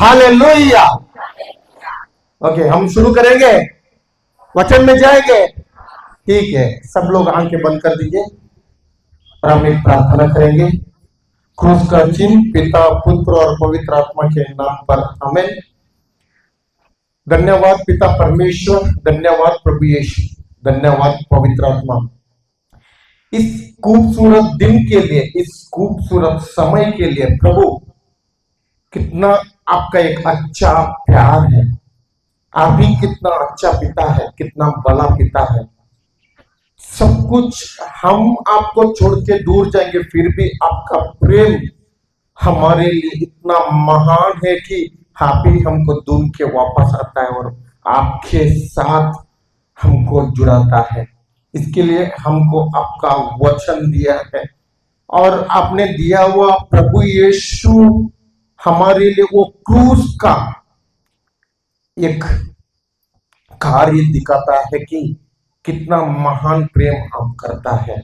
Hallelujah. Okay, हम शुरू करेंगे, वचन में जाएंगे। ठीक है, सब लोग आंखें बंद कर दीजिए और हम एक प्रार्थना करेंगे। क्रूस का चिन्ह पिता, पुत्र और पवित्र आत्मा के नाम पर आमीन। धन्यवाद पिता परमेश्वर, धन्यवाद प्रभु यीशु, धन्यवाद पवित्र आत्मा, इस खूबसूरत दिन के लिए, इस खूबसूरत समय के लिए। प्रभु, कितना आपका एक अच्छा प्यार है, आप ही कितना अच्छा पिता है, कितना बड़ा पिता है। सब कुछ हम आपको छोड़ के दूर जाएंगे, फिर भी आपका प्रेम हमारे लिए इतना महान है कि आप ही हमको ढूंढ के वापस आता है और आपके साथ हमको जुड़ाता है। इसके लिए हमको आपका वचन दिया है और आपने दिया हुआ प्रभु यीशु हमारे लिए वो क्रूस का एक कार्य दिखाता है कि कितना महान प्रेम आप करता है।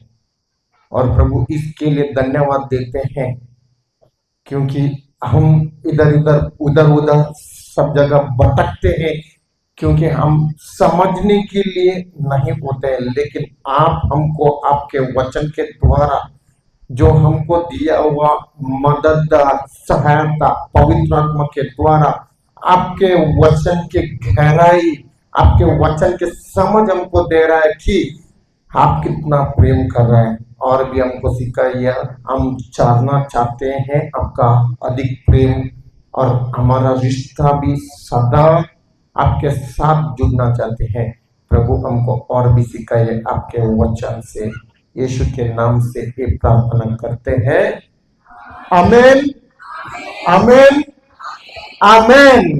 और प्रभु, इसके लिए धन्यवाद देते हैं, क्योंकि हम इधर इधर उधर उधर सब जगह भटकते हैं, क्योंकि हम समझने के लिए नहीं होते हैं, लेकिन आप हमको आपके वचन के द्वारा जो हमको दिया हुआ मदद, सहायता पवित्र आत्मा के द्वारा, आपके वचन की गहराई, आपके वचन के समझ हमको दे रहा है कि आप कितना प्रेम कर रहे हैं। और भी हमको सिखाइए, हम जानना चाहते हैं आपका अधिक प्रेम, और हमारा रिश्ता भी सदा आपके साथ जुड़ना चाहते हैं। प्रभु, हमको और भी सिखाइए आपके वचन से। यीशु के नाम से ये प्रार्थना करते हैं, आमीन, आमीन, आमीन।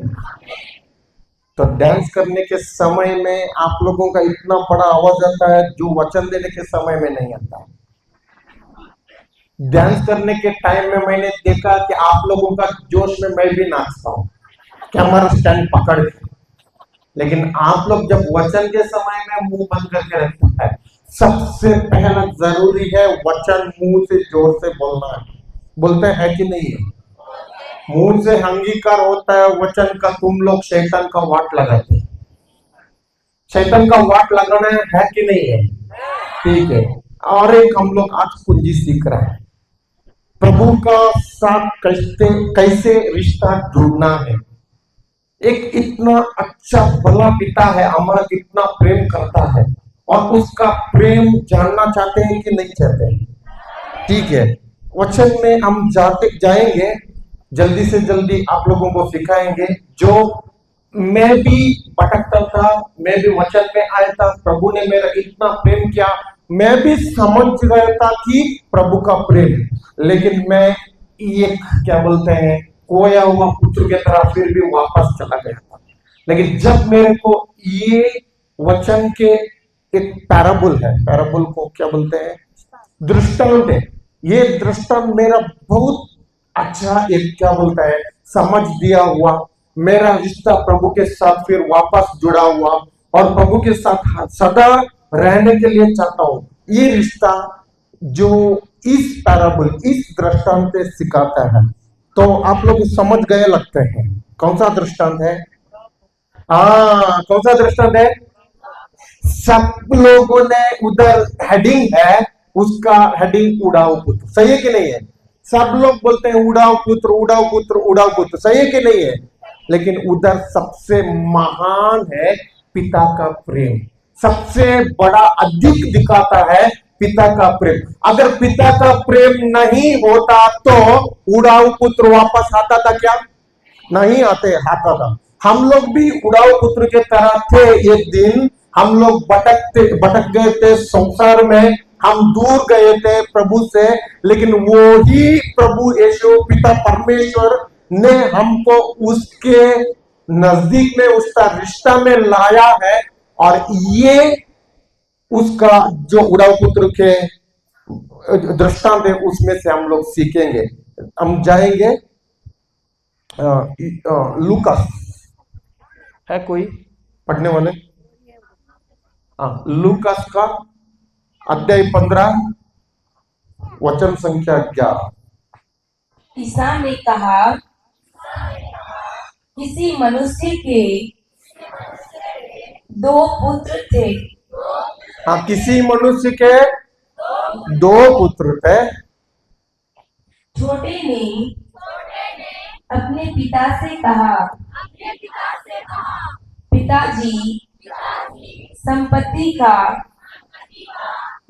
तो डांस करने के समय में आप लोगों का इतना बड़ा आवाज आता है जो वचन देने के समय में नहीं आता। डांस करने के टाइम में मैंने देखा कि आप लोगों का जोश में मैं भी नाचता हूँ, कैमरा स्टैंड पकड़ के, लेकिन आप लोग जब वचन के समय में मुंह बंद करके रखता है। सबसे पहला जरूरी है वचन मुंह से जोर से बोलना है। बोलते हैं कि नहीं है? मुंह से अंगीकार होता है वचन का। तुम लोग शैतान का वाट लगाते हैं, शैतान का वाट लगाना है कि नहीं है? ठीक है। और एक हम लोग आज कुंजी सीख रहे हैं, प्रभु का साथ कैसे रिश्ता जुड़ना है। एक इतना अच्छा भला पिता है, हमारा कितना प्रेम करता है, और उसका प्रेम जानना चाहते हैं कि नहीं चाहते हैं? ठीक है, वचन में हम जाएंगे, जल्दी से जल्दी आप लोगों को सिखाएंगे। जो मैं भी भटकता था, मैं भी वचन में आया था, प्रभु ने मेरा इतना प्रेम किया, मैं भी समझ गया था कि प्रभु का प्रेम, लेकिन मैं ये क्या बोलते हैं, खोया हुआ पुत्र की तरह फिर भी वापस चला गया था। लेकिन जब मेरे को ये वचन के एक पैराबल है, पैराबल को क्या बोलते हैं, दृष्टांत है, ये दृष्टांत मेरा बहुत अच्छा एक क्या बोलता है समझ दिया हुआ, मेरा रिश्ता प्रभु के साथ फिर वापस जुड़ा हुआ, और प्रभु के साथ सदा रहने के लिए चाहता हूं। ये रिश्ता जो इस पैराबल, इस दृष्टांत से सिखाता है, तो आप लोग समझ गए लगते हैं। कौन सा दृष्टांत है? कौन सा दृष्टांत है? सब लोगों ने उधर हेडिंग है, उसका हेडिंग उड़ाओ पुत्र, सही है कि नहीं है? सब लोग बोलते हैं उड़ाओ पुत्र, उड़ाओ पुत्र, उड़ाओ पुत्र, सही है कि नहीं है? लेकिन उधर सबसे महान है पिता का प्रेम, सबसे बड़ा अधिक दिखाता है पिता का प्रेम। अगर पिता का प्रेम नहीं होता तो उड़ाऊ पुत्र वापस आता था क्या? नहीं आता था। हम लोग भी उड़ाऊ पुत्र के तरह थे। एक दिन हम लोग भटक गए थे संसार में, हम दूर गए थे प्रभु से, लेकिन वो ही प्रभु यीशु पिता परमेश्वर ने हमको उसके नजदीक में, उसका रिश्ता में लाया है। और ये उसका जो उड़ाऊ पुत्र के दृष्टांत है, उसमें से हम लोग सीखेंगे। हम जाएंगे लूकास, है कोई पढ़ने वाले? लूकास का अध्याय 15 वचन संख्या 11। ईसा ने कहा, किसी मनुष्य के दो पुत्र थे। हाँ, किसी मनुष्य के दो पुत्र थे। छोटे ने अपने पिता से कहा, पिताजी, संपत्ति का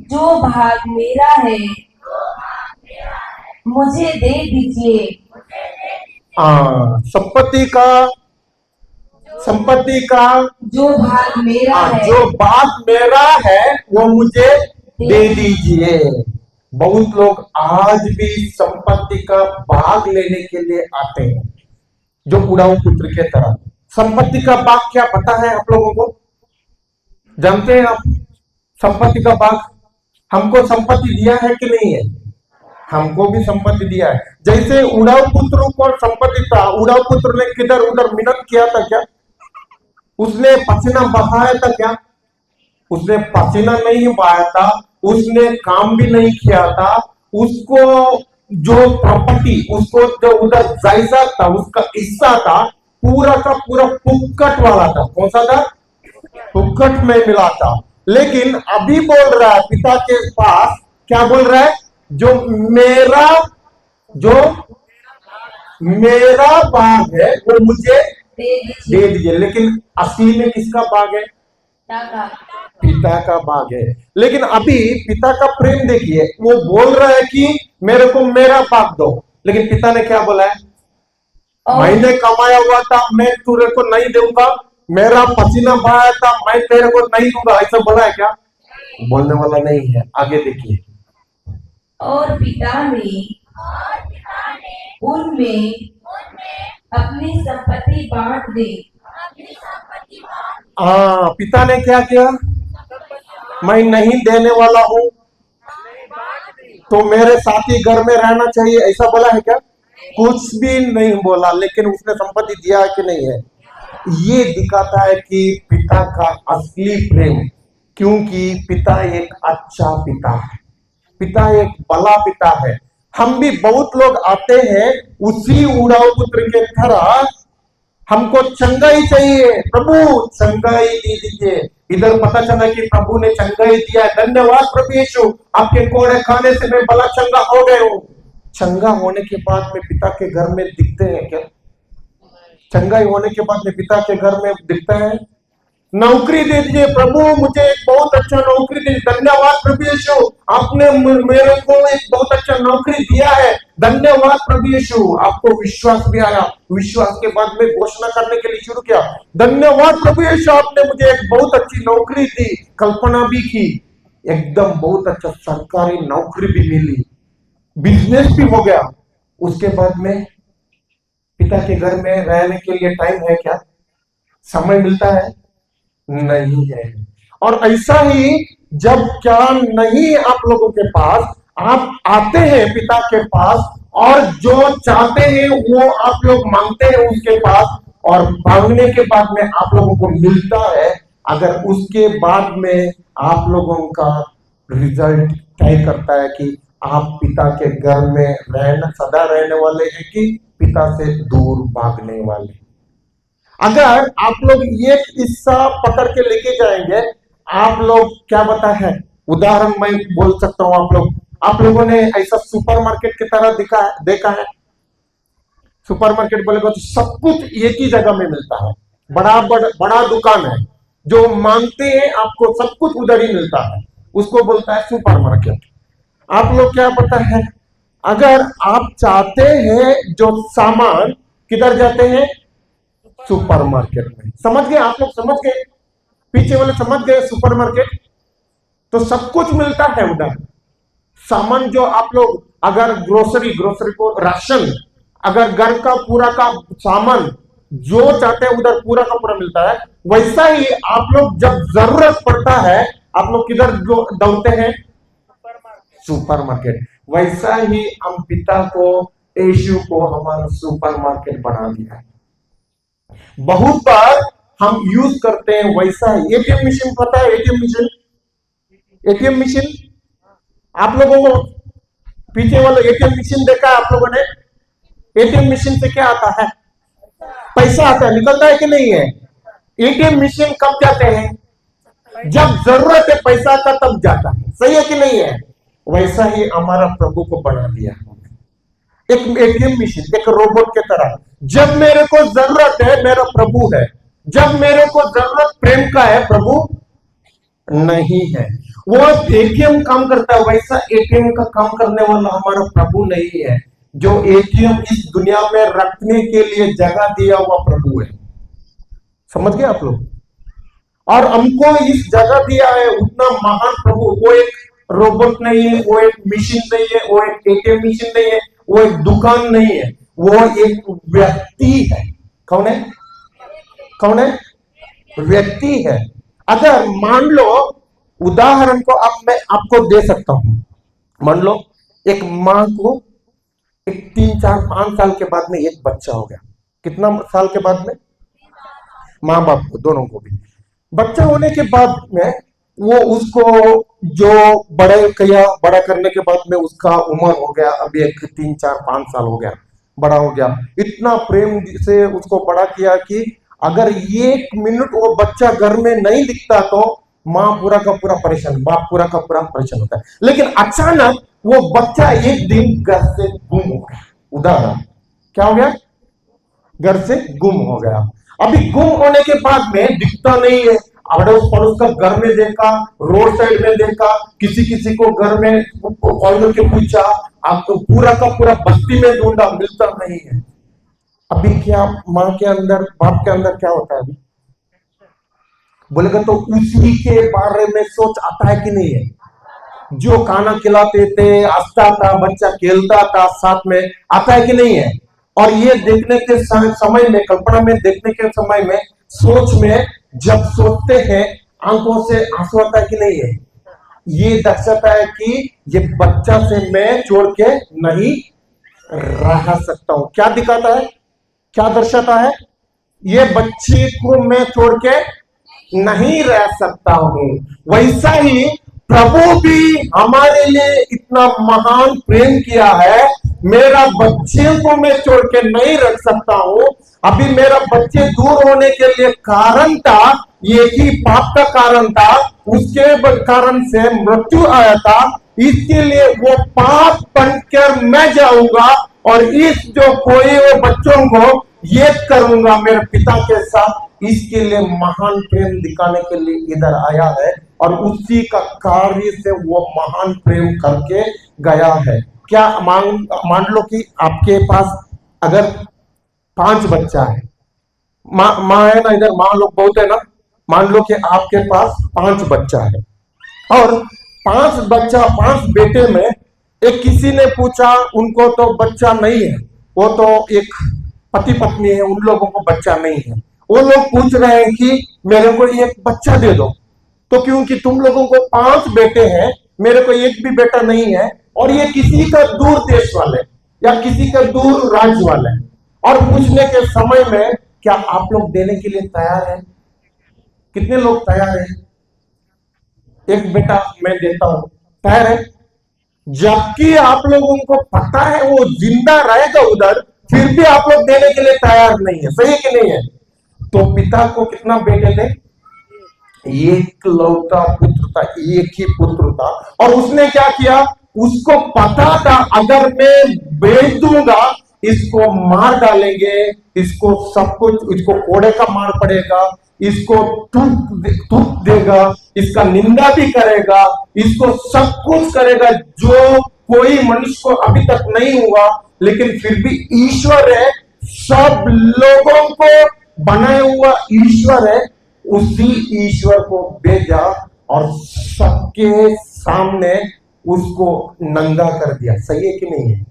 जो भाग मेरा है मुझे दे दीजिए। हाँ, संपत्ति का जो भाग मेरा है जो भाग मेरा है वो मुझे दे दीजिए। बहुत लोग आज भी संपत्ति का भाग लेने के लिए आते हैं, जो उड़ाऊ पुत्र के तरह। संपत्ति का भाग क्या पता है आप लोगों को? जानते हैं आप संपत्ति का भाग? हमको संपत्ति दिया है कि नहीं है? हमको भी संपत्ति दिया है। जैसे उड़ाऊ पुत्र को संपत्ति था, उड़ाऊ पुत्र ने किधर उधर मेहनत किया था क्या? उसने पसीना बहाया था क्या? उसने पसीना नहीं बहाया था, उसने काम भी नहीं किया था। उसको जो प्रॉपर्टी, उसको जो उधर जायजा था, उसका हिस्सा था, पूरा का पूरा फुक्कट वाला था। कौन सा था? फुक्कट में मिला था। लेकिन अभी बोल रहा है पिता के पास, क्या बोल रहा है? जो मेरा भाग है वो मुझे दे दीजिए। लेकिन असली में किसका भाग है? पिता का भाग है। लेकिन अभी पिता का प्रेम देखिए, वो बोल रहा है कि मेरे को मेरा भाग दो। लेकिन पिता ने क्या बोला है? मैंने कमाया हुआ था, मैं तेरे को नहीं दूंगा। मेरा पसीना बहाया था, मैं तेरे को नहीं दूंगा। ऐसा बोला है क्या? बोलने वाला नहीं है। आगे देखिए। और पिता ने उनमें अपनी संपत्ति बांट दी। हाँ, पिता ने क्या किया? मैं नहीं देने वाला हूं तो मेरे साथी घर में रहना चाहिए, ऐसा बोला है क्या? कुछ भी नहीं बोला। लेकिन उसने संपत्ति दिया है कि नहीं है? ये दिखाता है कि पिता का असली प्रेम, क्योंकि पिता एक अच्छा पिता है, पिता एक भला पिता है। हम भी बहुत लोग आते हैं उसी उड़ाऊ पुत्र के तरह, हमको चंगाई चाहिए, प्रभु चंगाई दे दीजिए। इधर पता चला कि प्रभु ने चंगाई दिया है, धन्यवाद प्रभु यीशु, आपके कोड़े खाने से मैं भला चंगा हो गया हूं। चंगा होने के बाद में पिता के घर में दिखते हैं क्या? चंगाई होने के बाद में पिता के घर में दिखता है? नौकरी दे दीजिए प्रभु, मुझे एक बहुत अच्छा नौकरी दे, धन्यवाद प्रभु यीशु, आपने मेरे को एक बहुत अच्छा नौकरी दिया है, धन्यवाद प्रभु यीशु। आपको विश्वास भी आया, विश्वास के बाद में घोषणा करने के लिए शुरू किया, धन्यवाद प्रभु यीशु, आपने मुझे एक बहुत अच्छी नौकरी दी, कल्पना भी की, एकदम बहुत अच्छा सरकारी नौकरी भी मिली, बिजनेस भी हो गया। उसके बाद में पिता के घर में रहने के लिए टाइम है क्या? समय मिलता है? नहीं है। और ऐसा ही जब क्या नहीं आप लोगों के पास, आप आते हैं पिता के पास और जो चाहते हैं वो आप लोग मांगते हैं उसके पास, और मांगने के बाद में आप लोगों को मिलता है। अगर उसके बाद में आप लोगों का रिजल्ट तय करता है कि आप पिता के घर में रहना सदा रहने वाले हैं कि पिता से दूर भागने वाले। अगर आप लोग ये हिस्सा पकड़ के लेके जाएंगे, आप लोग क्या बता है, उदाहरण मैं बोल सकता हूं, आप लोगों ने ऐसा सुपरमार्केट की तरह देखा है? सुपरमार्केट बोलेगा तो सब कुछ एक ही जगह में मिलता है, बड़ा दुकान है, जो मांगते हैं आपको सब कुछ उधर ही मिलता है, उसको बोलता है सुपरमार्केट। आप लोग क्या पता है, अगर आप चाहते हैं जो सामान, किधर जाते हैं? सुपरमार्केट में। समझ गए आप लोग? समझ गए? पीछे वाले समझ गए? सुपरमार्केट तो सब कुछ मिलता है उधर। सामान जो आप लोग, अगर ग्रोसरी को राशन, अगर घर का पूरा का सामान जो चाहते हैं उधर पूरा का पूरा मिलता है। वैसा ही आप लोग जब जरूरत पड़ता है, आप लोग किधर दौड़ते हैं? सुपरमार्केट। वैसा ही हम पिता को, यीशु को हमारा सुपरमार्केट बना दिया है। बहुत बार हम यूज करते हैं वैसा ही। एटीएम मशीन पता है? एटीएम मशीन आप लोगों को पीछे वाला एटीएम मशीन देखा है आप लोगों ने? एटीएम मशीन से क्या आता है? पैसा आता है, निकलता है कि नहीं है? एटीएम मशीन कब जाते हैं? जब जरूरत है पैसा का तब जाता है, सही है कि नहीं है? वैसा ही हमारा प्रभु को बना दिया, एक एटीएम मशीन, एक रोबोट के तरह। जब मेरे को जरूरत है मेरा प्रभु है, जब मेरे को जरूरत प्रेम का है प्रभु नहीं है। वो एटीएम काम करता है, वैसा एटीएम का काम करने वाला हमारा प्रभु नहीं है। जो एटीएम इस दुनिया में रखने के लिए जगह दिया हुआ प्रभु है। समझ गए आप लोग? और हमको इस जगह दिया है उतना महान प्रभु। वो एक रोबोट नहीं है, वो एक मशीन नहीं है, वो एक एटीएम मशीन नहीं है, वो एक दुकान नहीं है, वो एक व्यक्ति है। कौन है? कौन है? व्यक्ति है। अगर मान लो, उदाहरण को अब मैं आपको दे सकता हूं। मान लो एक मां को एक 3, 4, 5 साल के बाद में एक बच्चा हो गया। कितना साल के बाद में? माँ बाप को, दोनों को भी बच्चा होने के बाद में वो उसको जो बड़ा करने के बाद में उसका उम्र हो गया, अभी एक 3, 4, 5 साल हो गया, बड़ा हो गया। इतना प्रेम से उसको बड़ा किया कि अगर 1 मिनट वो बच्चा घर में नहीं दिखता तो माँ पूरा का पूरा परेशान, बाप पूरा का पूरा परेशान होता है। लेकिन अचानक वो बच्चा एक दिन घर से गुम हो गया। उदाहरण, क्या हो गया? घर से गुम हो गया। अभी गुम होने के बाद में दिखता नहीं है। अड़ोस पड़ोस का घर में देखा, रोड साइड में देखा, किसी को घर में कॉल करके पूछा, आपको पूरा का पूरा बस्ती में ढूंढा, मिलता नहीं है। अभी क्या माँ के अंदर, बाप के अंदर क्या होता है? अभी बोलेगा तो उसी के बारे में सोच आता है कि नहीं है? जो खाना खिलाते थे, हंसता था, बच्चा खेलता था साथ में, आता है कि नहीं है? और ये देखने के समय में, कल्पना में देखने के समय में, सोच में जब सोचते हैं आंखों से आंसू आता है कि नहीं है? ये दर्शाता है कि ये बच्चा से मैं छोड़ के नहीं रह सकता हूं। क्या दिखाता है? क्या दर्शाता है? ये बच्चे को मैं छोड़ के नहीं रह सकता हूं। वैसा ही प्रभु भी हमारे लिए इतना महान प्रेम किया है। मेरा बच्चे को मैं छोड़ के नहीं रख सकता हूं। अभी मेरा बच्चे दूर होने के लिए कारण था, एक ही पाप का कारण था, उसके कारण से मृत्यु आया था। इसके लिए वो पाप बनकर मैं जाऊंगा और इस जो कोई वो बच्चों को ये करूंगा मेरे पिता के साथ। इसके लिए महान प्रेम दिखाने के लिए इधर आया है और उसी का कार्य से वो महान प्रेम करके गया है। क्या मान लो कि आपके पास अगर 5 बच्चा है, माँ है ना, इधर माँ लोग बहुत है ना। मान लो कि आपके पास 5 बच्चा है और 5 बेटे में एक किसी ने पूछा, उनको तो बच्चा नहीं है, वो तो एक पति पत्नी है, उन लोगों को बच्चा नहीं है। वो लोग पूछ रहे हैं कि मेरे को एक बच्चा दे दो, तो क्योंकि तुम लोगों को 5 बेटे हैं, मेरे को एक भी बेटा नहीं है, और ये किसी का दूर देश वाले या किसी का दूर राज्य वाले, और पूछने के समय में क्या आप लोग देने के लिए तैयार हैं? कितने लोग तैयार हैं? एक बेटा मैं देता हूं, तैयार है? जबकि आप लोगों को पता है वो जिंदा रहेगा उधर, फिर भी आप लोग देने के लिए तैयार नहीं है। सही है कि नहीं है? तो पिता को कितना बेटे थे? एक लौता पुत्र था, एक ही पुत्र था। और उसने क्या किया? उसको पता था अगर मैं बेच दूंगा इसको मार डालेंगे, इसको सब कुछ, इसको कोड़े का मार पड़ेगा, इसको थूक देगा, इसका निंदा भी करेगा, इसको सब कुछ करेगा जो कोई मनुष्य को अभी तक नहीं हुआ। लेकिन फिर भी ईश्वर है, सब लोगों को बनाया हुआ ईश्वर है, उसी ईश्वर को भेजा और सबके सामने उसको नंगा कर दिया। सही है कि नहीं है?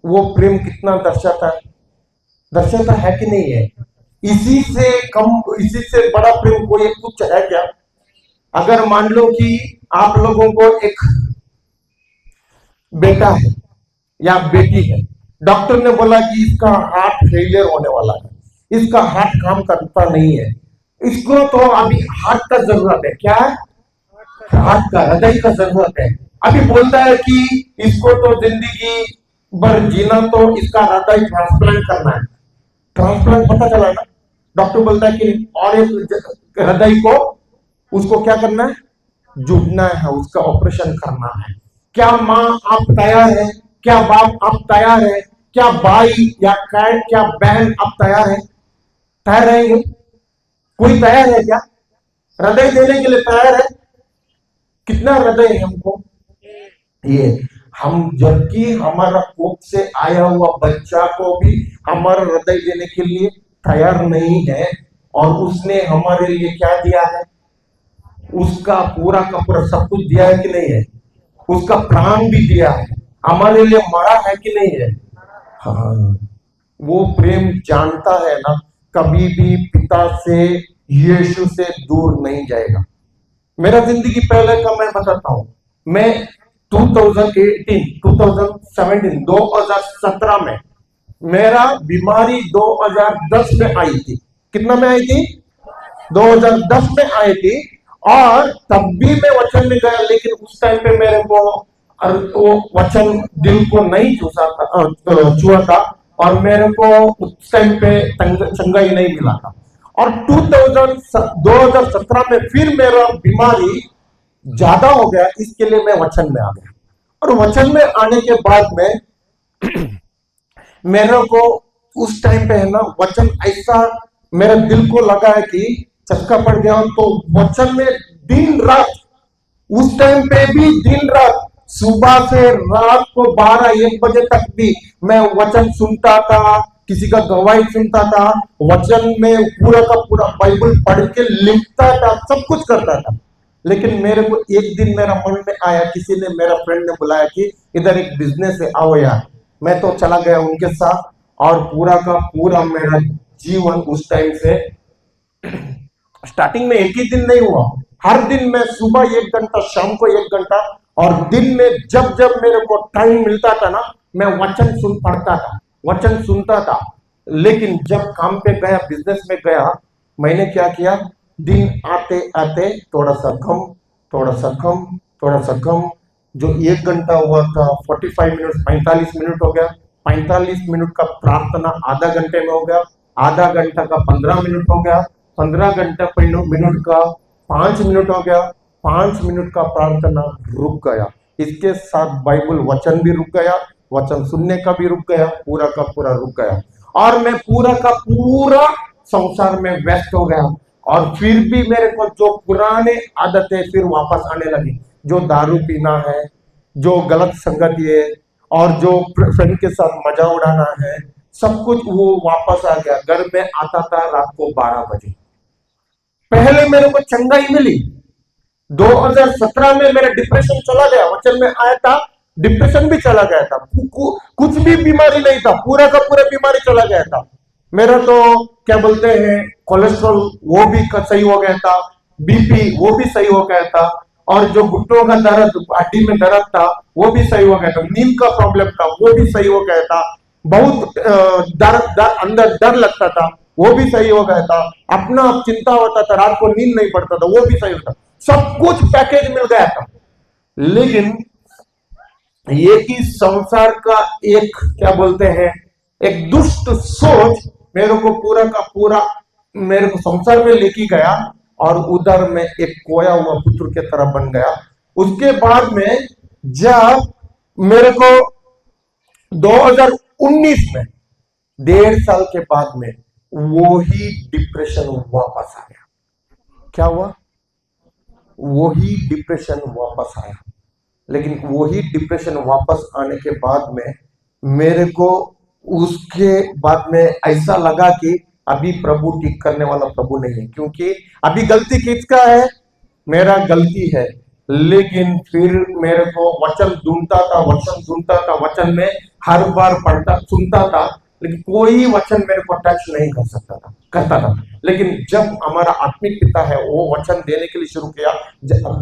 वो प्रेम कितना दर्शाता है कि नहीं है? इसी से बड़ा प्रेम कोई कुछ है क्या? अगर मान लो कि आप लोगों को एक बेटा है या बेटी है, डॉक्टर ने बोला कि इसका हार्ट फेलियर होने वाला है, इसका हार्ट काम करता नहीं है, इसको तो अभी हार्ट का जरूरत है। क्या है? हार्ट का, हृदय का जरूरत है। अभी बोलता है कि इसको तो जिंदगी भर जीना, तो इसका हृदय ट्रांसप्लांट करना है। ट्रांसप्लांट पता चला ना, डॉक्टर बोलता है कि और एक हृदय को उसको क्या करना है, जुड़ना है, उसका ऑपरेशन करना है। क्या माँ आप तैयार है? क्या बाप आप तैयार है? क्या भाई या क्या बहन आप तैयार है? तैयार रहेंगे? कोई तैयार है क्या हृदय देने के लिए? तैयार है? कितना हृदय है हमको? ये हम, जबकि हमारा कोख से आया हुआ बच्चा को भी हमारा हृदय देने के लिए तैयार नहीं है, और उसने हमारे लिए क्या दिया है? उसका पूरा का पूरा सब कुछ दिया है कि नहीं है? उसका प्राण भी दिया है, हमारे लिए मरा है कि नहीं है? हाँ, वो प्रेम जानता है ना, कभी भी पिता से, यीशु से दूर नहीं जाएगा। मेरा जिंदगी पहले का मैं बताता हूं। मैं 2017 में, मेरा बीमारी 2010 में आई थी। कितना में आई थी? 2010 में आई थी। और तब भी मैं वचन में गया, लेकिन उस टाइम पे मेरे को वो वचन दिल को नहीं छुआ था, और मेरे को उस टाइम पे चंगाई नहीं मिला था। और 2017 में फिर मेरा बीमारी ज्यादा हो गया, इसके लिए मैं वचन में आ गया। और वचन में आने के बाद में मेरे को उस टाइम पे है ना, वचन ऐसा मेरे दिल को लगा है कि चक्का पड़ गया। तो वचन में दिन रात, उस टाइम पे भी दिन रात, सुबह से रात को 12-1 बजे तक भी मैं वचन सुनता था, किसी का गवाही सुनता था, वचन में पूरा का पूरा बाइबल पढ़ के लिखता था, सब कुछ करता था। लेकिन मेरे को एक दिन मेरा मन में आया, किसी ने, मेरा फ्रेंड ने बुलाया कि इधर एक बिजनेस है, आओ यार। मैं तो चला गया उनके साथ, और पूरा का पूरा मेरा जीवन उस टाइम से, स्टार्टिंग में एक ही दिन नहीं हुआ, हर दिन मैं सुबह 1 घंटा, शाम को 1 घंटा, और दिन में जब जब मेरे को टाइम मिलता था ना, मैं वचन पढ़ता था, वचन सुनता था। लेकिन जब काम पे गया, बिजनेस में गया, मैंने क्या किया, दिन आते आते थोड़ा सा कम, थोड़ा सा कम, थोड़ा सा कम, जो 1 घंटा हुआ था 45 मिनट, 45 मिनट हो गया, 45 मिनट का प्रार्थना आधा घंटे में हो गया, आधा घंटा का 15 मिनट हो गया, 15 घंटा मिनट का 5 मिनट हो गया, 5 मिनट का प्रार्थना रुक गया। इसके साथ बाइबल वचन भी रुक गया, वचन सुनने का भी रुक गया, पूरा का पूरा रुक गया। और मैं पूरा का पूरा संसार में व्यस्त हो गया। और फिर भी मेरे को जो पुराने आदतें फिर वापस आने लगी, जो दारू पीना है, जो गलत संगति है, और जो फ्रेंड के साथ मजा उड़ाना है, सब कुछ वो वापस आ गया। घर में आता था रात को 12 बजे। पहले मेरे को चंगाई मिली, 2017 में मेरा डिप्रेशन चला गया, वचन में आया था, डिप्रेशन भी चला गया था, कुछ भी बीमारी नहीं था, पूरा का पूरा बीमारी चला गया था। मेरा तो क्या बोलते हैं, कोलेस्ट्रॉल वो भी सही हो गया था, बीपी वो भी सही हो गया था, और जो घुटनों का दर्द, हड्डी में दर्द था, वो भी सही हो गया था, नींद का प्रॉब्लम था, वो भी सही हो गया था, बहुत अंदर डर लगता था, वो भी सही हो गया था, अपना चिंता होता था, रात को नींद नहीं पड़ता था, वो भी सही होता, सब कुछ पैकेज मिल गया था। लेकिन ये कि संसार का एक क्या बोलते हैं, एक दुष्ट सोच मेरे को पूरा का पूरा मेरे को संसार में लेके गया, और उधर में एक खोया हुआ पुत्र के तरह बन गया। उसके बाद में जब मेरे को 2019 में, 1.5 साल के बाद में, वो ही डिप्रेशन वापस आ गया। क्या हुआ? वो ही डिप्रेशन वापस आया। लेकिन वो ही डिप्रेशन वापस आने के बाद में मेरे को उसके बाद में ऐसा लगा कि अभी प्रभु ठीक करने वाला प्रभु नहीं है, क्योंकि अभी गलती किसका है? मेरा गलती है। लेकिन फिर मेरे को वचन ढूंढता था, वचन ढूंढता था, वचन में हर बार पढ़ता सुनता था, लेकिन कोई वचन मेरे को टच नहीं कर सकता था, करता था। लेकिन जब हमारा आत्मिक पिता है वो वचन देने के लिए शुरू किया,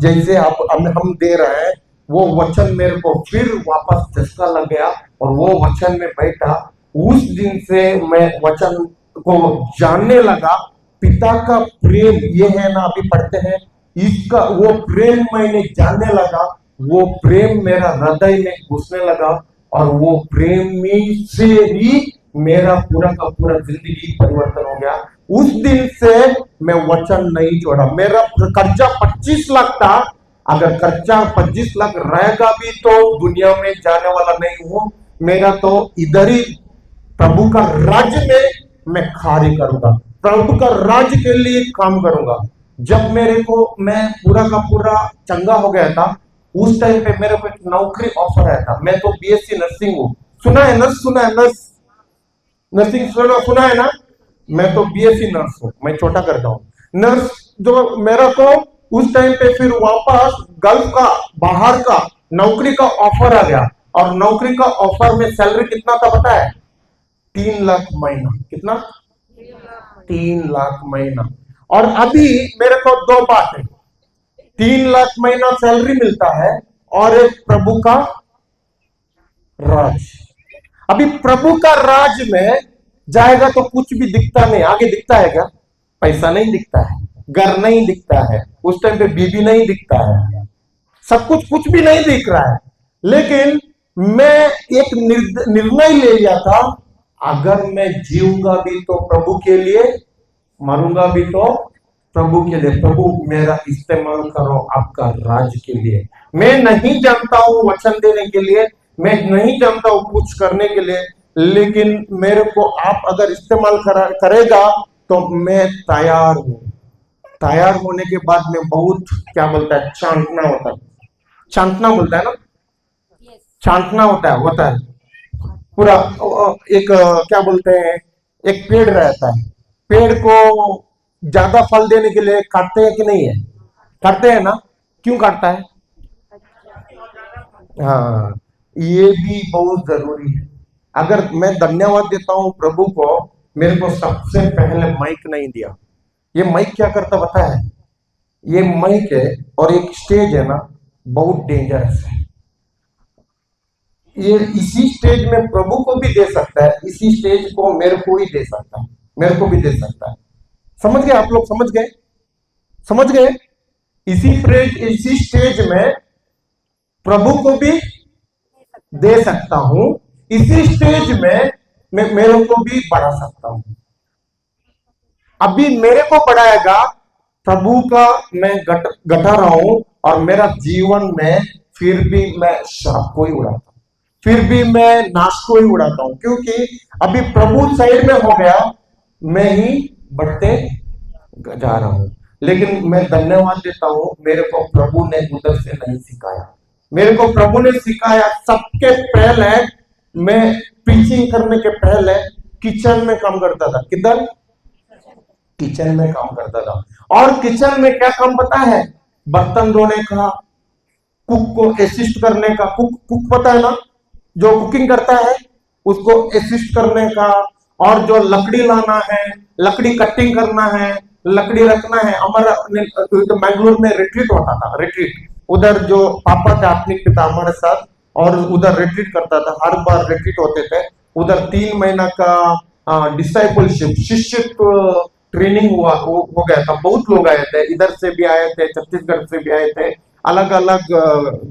जैसे आप हम दे रहे हैं, वो वचन मेरे को फिर वापस झटका लग गया, और वो वचन में बैठा। उस दिन से मैं वचन को जानने लगा, पिता का प्रेम ये है ना, अभी पढ़ते हैं, इसका वो प्रेम मैंने जानने लगा, वो प्रेम मेरा हृदय में घुसने लगा, और वो प्रेम से ही मेरा पूरा का पूरा जिंदगी परिवर्तन हो गया। उस दिन से मैं वचन नहीं छोड़ा। मेरा कर्जा 25 लाख था। अगर कर्जा 25 लाख रहेगा भी तो दुनिया में जाने वाला नहीं हूं। मेरा तो इधर ही प्रभु का राज्य में मैं कार्य करूंगा, प्रभु का राज्य के लिए काम करूंगा। जब मेरे को मैं पूरा का पूरा चंगा हो गया था, उस टाइम पे मेरे को एक नौकरी ऑफर आया था। मैं तो बीएससी नर्सिंग हूँ, सुना है नर्स, सुना है नर्स, नर्सिंग सुना है ना। मैं तो बीएससी नर्स हूँ, मैं छोटा करता हूँ नर्स। जो मेरा को उस टाइम पे फिर वापस गल्फ का बाहर का नौकरी का ऑफर आ गया, और नौकरी का ऑफर में सैलरी कितना था पता है? 3 लाख महीना। कितना? 3 लाख महीना। और अभी मेरे को दो बात है, 3 लाख महीना सैलरी मिलता है और एक प्रभु का राज। अभी प्रभु का राज में जाएगा तो कुछ भी दिखता नहीं। आगे दिखता है क्या? पैसा नहीं दिखता है, घर नहीं दिखता है, उस टाइम पे बीबी नहीं दिखता है, सब कुछ भी नहीं दिख रहा है। लेकिन मैं एक निर्णय ले लिया था, अगर मैं जीऊंगा भी तो प्रभु के लिए, मरूंगा भी तो प्रभु के लिए। प्रभु मेरा इस्तेमाल करो आपका राज के लिए। मैं नहीं जानता हूं वचन देने के लिए, मैं नहीं जानता हूं कुछ करने के लिए, लेकिन मेरे को आप अगर इस्तेमाल करेगा तो मैं तैयार हूं। तैयार होने के बाद में बहुत क्या बोलता है, छांटना होता है, छांटना बोलता है ना, छांटना होता है पूरा। एक क्या बोलते हैं, एक पेड़ रहता है, पेड़ को ज्यादा फल देने के लिए काटते हैं कि नहीं है? काटते हैं ना। क्यों काटता है? हाँ, ये भी बहुत जरूरी है। अगर मैं धन्यवाद देता हूं प्रभु को, मेरे को सबसे पहले माइक नहीं दिया। ये माइक क्या करता पता है? ये माइक है और एक स्टेज है ना, बहुत डेंजरस है। ये इसी स्टेज में प्रभु को भी दे सकता है, इसी स्टेज को मेरे को ही दे सकता है, मेरे को भी दे सकता है। समझ गए आप लोग? समझ गए? समझ गए? इसी स्टेज में प्रभु को भी दे सकता हूं, इसी स्टेज में मैं मेरे को भी बढ़ा सकता हूं। अभी मेरे को बढ़ाएगा प्रभु का, मैं घटा रहा हूं, और मेरा जीवन में फिर भी मैं श्राप को ही उड़ाता हूं, फिर भी मैं नाश को ही उड़ाता हूं, क्योंकि अभी प्रभु साइड में हो गया, मैं ही बढ़ते जा रहा हूं। लेकिन मैं धन्यवाद देता हूं, मेरे को प्रभु ने उधर से नहीं सिखाया, मेरे को प्रभु ने सिखाया। सबके पहले मैं प्रीचिंग करने के पहले किचन में काम करता था। किधर? किचन में काम करता था। और किचन में क्या काम पता है? बर्तन धोने का, कुक को असिस्ट करने का। कुक पता है ना, जो कुकिंग करता है उसको असिस्ट करने का, और जो लकड़ी लाना है, लकड़ी कटिंग करना है, लकड़ी रखना है। हमारा तो मैंगलोर में रिट्रीट होता था, रिट्रीट। उधर जो पापा थे, अपने पिता हमारे साथ, और उधर रिट्रीट करता था। हर बार रिट्रीट होते थे उधर। 3 महीना का डिसाइपलशिप, शिष्यत्व ट्रेनिंग हो गया था। बहुत लोग आए थे, इधर से भी आए थे, छत्तीसगढ़ से भी आए थे, अलग अलग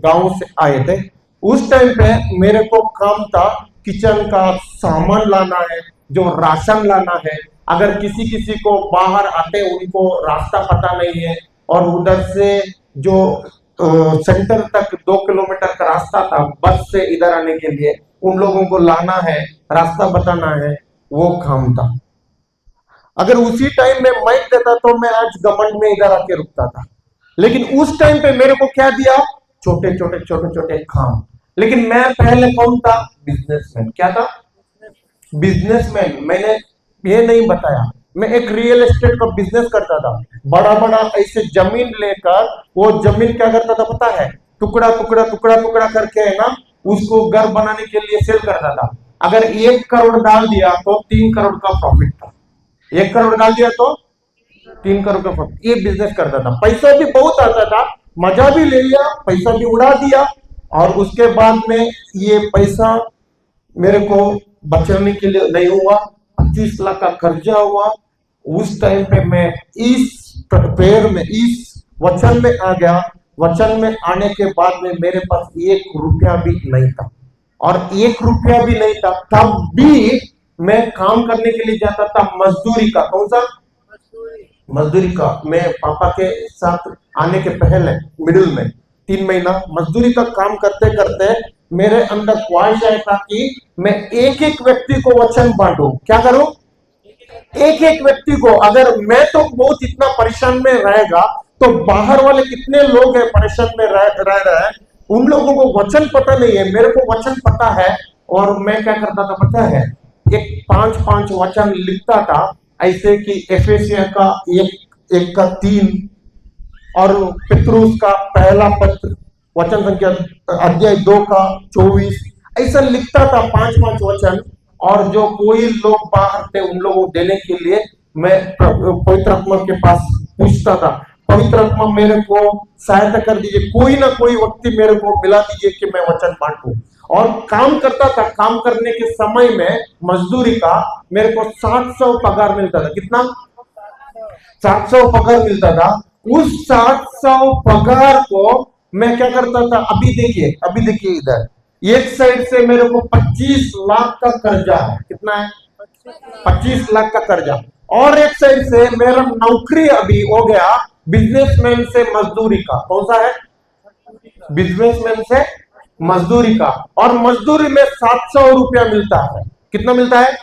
गांव से आए थे। उस टाइम पे मेरे को काम था किचन का सामान लाना है, जो राशन लाना है। अगर किसी को बाहर आते उनको रास्ता पता नहीं है, और उधर से जो सेंटर तक 2 किलोमीटर का रास्ता था बस से इधर आने के लिए, उन लोगों को लाना है, रास्ता बताना है, वो काम था। अगर उसी टाइम में माइक देता तो मैं आज घमंड में इधर आके रुकता था। लेकिन उस टाइम पे मेरे को क्या दिया? छोटे छोटे काम। लेकिन मैं पहले कौन था? बिजनेसमैन। क्या था? बिजनेसमैन। मैंने ये नहीं बताया, मैं एक रियल एस्टेट का बिजनेस करता था। बड़ा ऐसे जमीन लेकर, वो जमीन क्या करता था पता है? टुकड़ा करके है ना, उसको घर बनाने के लिए सेल करता था। अगर 1 करोड़ डाल दिया तो 3 करोड़ का प्रॉफिट था। 1 करोड़ डाल दिया तो 3 करोड़ का प्रॉफिट। ये बिजनेस करता था। पैसा भी बहुत आता था, मजा भी ले लिया, पैसा भी उड़ा दिया, और उसके बाद में ये पैसा मेरे को बचाने के लिए नहीं हुआ। 25 लाख का कर्जा हुआ। उस टाइम पे मैं इस प्रेयर में, इस वचन में आ गया। वचन में आने के बाद में मेरे पास 1 रुपया भी नहीं था, और 1 रुपया भी नहीं था। तब भी मैं काम करने के लिए जाता था मजदूरी का। कौन सा? मजदूरी का। मैं पापा के साथ आने के पहले मिडिल में 3 महीना मजदूरी का काम करते करते मेरे अंदर ख्वाहिश आया था कि मैं एक एक व्यक्ति को वचन बांटूं। क्या करूं? एक एक व्यक्ति को। अगर मैं तो बहुत इतना परेशान में रहेगा तो बाहर वाले कितने लोग हैं परेशान में रह रहे हैं, उन लोगों को वचन पता नहीं है, मेरे को वचन पता है। और मैं क्या करता था पता है? एक 5-5 वचन लिखता था, ऐसे कि एफेसिया का 1 का 3 और पितरुस का पहला पत्र वचन संख्या अध्याय 2 का 24, ऐसा लिखता था 5-5 वचन। और जो कोई लोग बाहर थे उन लोगों को देने के लिए मैं पवित्र आत्मा के पास पूछता था, पवित्र आत्मा मेरे को सहायता कर दीजिए, कोई ना कोई व्यक्ति मेरे को मिला दीजिए कि मैं वचन बांटूं। और काम करता था। काम करने के समय में मजदूरी का मेरे को 700 पगार मिलता था। कितना? 700 पगार मिलता था। उस 700 पगार को मैं क्या करता था? अभी देखिए इधर एक साइड से मेरे को 25 लाख का कर्जा है। कितना है? 25 लाख का कर्जा। और एक साइड से मेरा नौकरी अभी हो गया बिजनेसमैन से मजदूरी का। कौन सा है? बिजनेसमैन से मजदूरी का। और मजदूरी में 700 रुपया मिलता है। कितना मिलता है?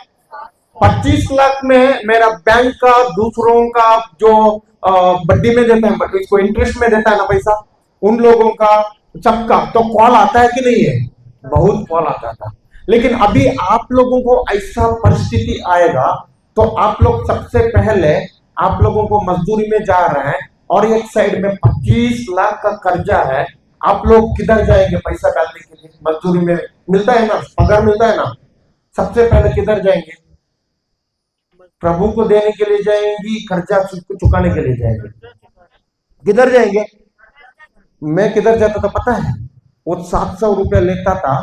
25 लाख में मेरा बैंक का दूसरों का जो बड्डी में देता है, इसको इंटरेस्ट में देता है ना पैसा, उन लोगों का सबका तो कॉल आता है कि नहीं है? बहुत कॉल आता था। लेकिन अभी आप लोगों को ऐसा परिस्थिति आएगा तो आप लोग सबसे पहले आप लोगों को मजदूरी में जा रहे हैं और एक साइड में 25 लाख का कर्जा है। आप लोग किधर जाएंगे पैसा डालने के लिए? मजदूरी में मिलता है ना, पगार मिलता है ना, सबसे पहले किधर जाएंगे? प्रभु को देने के लिए जाएंगी, कर्जा चुकाने के लिए जाएंगे? किधर जाएंगे? मैं किधर जाता था पता है? वो 700 रुपया लेता था।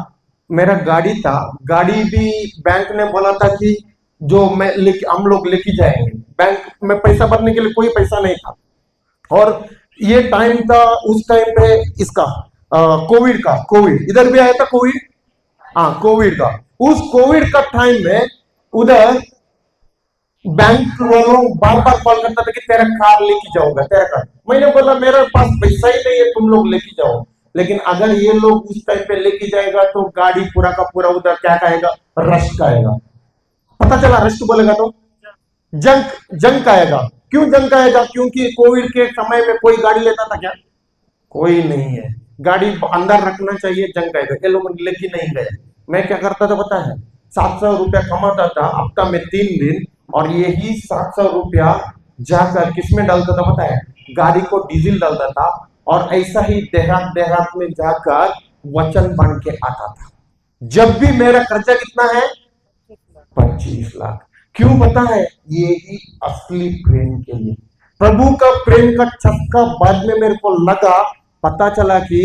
मेरा गाड़ी था, गाड़ी भी बैंक ने बोला था कि जो हम लोग लेके जाएंगे। बैंक में पैसा भरने के लिए कोई पैसा नहीं था। और ये टाइम था उस टाइम पे इसका कोविड का। कोविड इधर भी आया था, कोविड। हाँ, कोविड का। उस कोविड का टाइम में उधर बैंक वालों बार बार कॉल करता था कि तेरा कार लेके जाओगा, तेरा कार। मैंने बोला मेरे पास पैसा ही नहीं है, तुम लोग लेके जाओ। लेकिन अगर ये लोग उस टाइम पे लेके जाएगा तो गाड़ी पूरा का पूरा उधर क्या कहेगा? रस्ट आएगा। पता चला रस्ट बोलेगा तो जंक आएगा। क्यों जंक आएगा? क्योंकि कोविड के समय में कोई गाड़ी लेता था क्या? कोई नहीं है। गाड़ी अंदर रखना चाहिए, जंक आएगा। ये लोग लेके नहीं गए। मैं क्या करता था पता है? 700 रुपया कमाता था हफ्ता में 3 दिन, और यही 700 रुपया जाकर किसमें डालता था पता है? गाड़ी को डीजल डालता था। और ऐसा ही देहात में जाकर वचन बन के आता था। जब भी मेरा खर्चा कितना है? 25 लाख। क्यों पता है? ये ही असली प्रेम के लिए। प्रभु का प्रेम का चस्का बाद में मेरे को लगा। पता चला कि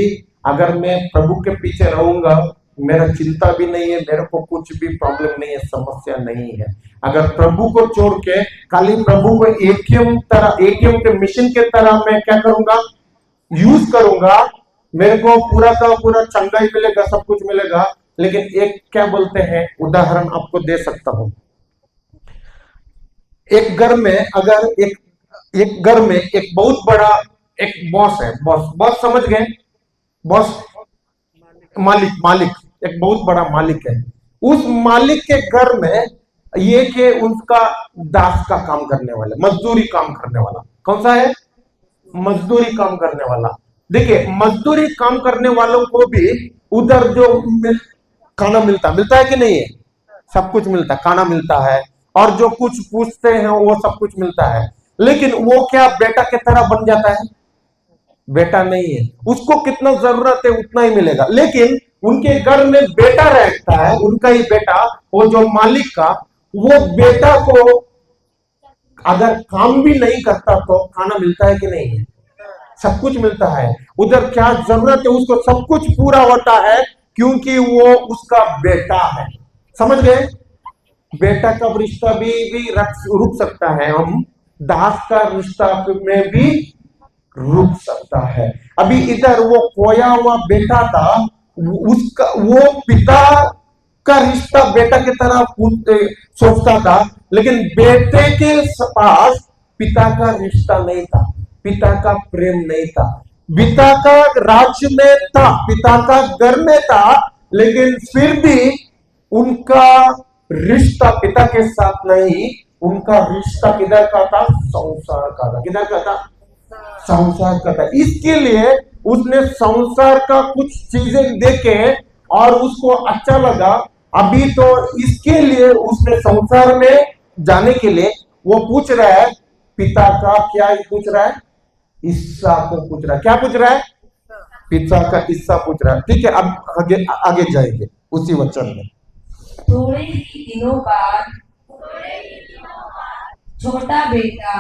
अगर मैं प्रभु के पीछे रहूंगा, मेरा चिंता भी नहीं है, मेरे को कुछ भी प्रॉब्लम नहीं है, समस्या नहीं है। अगर प्रभु को छोड़ के खाली प्रभु को एटीएम के मशीन के तरह मैं क्या करूंगा? यूज करूंगा, मेरे को पूरा का पूरा चंगाई मिलेगा, सब कुछ मिलेगा। लेकिन एक क्या बोलते हैं, उदाहरण आपको दे सकता हूं। एक घर में अगर एक घर में एक बहुत बड़ा एक बॉस है। बॉस समझ गए? बॉस मालिक एक बहुत बड़ा मालिक है। उस मालिक के घर में ये के उसका दास का काम करने वाला, मजदूरी काम करने वाला। कौन सा है? मजदूरी काम करने वाला। देखिए, मजदूरी काम करने वालों को भी उधर जो खाना मिलता है कि नहीं है? सब कुछ मिलता है, खाना मिलता है, और जो कुछ पूछते हैं वो सब कुछ मिलता है। लेकिन वो क्या बेटा की तरह बन जाता है? बेटा नहीं है। उसको कितना जरूरत है उतना ही मिलेगा। लेकिन उनके घर में बेटा रहता है, उनका ही बेटा, वो जो मालिक का, वो बेटा को अगर काम भी नहीं करता तो खाना मिलता है कि नहीं है? सब कुछ मिलता है। उधर क्या जरूरत है उसको सब कुछ पूरा होता है, क्योंकि वो उसका बेटा है। समझ गए? बेटा का रिश्ता भी रुक सकता है, हम दास का रिश्ता में भी रुक सकता है। अभी इधर वो खोया हुआ बेटा था, उसका वो पिता का रिश्ता बेटा की तरह सोचता था, लेकिन बेटे के पास पिता का रिश्ता नहीं था, पिता का प्रेम नहीं था। पिता का राज्य में था, पिता का घर में था, लेकिन फिर भी उनका रिश्ता पिता के साथ नहीं, उनका रिश्ता किधर का था? संसार का था। किधर का था? संसार का था। इसके लिए उसने संसार का कुछ चीजें देखे और उसको अच्छा लगा। अभी तो इसके लिए उसने संसार में जाने के लिए वो पूछ रहा है पिता का, क्या पूछ रहा है? हिस्सा को पूछ रहा है। क्या पूछ रहा है? पिता का हिस्सा पूछ रहा है। ठीक है, अब आगे आगे जाएंगे उसी वचन में। थोड़े ही दिनों बाद छोटा बेटा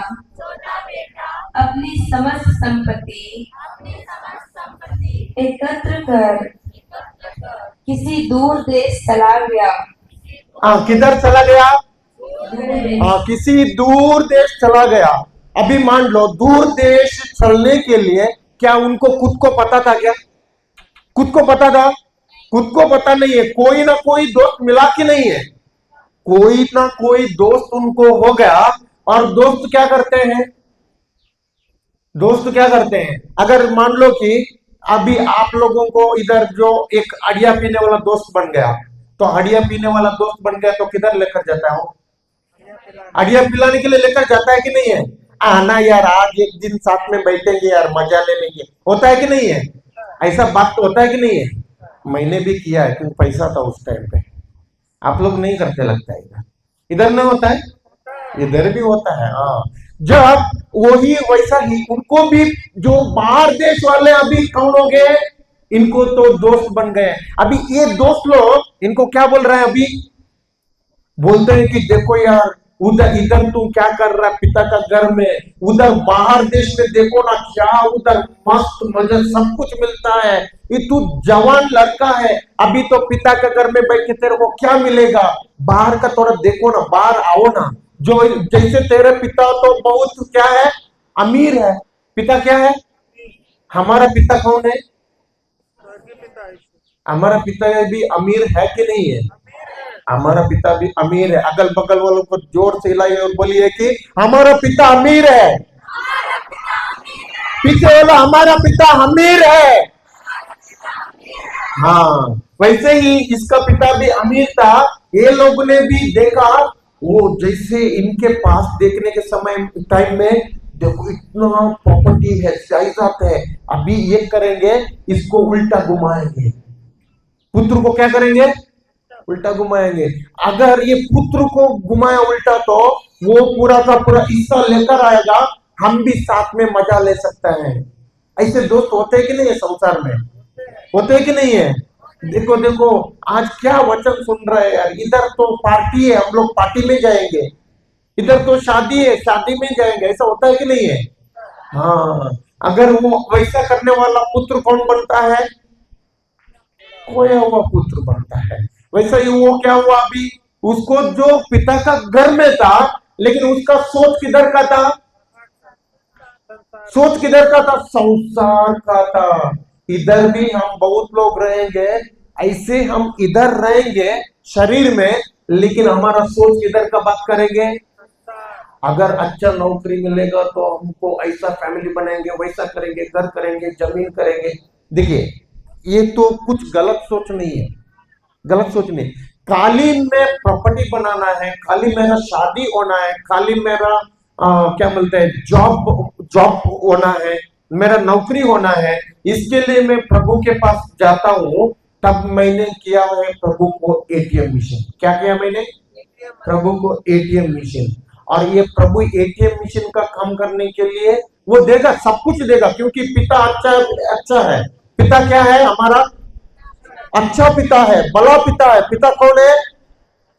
अपनी समस्त संपत्ति एकत्र कर किसी दूर देश चला गया। किधर चला गया? दूर किसी दूर देश चला गया। अभी मान लो दूर देश चलने के लिए क्या उनको खुद को पता था? क्या खुद को पता था? खुद को पता नहीं है। कोई ना कोई दोस्त मिला कि नहीं है? कोई ना कोई दोस्त उनको हो गया। और दोस्त क्या करते हैं? दोस्त क्या करते हैं? अगर मान लो कि अभी आप लोगों को इधर जो एक अड़िया पीने वाला दोस्त बन गया, तो अड़िया पीने वाला दोस्त बन गया तो किधर लेकर जाता है वो? अड़िया पिलाने के लिए लेकर जाता है कि नहीं है? आना यार, आज एक दिन साथ में बैठेंगे यार, मजा ले लेंगे, होता है कि नहीं है? ऐसा बात तो होता है कि नहीं है? मैंने भी किया है क्योंकि पैसा था उस टाइम पे। आप लोग नहीं करते लगता है इधर? इधर नहीं होता है, इधर भी होता है। हाँ, जब वही वैसा ही उनको भी जो बाहर देश वाले अभी कौन हो गए? इनको तो दोस्त बन गए। अभी ये दोस्त लोग इनको क्या बोल रहे हैं? अभी बोलते हैं कि देखो यार, उधर इधर तू क्या कर रहा है पिता का घर में, उधर बाहर देश में देखो ना क्या उधर मस्त मजा सब कुछ मिलता है, ये तू जवान लड़का है, अभी तो पिता के घर में बैठ के तेरे को क्या मिलेगा? बाहर का थोड़ा देखो ना, बाहर आओ ना। जो जैसे तेरे पिता तो बहुत क्या है? अमीर है। पिता क्या है? हमारा पिता कौन है? हमारा पिता भी अमीर है कि नहीं है? हमारा पिता भी अमीर है। अगल बगल वालों को जोर से हिलाइए और बोलिए कि हमारा पिता अमीर है। पीछे वाला, हमारा पिता अमीर है। हाँ, वैसे ही इसका पिता भी अमीर था। ये लोगों ने भी देखा, वो जैसे इनके पास देखने के समय टाइम में देखो इतना प्रॉपर्टी है, जायदाद है, अभी ये करेंगे, इसको उल्टा घुमाएंगे, पुत्र को क्या करेंगे? उल्टा घुमाएंगे। अगर ये पुत्र को घुमाया उल्टा तो वो पूरा का पूरा हिस्सा लेकर आएगा, हम भी साथ में मजा ले सकते हैं। ऐसे दोस्त होते हैं कि नहीं है? संसार में होते हैं कि नहीं है? देखो देखो, आज क्या वचन सुन रहे हैं यार। इधर तो पार्टी है, हम लोग पार्टी में जाएंगे, इधर तो शादी है, शादी में जाएंगे, ऐसा होता है कि नहीं है? हाँ, अगर वो वैसा करने वाला पुत्र कौन बनता है? खोया हुआ पुत्र बनता है। वैसा ही वो क्या हुआ? अभी उसको जो पिता का घर में था, लेकिन उसका सोच किधर का था? सोच किधर का था? संसार का था। इधर भी हम बहुत लोग रहेंगे, ऐसे हम इधर रहेंगे शरीर में, लेकिन हमारा सोच किधर का बात करेंगे? अगर अच्छा नौकरी मिलेगा तो हमको ऐसा फैमिली बनाएंगे, वैसा करेंगे, घर करेंगे, जमीन करेंगे। देखिए, ये तो कुछ गलत सोच नहीं है, गलत सोच नहीं। खाली में प्रॉपर्टी बनाना है, खाली मेरा शादी होना है, खाली मेरा क्या बोलते हैं जॉब होना है, मेरा नौकरी होना है, इसके लिए मैं प्रभु के पास जाता हूं। तब मैंने किया है प्रभु को एटीएम मिशन। क्या किया मैंने? प्रभु को एटीएम मिशन। और ये प्रभु एटीएम मिशन का काम करने के लिए वो देगा, सब कुछ देगा, क्योंकि पिता अच्छा है। पिता क्या है? हमारा अच्छा पिता है, बड़ा पिता है। पिता कौन है?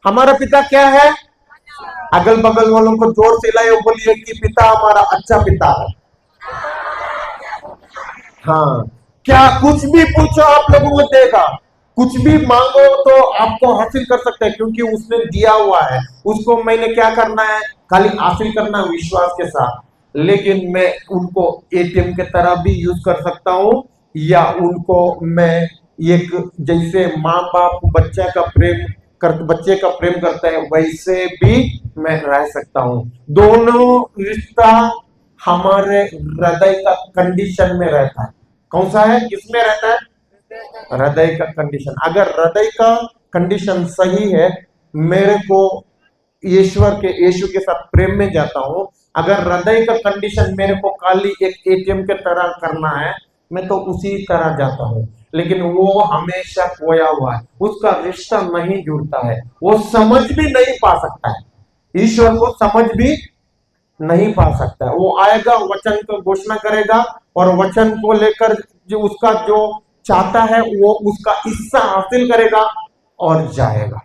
हमारा पिता क्या है? अगल बगल वालों को जोर से लाए बोलिए कि पिता हमारा अच्छा पिता है। हाँ, क्या कुछ भी पूछो आप लोगों को देगा, कुछ भी मांगो तो आपको हासिल कर सकते हैं, क्योंकि उसने दिया हुआ है। उसको मैंने क्या करना है? खाली हासिल करना विश्वास के साथ। लेकिन मैं उनको एटीएम के तरह भी यूज कर सकता हूं, या उनको मैं एक जैसे माँ बाप बच्चे का प्रेम करते हैं वैसे भी मैं रह सकता हूँ। दोनों रिश्ता हमारे हृदय का कंडीशन में रहता है। कौन सा है, किसमें रहता है? हृदय का कंडीशन। अगर हृदय का कंडीशन सही है, मेरे को यीशु के साथ प्रेम में जाता हूँ। अगर हृदय का कंडीशन मेरे को खाली एक एटीएम के तरह करना है, मैं तो उसी तरह जाता हूँ, लेकिन वो हमेशा खोया हुआ है, उसका रिश्ता नहीं जुड़ता है, वो समझ भी नहीं पा सकता है, ईश्वर को समझ भी नहीं पा सकता है। वो आएगा, वचन को घोषणा करेगा और वचन को लेकर जो उसका जो चाहता है वो उसका हिस्सा हासिल करेगा और जाएगा।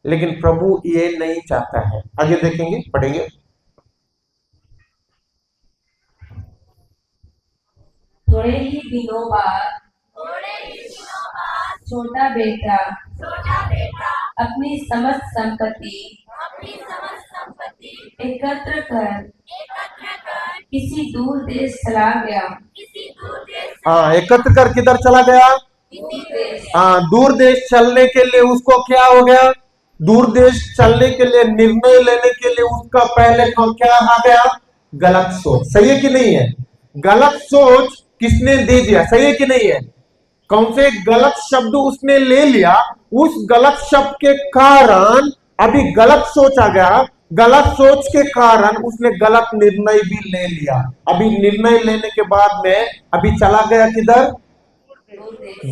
लेकिन प्रभु ये नहीं चाहता है। आगे देखेंगे, पढ़ेंगे। थोड़े ही दिनों बाद छोटा बेटा अपनी समस्त संपत्ति एकत्र कर किसी दूर देश चला गया। हाँ, एकत्र कर किधर चला गया? हाँ, दूर देश चलने के लिए उसको क्या हो गया? दूर देश चलने के लिए, निर्णय लेने के लिए उसका पहले क्या आ गया? गलत सोच। सही है कि नहीं है? गलत सोच किसने दे दिया? सही है कि नहीं है? कौन से गलत शब्द उसने ले लिया, उस गलत शब्द के कारण अभी गलत सोच आ गया। गलत सोच के कारण उसने गलत निर्णय भी ले लिया। अभी निर्णय लेने के बाद में अभी चला गया किधर?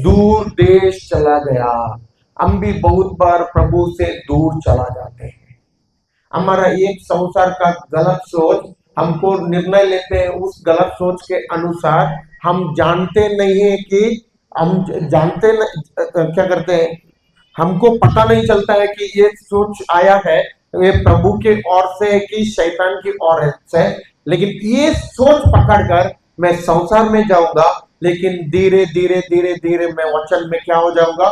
दूर देश चला गया। हम भी बहुत बार प्रभु से दूर चला जाते हैं। हमारा एक संसार का गलत सोच हमको निर्णय लेते हैं, उस गलत सोच के अनुसार हम जानते नहीं है कि हम जानते क्या करते हैं, हमको पता नहीं चलता है कि ये सोच आया है ये प्रभु के ओर से है कि शैतान की ओर से। लेकिन ये सोच पकड़कर मैं संसार में जाऊंगा, लेकिन धीरे धीरे धीरे धीरे मैं वचन में क्या हो जाऊंगा?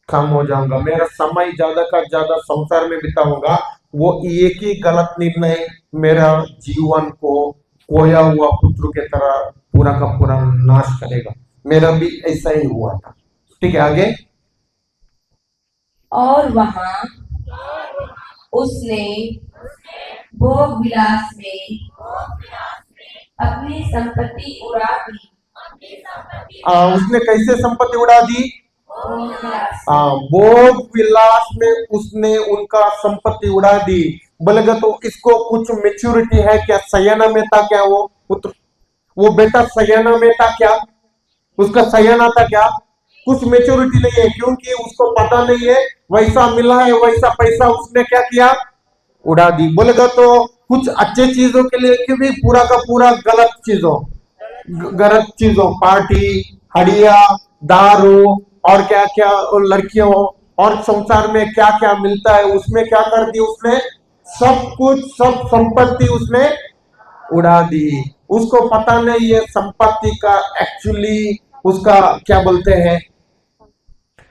कम हो जाऊंगा। मेरा समय ज्यादा का ज्यादा संसार में बिताऊंगा। वो एक ही गलत निर्णय मेरा जीवन को खोया हुआ पुत्र के तरह पूरा का पूरा नाश करेगा। मेरा भी ऐसा ही हुआ था। ठीक है, आगे। और वहां उसने भोग विलास में अपनी संपत्ति उड़ा दी। उसने कैसे संपत्ति उड़ा दी? भोग विलास भोग विलास में उसने उनका संपत्ति उड़ा दी। बोलेगा तो इसको कुछ मेच्योरिटी है क्या? सयाना में था क्या वो पुत्र? वो बेटा सयाना में था क्या? उसका सयाना था क्या? कुछ मेच्योरिटी नहीं है, क्योंकि उसको पता नहीं है वैसा मिला है, वैसा पैसा उसने क्या किया? उड़ा दी। बोलेगा तो कुछ अच्छे चीजों के लिए कि भी पूरा का पूरा गलत चीजों, पार्टी, हड़िया, दारू और क्या क्या, लड़कियों और संसार में क्या क्या मिलता है उसमें क्या कर दी उसने? सब कुछ, सब संपत्ति उसने उड़ा दी। उसको पता नहीं है संपत्ति का एक्चुअली उसका क्या बोलते हैं,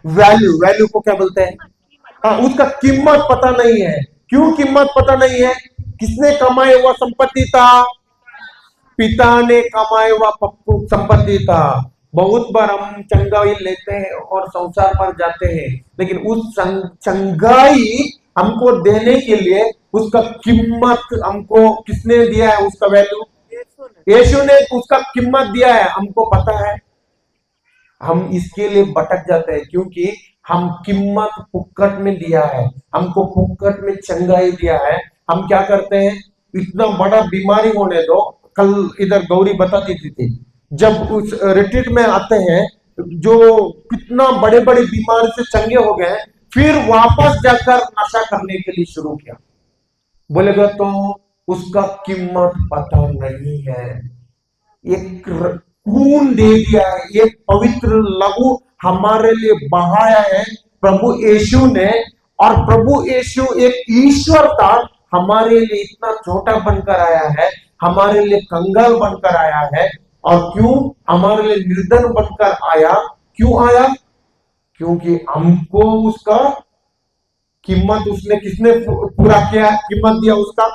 वैल्यू को क्या बोलते हैं? हाँ, उसका कीमत पता नहीं है। क्यों कीमत पता नहीं है? किसने कमाया हुआ संपत्ति था? पिता ने कमाया हुआ संपत्ति था। बहुत बार हम चंगाई लेते हैं और संसार पर जाते हैं, लेकिन उस चंगाई हमको देने के लिए उसका कीमत हमको किसने दिया है? उसका वैल्यू यीशु ने उसका कीमत दिया है, हमको पता है। हम इसके लिए भटक जाते हैं क्योंकि हम कीमत फुक्कट में दिया है, हमको फुक्कट में चंगाई दिया है। हम क्या करते हैं, इतना बड़ा बीमारी होने दो, कल इधर गौरी बताती थी जब उस रिट्रीट में आते हैं जो कितना बड़े बड़े बीमारी से चंगे हो गए, फिर वापस जाकर नशा करने के लिए शुरू किया। बोलेगा तो उसका कीमत पता नहीं है। एक खून दे दिया है, एक पवित्र लहू हमारे लिए बहाया है प्रभु यीशु ने। और प्रभु यीशु एक ईश्वर था, हमारे लिए इतना छोटा बनकर आया है, हमारे लिए कंगाल बनकर आया है। और क्यों हमारे लिए निर्धन बनकर आया? क्यों आया? क्योंकि हमको उसका कीमत उसने किसने पूरा किया? कीमत दिया उसका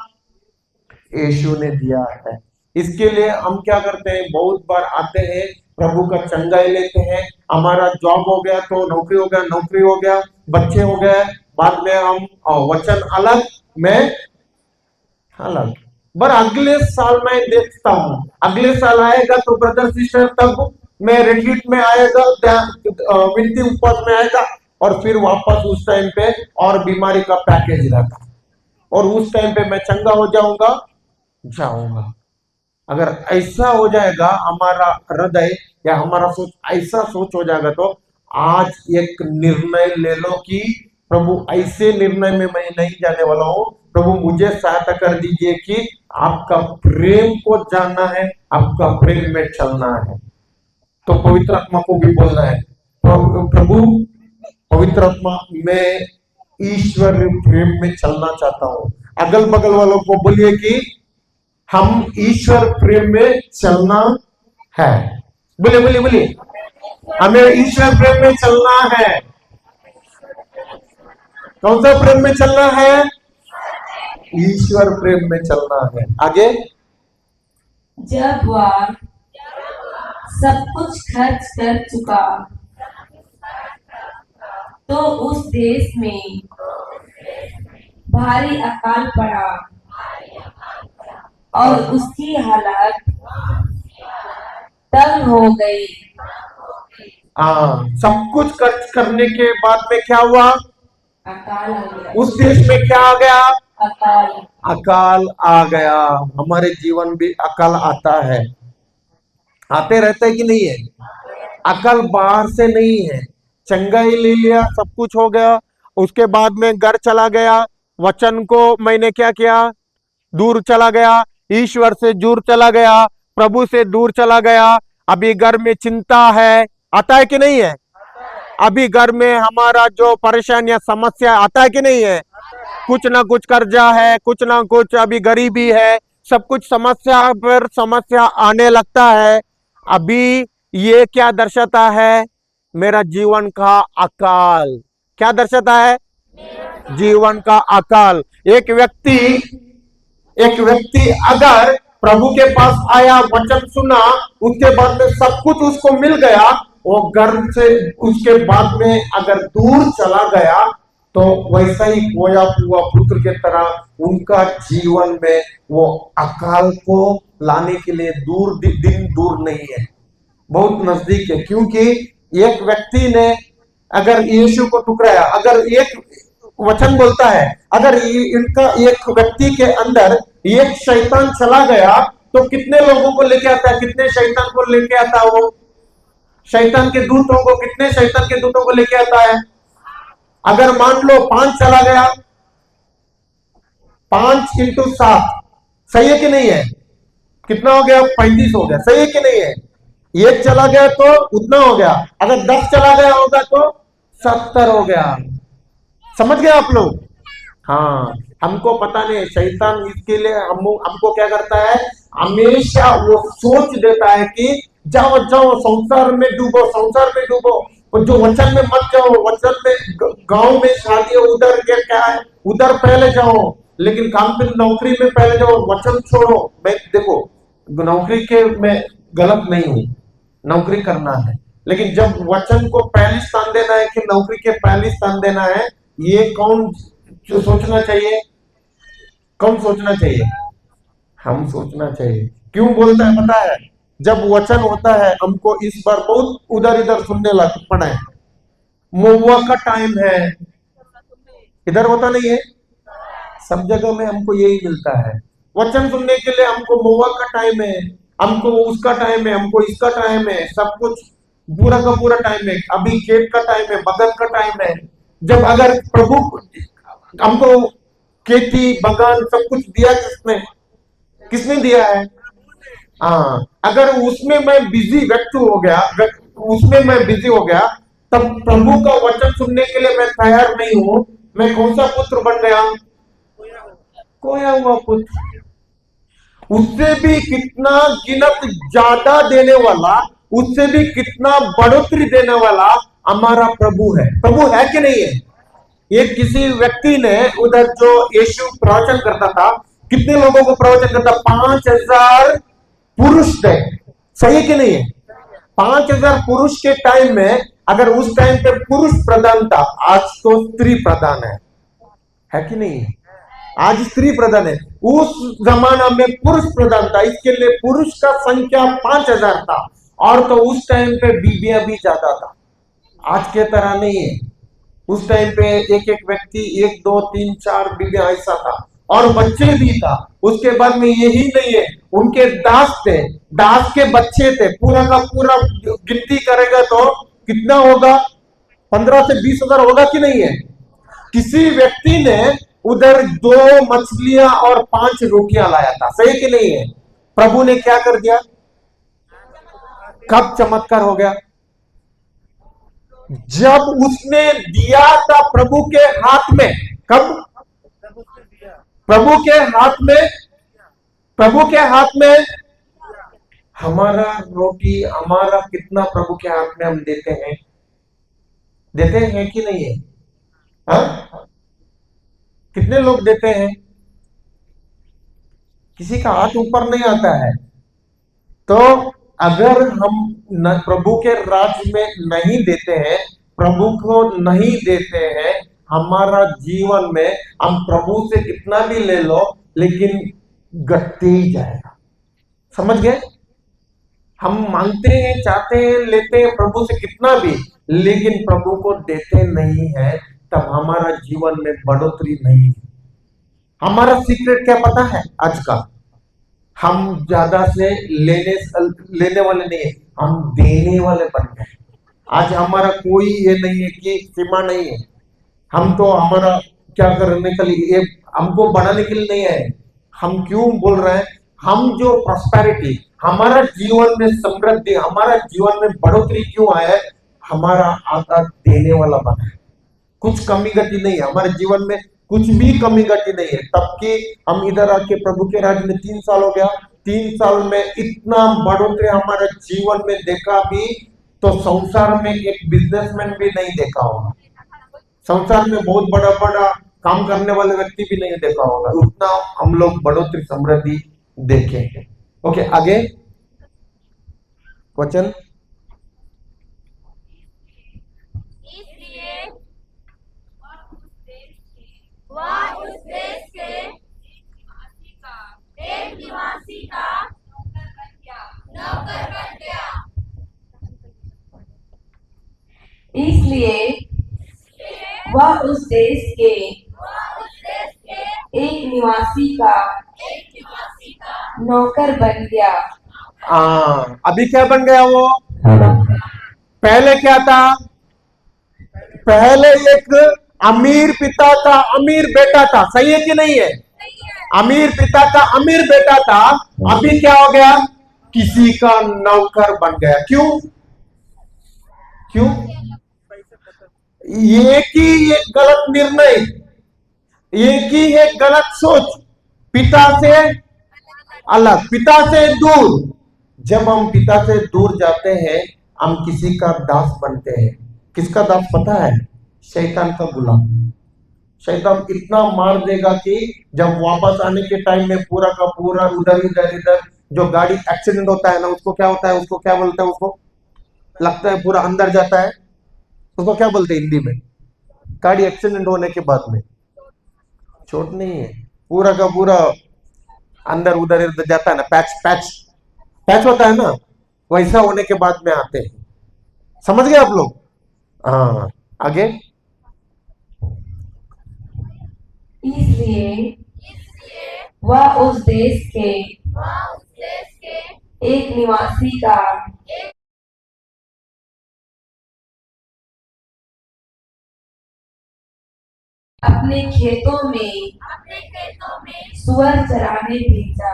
यीशु ने दिया है। इसके लिए हम क्या करते हैं, बहुत बार आते हैं प्रभु का चंगाई लेते हैं। हमारा जॉब हो गया तो नौकरी हो गया, नौकरी हो गया, बच्चे हो गए, बाद में हम वचन अलग में अलग। पर अगले साल मैं देखता हूँ, अगले साल आएगा तो ब्रदर सिस्टर तब मैं रिट्रीट में आएगा, विनती उपवास में आएगा, और फिर वापस उस टाइम पे और बीमारी का पैकेज रहता, और उस टाइम पे मैं चंगा हो जाऊंगा। अगर ऐसा हो जाएगा हमारा हृदय या हमारा सोच, ऐसा सोच हो जाएगा, तो आज एक निर्णय ले लो कि प्रभु ऐसे निर्णय में मैं नहीं जाने वाला हूं। प्रभु मुझे सहायता कर दीजिए कि आपका प्रेम को जानना है, आपका प्रेम में चलना है। तो पवित्र आत्मा को भी बोलना है, प्रभु पवित्र आत्मा मैं ईश्वर प्रेम में चलना चाहता हूं। अगल बगल वालों को बोलिए कि हम ईश्वर प्रेम में चलना है। बोलिए बोलिए बोलिए, हमें ईश्वर प्रेम में चलना है। कौन सा प्रेम में चलना है? ईश्वर प्रेम में चलना है। आगे, जब वह सब कुछ खर्च कर चुका तो उस देश में भारी अकाल पड़ा और उसकी हालत तंग हो गई। सब कुछ खर्च करने के बाद में क्या हुआ? अकाल आ गया। उस देश में क्या आ गया? अकाल आ गया। हमारे जीवन भी अकाल आता है, आते रहते है कि नहीं है? अकाल बाहर से नहीं है। चंगाई ले लिया, सब कुछ हो गया, उसके बाद में घर चला गया, वचन को मैंने क्या किया? दूर चला गया, ईश्वर से दूर चला गया, प्रभु से दूर चला गया। अभी घर में चिंता है, आता है कि नहीं है? अभी घर में हमारा जो परेशान या समस्या आता है कि नहीं है? कुछ ना कुछ कर्जा है, कुछ ना कुछ अभी गरीबी है, सब कुछ समस्या पर समस्या आने लगता है। अभी ये क्या दर्शाता है? मेरा जीवन का अकाल। क्या दर्शाता है? जीवन का अकाल। एक व्यक्ति अगर प्रभु के पास आया, वचन सुना, उसके बाद में सब कुछ उसको मिल गया, वो घर से उसके बाद में अगर दूर चला गया, तो वैसा ही खोया हुआ पुत्र के तरह उनका जीवन में वो अकाल को लाने के लिए दिन दूर नहीं है, बहुत नजदीक है। क्योंकि एक व्यक्ति ने अगर यीशु को ठुकराया, अगर एक वचन बोलता है, अगर इनका एक व्यक्ति के अंदर एक शैतान चला गया, तो कितने लोगों को लेके आता है? कितने शैतान को लेके आता है? वो शैतान के दूतों को, कितने शैतान के दूतों को लेके आता है? अगर मान लो 5 चला गया, 5 × 7 सही है कि नहीं है? कितना हो गया? 35 हो गया, सही है कि नहीं है? एक चला गया तो उतना हो गया, अगर 10 चला गया होगा तो 70 हो गया। समझ गए आप लोग? हाँ, हमको पता नहीं, शैतान इसके लिए हमको क्या करता है? हमेशा वो सोच देता है कि जाओ जाओ संसार में डूबो, संसार में डूबो, जो वचन में मत जाओ, वचन में गांव में शादी उधर क्या है, उधर पहले जाओ, लेकिन काम पे नौकरी में पहले जाओ, वचन छोड़ो। मैं देखो, नौकरी के मैं गलत नहीं हूं, नौकरी करना है, लेकिन जब वचन को पहले स्थान देना है कि नौकरी के पहले स्थान देना है, ये कौन सोचना चाहिए? कौन सोचना चाहिए? हम सोचना चाहिए। क्यों बोलता है पता है? जब वचन होता है, हमको इस बार बहुत उधर इधर सुनने लग पड़ा है। महुआ का टाइम है, इधर होता नहीं है, सब जगह में हमको यही मिलता है। वचन सुनने के लिए हमको महुआ का टाइम है, हमको उसका टाइम है, हमको इसका टाइम है, सब कुछ पूरा का पूरा टाइम है। अभी खेत का टाइम है, बगल का टाइम है। जब अगर प्रभु हमको खेती बगान सब कुछ दिया, किसने दिया है? हाँ, अगर उसमें मैं बिजी व्यक्ति हो गया, उसमें मैं बिजी हो गया, तब प्रभु का वचन सुनने के लिए मैं तैयार नहीं हूं, मैं कौन सा पुत्र बन गया? खोया हुआ पुत्र। उससे भी कितना गिनत ज्यादा देने वाला, उससे भी कितना बढ़ोतरी देने वाला हमारा प्रभु है। प्रभु है कि नहीं है? ये किसी व्यक्ति ने उधर जो यीशु प्रवचन करता था, कितने लोगों को प्रवचन करता? 5000 पुरुष थे, सही है कि नहीं है? 5,000 पुरुष के टाइम में, अगर उस टाइम पे पुरुष प्रधान था, आज तो स्त्री प्रधान है कि नहीं? आज स्त्री प्रधान है, उस जमाना में पुरुष प्रधान था, इसके लिए पुरुष का संख्या 5,000 था, और तो उस टाइम पे बीबियां भी ज्यादा था, आज के तरह नहीं है। उस टाइम पे एक एक व्यक्ति 1 2 3 4 बीबियां ऐसा था, और बच्चे भी था। उसके बाद में यही नहीं है, उनके दास थे, दास के बच्चे थे, पूरा का पूरा गिनती करेगा तो कितना होगा? 15 से 20 हजार होगा कि नहीं है? किसी व्यक्ति ने उधर 2 मछलियां और 5 रोटियां लाया था, सही कि नहीं है? प्रभु ने क्या कर दिया? कब चमत्कार हो गया? जब उसने दिया था प्रभु के हाथ में। कब? प्रभु के हाथ में, प्रभु के हाथ में हमारा रोटी, हमारा कितना प्रभु के हाथ में हम देते हैं? देते हैं कि नहीं है? हाँ? कितने लोग देते हैं? किसी का हाथ ऊपर नहीं आता है। तो अगर हम प्रभु के राज्य में नहीं देते हैं, प्रभु को नहीं देते हैं, हमारा जीवन में हम प्रभु से कितना भी ले लो, लेकिन घटते ही जाएगा। समझ गए? हम मांगते हैं, चाहते हैं, लेते हैं प्रभु से कितना भी, लेकिन प्रभु को देते नहीं है, तब हमारा जीवन में बढ़ोतरी नहीं है। हमारा सीक्रेट क्या पता है? आज का हम ज्यादा से लेने वाले नहीं है, हम देने वाले बन गए। आज हमारा कोई ये नहीं है कि सीमा नहीं है। हम तो हमारा क्या करने के लिए, हमको बढ़ाने के लिए नहीं है। हम क्यों बोल रहे हैं? हम जो प्रॉस्पेरिटी, हमारा जीवन में समृद्धि, हमारा जीवन में बढ़ोतरी क्यों आया है? हमारा आका देने वाला बना है। कुछ कमी घटी नहीं है हमारे जीवन में, कुछ भी कमी घटी नहीं है। तब कि हम इधर आके प्रभु के राज्य में 3 साल हो गया, 3 साल में इतना बढ़ोतरी हमारे जीवन में देखा भी, तो संसार में एक बिजनेसमैन भी नहीं देखा होगा, संसार में बहुत बड़ा बड़ा काम करने वाले व्यक्ति भी नहीं देखा होगा, उतना हम लोग बढ़ोतरी समृद्धि देखे हैं। ओके, आगे क्वेश्चन। वह उस देश के एक निवासी का नौकर बन गया। इसलिए वह उस देश के एक निवासी का नौकर बन गया। अभी क्या बन गया वो? पहले क्या था? पहले एक अमीर पिता का अमीर बेटा था, सही है कि नहीं है? अमीर पिता का अमीर बेटा था, अभी क्या हो गया? किसी का नौकर बन गया। क्यों? क्यों? एक ही एक गलत निर्णय, एक ही एक गलत सोच, पिता से अलग, पिता से दूर। जब हम पिता से दूर जाते हैं, हम किसी का दास बनते हैं। किसका दास पता है? शैतान का गुलाम। शैतान इतना मार देगा कि जब वापस आने के टाइम में पूरा का पूरा उधर इधर इधर, जो गाड़ी एक्सीडेंट होता है ना, उसको क्या होता है? उसको क्या बोलते हैं? उसको लगता है पूरा अंदर जाता है, उसको क्या बोलते हैं हिंदी में? गाड़ी एक्सीडेंट होने के बाद में चोट नहीं है, पूरा का पूरा अंदर उधर इधर जाता है ना, पैच पैच पैच होता है ना, वैसा होने के बाद में आते हैं। समझ गए आप लोग? हाँ, आगे। इसलिए वह उस देश के एक निवासी का अपने खेतों में सुअर चराने भेजा।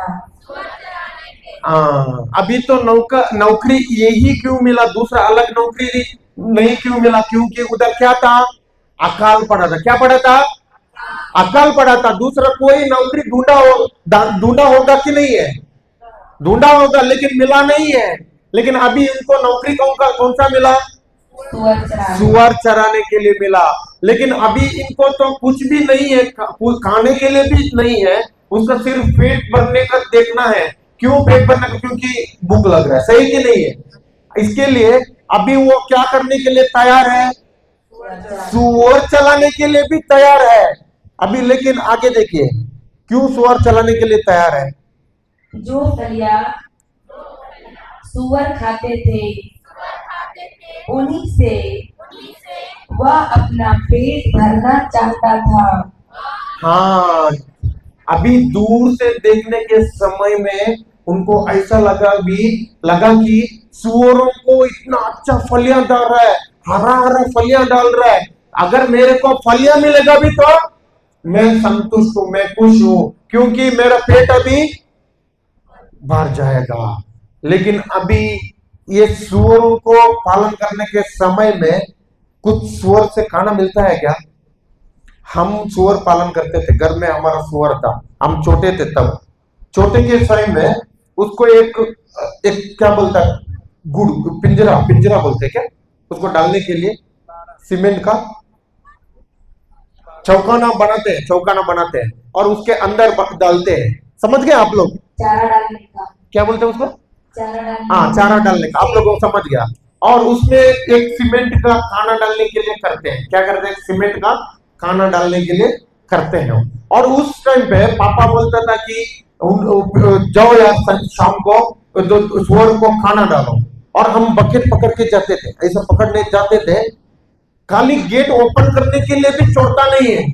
अभी तो नौकरी यही क्यों मिला? दूसरा अलग नौकरी नहीं क्यों मिला? क्योंकि उधर क्या था? अकाल पड़ा था। क्या पड़ा था? अकाल पड़ा था। दूसरा कोई नौकरी ढूंढा होगा कि नहीं है? ढूंढा होगा, लेकिन मिला नहीं है। लेकिन अभी इनको नौकरी कौन सा मिला? सुअर चराने के लिए मिला। लेकिन अभी इनको तो कुछ भी नहीं है, खाने के लिए भी नहीं है, उसका सिर्फ पेट भरने का देखना है। क्यों पेट भरने का? क्योंकि भूख लग रहा है, सही कि नहीं है? इसके लिए अभी वो क्या करने के लिए तैयार है? सुअर चलाने के लिए भी तैयार है अभी। लेकिन आगे देखिए, क्यों सुअर चलाने के लिए तैयार है? जो फलियां सुअर खाते थे खाते थे उन्हीं से उन्हीं से वह अपना पेट भरना चाहता था। हाँ, अभी दूर से देखने के समय में उनको ऐसा लगा कि सुअरों को इतना अच्छा फलियां डाल रहा है, हरा हरा फलियां डाल रहा है, अगर मेरे को फलियां मिलेगा भी तो मैं संतुष्ट हूं, मैं खुश हूं, क्योंकि मेरा पेट अभी भर जाएगा। लेकिन अभी ये सुअरों को पालन करने के समय में कुछ सुअर से खाना मिलता है क्या? हम सुअर पालन करते थे, घर में हमारा सुअर था, हम छोटे थे तब। छोटे के समय में उसको एक क्या बोलता है, पिंजरा बोलते क्या उसको, डालने के लिए सीमेंट का चौकाना बनाते हैं और उसके अंदर डालते हैं। समझ गए आप लोग? चारा डालने का। क्या बोलते हैं उसको? चारा डालने हाँ, चारा डालने का, आप लोगों को समझ गया। और उसमें एक सीमेंट का खाना डालने के लिए करते हैं, क्या करते हैं? सीमेंट का खाना डालने के लिए करते हैं। और उस टाइम पे पापा बोलता था कि जाओ यार शाम को सुअर को खाना डालो, और हम बकेट पकड़ के जाते थे, ऐसा पकड़ने जाते थे, खाली गेट ओपन करने के लिए भी छोड़ता नहीं है,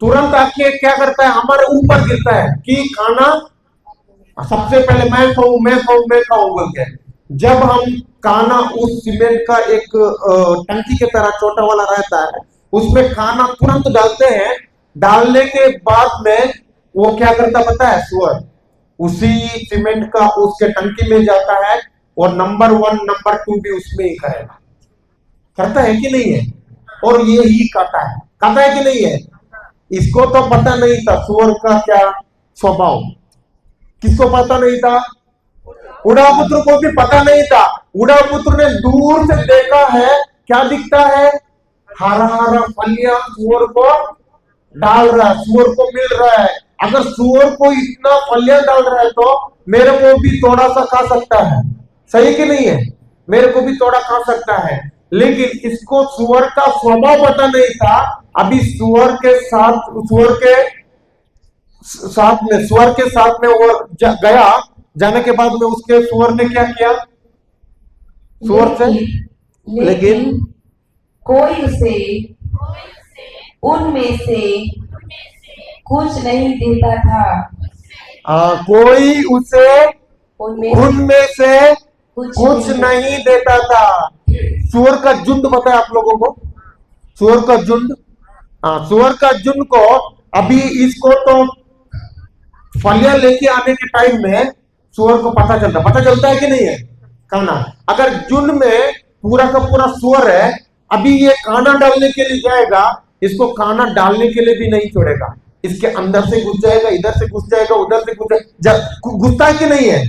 तुरंत आके क्या करता है, हमारे ऊपर गिरता है कि खाना सबसे पहले मैं खाऊं बोल के। जब हम खाना उस सीमेंट का एक टंकी के तरह छोटा वाला रहता है, उसमें खाना तुरंत डालते हैं, डालने के बाद में वो क्या करता पता है? सुअर उसी सीमेंट का उसके टंकी में जाता है और नंबर 1 नंबर 2 भी उसमें ही करेगा। करता है कि नहीं है? और ये ही खाता है कि नहीं है? इसको तो पता नहीं था सुअर का क्या स्वभाव, किसको पता नहीं था? उड़ापुत्र को भी पता नहीं था। उड़ापुत्र ने दूर से देखा है, क्या दिखता है? हरा हरा फलियां सुअर को डाल रहा है, सुअर को मिल रहा है। अगर सुअर को इतना फलियां डाल रहा है तो मेरे को भी थोड़ा सा खा सकता है, सही कि नहीं है? मेरे को भी थोड़ा खा सकता है। लेकिन इसको सुअर का स्वभाव पता नहीं था। अभी सुअर के साथ में वो गया, जाने के बाद में उसके सुअर ने क्या किया? सुअर से लेकिन कोई उसे उनमें से कुछ नहीं देता था। कोई उसे उनमें से कुछ नहीं देता था। सुअर का झुंड पता है आप लोगों को? सुअर का झुंड, सुअर का झुंड को अभी इसको तो फलियां लेके आने के टाइम में सुअर को पता चलता है कि नहीं है खाना। अगर झुंड में पूरा का पूरा सुअर है, अभी ये खाना डालने के लिए जाएगा, इसको खाना डालने के लिए भी नहीं छोड़ेगा, इसके अंदर से घुस जाएगा, इधर से घुस जाएगा, उधर से घुसता है कि नहीं है?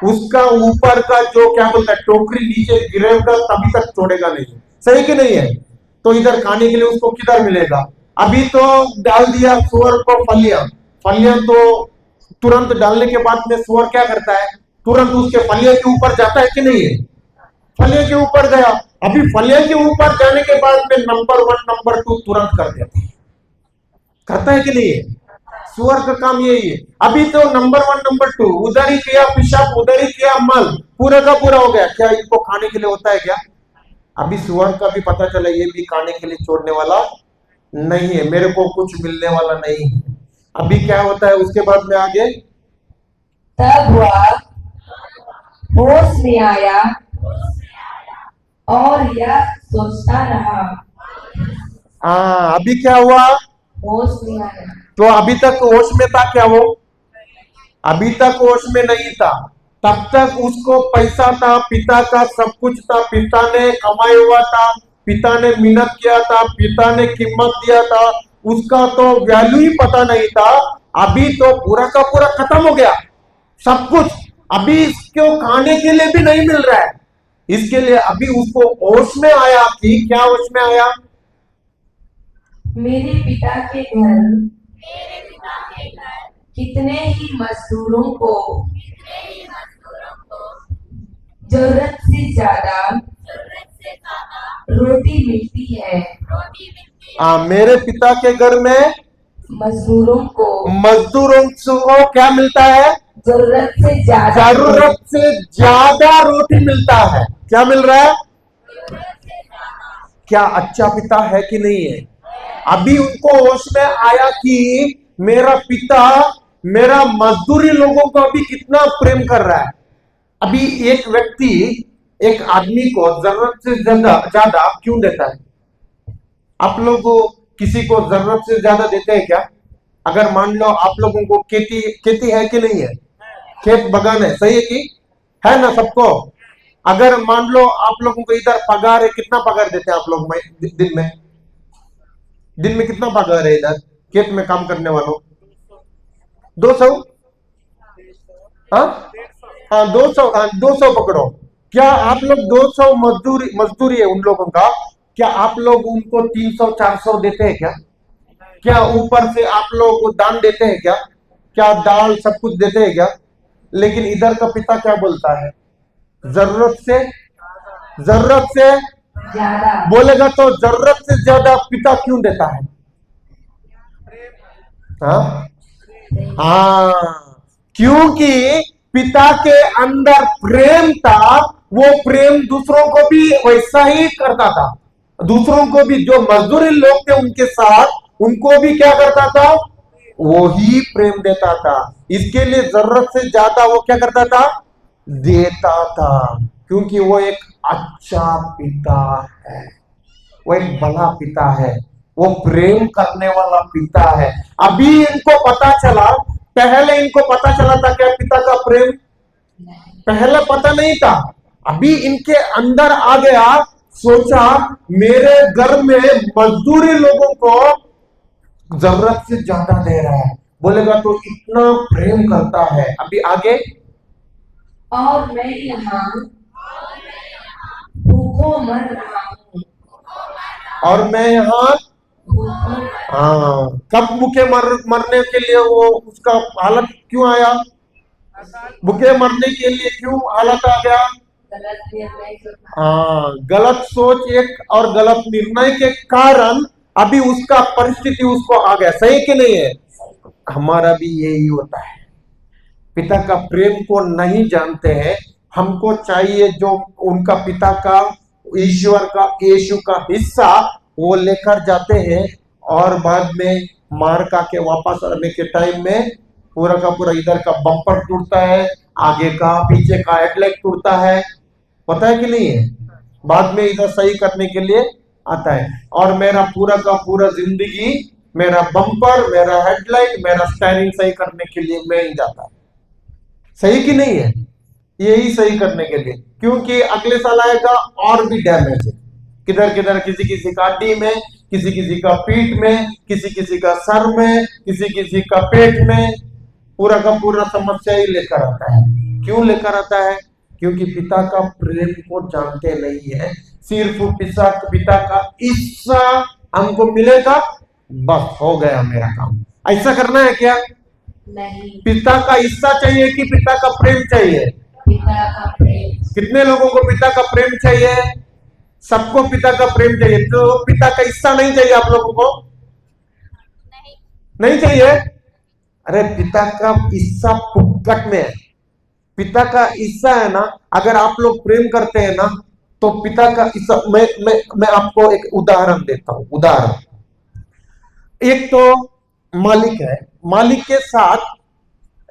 उसका ऊपर का जो क्या बोलता है टोकरी नीचे गिरेगा तभी तक छोड़ेगा नहीं, सही कि नहीं है? तो इधर खाने के लिए उसको किधर मिलेगा? अभी तो डाल दिया सुअर को फलियां तो तुरंत डालने के बाद में सुअर क्या करता है? तुरंत उसके फलियां के ऊपर जाता है कि नहीं है? फलियां के ऊपर गया, अभी फलियां के ऊपर जाने के बाद में नंबर 1 नंबर 2 तुरंत कर देता है, करता है कि नहीं है? सुअर का काम यही है। अभी तो नंबर 1 नंबर 2 उधर ही किया पेशाब, उधर ही किया मल, पूरा का पूरा हो गया। क्या इनको खाने के लिए होता है क्या? अभी सुअर का भी पता चला ये भी खाने के लिए छोड़ने वाला नहीं है, मेरे को कुछ मिलने वाला नहीं है। अभी क्या होता है उसके बाद में आगे? तब वह होश में आया और यह सोचता रहा। अभी क्या हुआ? होश में आया। तो अभी तक होश में था क्या वो? अभी तक होश में नहीं था। तब तक उसको पैसा था, पिता का सब कुछ था, पिता ने कमाया हुआ था, पिता ने मेहनत किया था, पिता ने कीमत दिया था, उसका तो वैल्यू ही पता नहीं था। अभी तो पूरा का पूरा खत्म हो गया सब कुछ, अभी इसको खाने के लिए भी नहीं मिल रहा है। इसके लिए अभी उसको होश में आया कि क्या होश में आया? मेरे पिता के घर कितने ही मजदूरों को जरूरत से से ज्यादा जरूरत से ज्यादा रोटी मिलती है। रोटी मिलती है। मेरे पिता के घर में मजदूरों मजदूरों को क्या मिलता है? जरूरत से ज्यादा जरूरत से ज्यादा रोटी मिलता है। क्या मिल रहा है? जरूरत से ज्यादा। क्या अच्छा पिता है कि नहीं है? अभी उनको होश में आया कि मेरा पिता मेरा मजदूरी लोगों को अभी कितना प्रेम कर रहा है। अभी एक व्यक्ति एक आदमी को जरूरत से ज्यादा क्यों देता है? आप लोग किसी को जरूरत से ज्यादा देते हैं क्या? अगर मान लो आप लोगों को खेती है कि नहीं है? खेत बगान है, सही है कि है ना सबको? अगर मान लो आप लोगों को इधर पगार है, कितना पगार देते हैं आप लोग दिन में कितना पगार है इधर खेत में काम करने वालों? 200? हाँ 200 पकड़ो। क्या आप लोग 200 मजदूरी है उन लोगों का, क्या आप लोग उनको 300-400 देते हैं क्या? क्या ऊपर से आप लोग दान देते हैं क्या? क्या दाल सब कुछ देते हैं क्या? लेकिन इधर का पिता क्या बोलता है? जरूरत से ज्यादा बोलेगा तो जरूरत से ज्यादा पिता क्यों देता है? हाँ, क्योंकि पिता के अंदर प्रेम था। वो प्रेम दूसरों को भी वैसा ही करता था। दूसरों को भी, जो मजदूरी लोग थे उनके साथ, उनको भी क्या करता था? वो ही प्रेम देता था। इसके लिए जरूरत से ज्यादा वो क्या करता था? देता था, क्योंकि वो एक अच्छा पिता है, वो एक भला पिता है, वो प्रेम करने वाला पिता है। अभी इनको पता चला, पहले इनको पता चला था क्या पिता का प्रेम? पहले पता नहीं था। अभी इनके अंदर आ गया, सोचा मेरे घर में मजदूरी लोगों को जरूरत से ज्यादा दे रहा है, बोलेगा तो इतना प्रेम करता है। अभी आगे, और मैं यहाँ भूखों मर रहा हूँ। और मैं यहाँ कब भूखे मरने के लिए वो उसका हालत क्यों आया? भूखे मरने के लिए क्यों हालत आ गया? गलत सोच एक और गलत निर्णय के कारण अभी उसका परिस्थिति उसको आ गया। सही कि नहीं है? हमारा भी यही होता है, पिता का प्रेम को नहीं जानते हैं। हमको चाहिए जो उनका पिता का, ईश्वर का, यीशु का हिस्सा वो लेकर जाते हैं, और बाद में मार का के वापस आने के टाइम में पूरा का पूरा इधर का बम्पर टूटता है, आगे का पीछे का हेडलाइट टूटता है। पता है कि नहीं है? बाद में इधर सही करने के लिए आता है, और मेरा पूरा का पूरा जिंदगी, मेरा बम्पर, मेरा हेडलाइट, मेरा स्टीयरिंग सही करने के लिए मैं ही जाता है। सही कि नहीं है? यही सही करने के लिए, क्योंकि अगले साल आएगा और भी डैमेज है, किधर किधर, किसी किसी का हड्डी में, किसी किसी का पीठ में, किसी किसी का सर में, किसी किसी का पेट में, पूरा का पूरा समस्या ही लेकर आता है। क्यों लेकर आता है? क्योंकि पिता का प्रेम को जानते नहीं है। सिर्फ पिता का हिस्सा हमको मिलेगा, बस हो गया मेरा काम। ऐसा करना है क्या? नहीं, पिता का हिस्सा चाहिए कि पिता का प्रेम चाहिए? पिता का प्रेम। कितने लोगों को पिता का प्रेम चाहिए? सबको पिता का प्रेम चाहिए। तो पिता का हिस्सा नहीं चाहिए आप लोगों को? नहीं चाहिए? अरे पिता का हिस्सा फुकट में है। पिता का हिस्सा है ना, अगर आप लोग प्रेम करते हैं ना, तो पिता का हिस्सा, मैं आपको एक उदाहरण देता हूं। उदाहरण, एक तो मालिक है, मालिक के साथ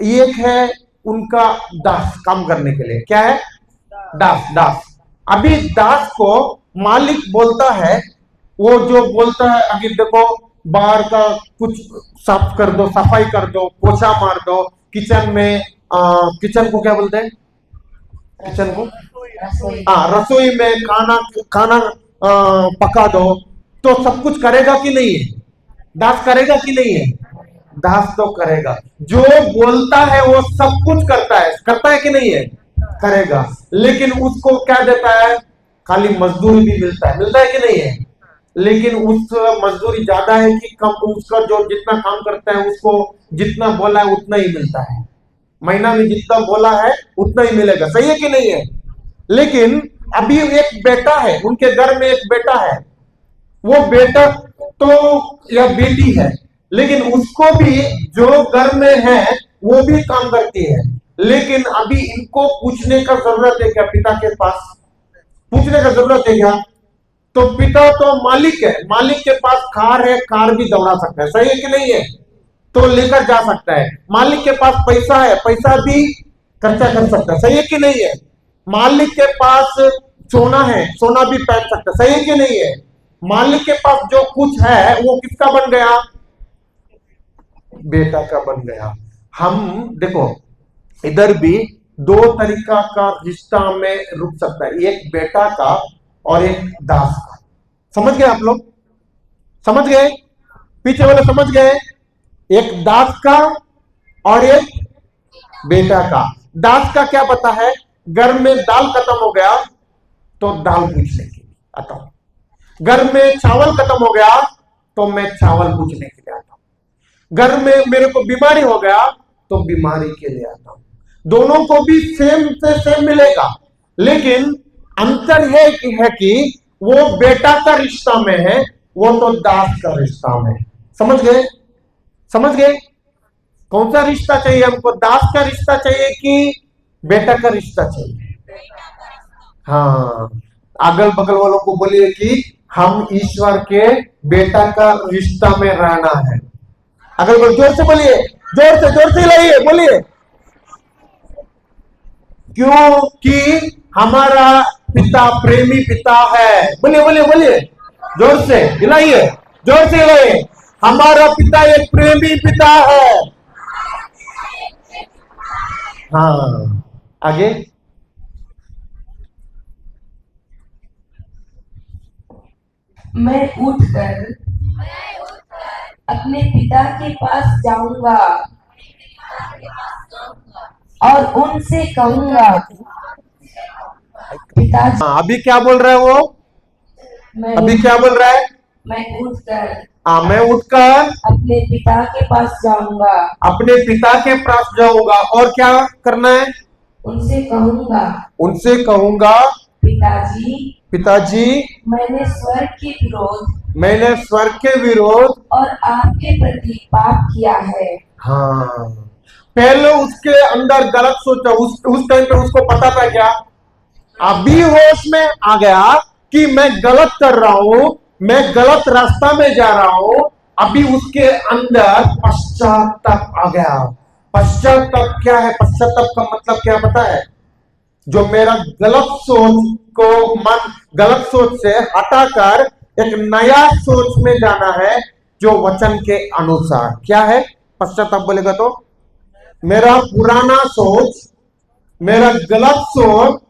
एक है उनका दास काम करने के लिए। क्या है? दास। अभी दास को मालिक बोलता है, वो जो बोलता है, अभी देखो बाहर का कुछ साफ कर दो, सफाई कर दो, पोछा मार दो, किचन में किचन को क्या बोलते हैं? किचन को रसोई में खाना पका दो, तो सब कुछ करेगा कि नहीं है? दास करेगा कि नहीं है? दास तो करेगा। जो बोलता है वो सब कुछ करता है कि नहीं है? करेगा। लेकिन उसको क्या देता है? खाली मजदूरी भी मिलता है कि नहीं है? लेकिन उस मजदूरी ज्यादा है कि कम? उसका जो जितना काम करता है उसको जितना बोला है उतना ही मिलता है। महीना में जितना बोला है उतना ही मिलेगा। सही है कि नहीं है? लेकिन अभी एक बेटा है, उनके घर में एक बेटा है, वो बेटा तो या बेटी है, लेकिन उसको भी जो घर में है वो भी काम करती है, लेकिन अभी इनको पूछने का जरूरत है क्या पिता के पास? पूछने का जरूरत है क्या? तो पिता तो मालिक है, मालिक के पास कार है, कार भी दौड़ा सकता है, सही है कि नहीं है? तो लेकर जा सकता है। मालिक के पास पैसा है, पैसा भी खर्चा कर सकता है, सही है कि नहीं है? मालिक के पास सोना है, सोना भी पहन सकता है, सही है कि नहीं है? मालिक के पास जो कुछ है वो किसका बन गया? बेटा का बन गया। हम देखो इधर भी दो तरीका का रिश्ता में रुक सकता है, एक बेटा का और एक दास का। समझ गए आप लोग? समझ गए? पीछे वाले समझ गए? एक दास का और एक बेटा का। दास का क्या पता है? घर में दाल खत्म हो गया तो दाल पूछने के लिए आता हूं, घर में चावल खत्म हो गया तो मैं चावल पूछने के लिए आता हूं, घर में मेरे को बीमारी हो गया तो बीमारी के लिए आता हूं। दोनों को भी सेम से सेम मिलेगा, लेकिन अंतर है कि वो बेटा का रिश्ता में है, वो तो दास का रिश्ता में। समझ गए? समझ गए? कौन सा रिश्ता चाहिए हमको? दास का रिश्ता चाहिए कि बेटा का रिश्ता चाहिए? हाँ, अगल बगल वालों को बोलिए कि हम ईश्वर के बेटा का रिश्ता में रहना है। अगल बगल जोर से बोलिए, जोर से लाइए, बोलिए। क्योंकि हमारा पिता प्रेमी पिता है। बोलिए बोलिए बोलिए, जोर से हिलाइए, जोर से हिलाइए। हमारा पिता एक प्रेमी पिता है। हाँ, आगे। मैं उठकर अपने पिता के पास जाऊंगा और उनसे कहूंगा, पिताजी। हाँ, अभी क्या बोल रहा है वो? अभी क्या बोल रहा है? मैं उठकर मैं उठकर अपने पिता के पास जाऊंगा, अपने पिता के पास जाऊंगा और क्या करना है? उनसे कहूंगा, उनसे कहूंगा, पिताजी पिताजी मैंने स्वर्ग के विरोध और आपके प्रति पाप किया है। हाँ, पहले उसके अंदर गलत सोचा, उस टाइम पे उसको पता था क्या? अभी होश में आ गया कि मैं गलत कर रहा हूं, मैं गलत रास्ता में जा रहा हूं। अभी उसके अंदर पश्चाताप आ गया। पश्चाताप क्या है? पश्चाताप का मतलब क्या पता है? जो मेरा गलत सोच को गलत सोच से हटाकर एक नया सोच में जाना है, जो वचन के अनुसार। क्या है पश्चाताप बोलेगा तो? मेरा पुराना सोच, मेरा गलत सोच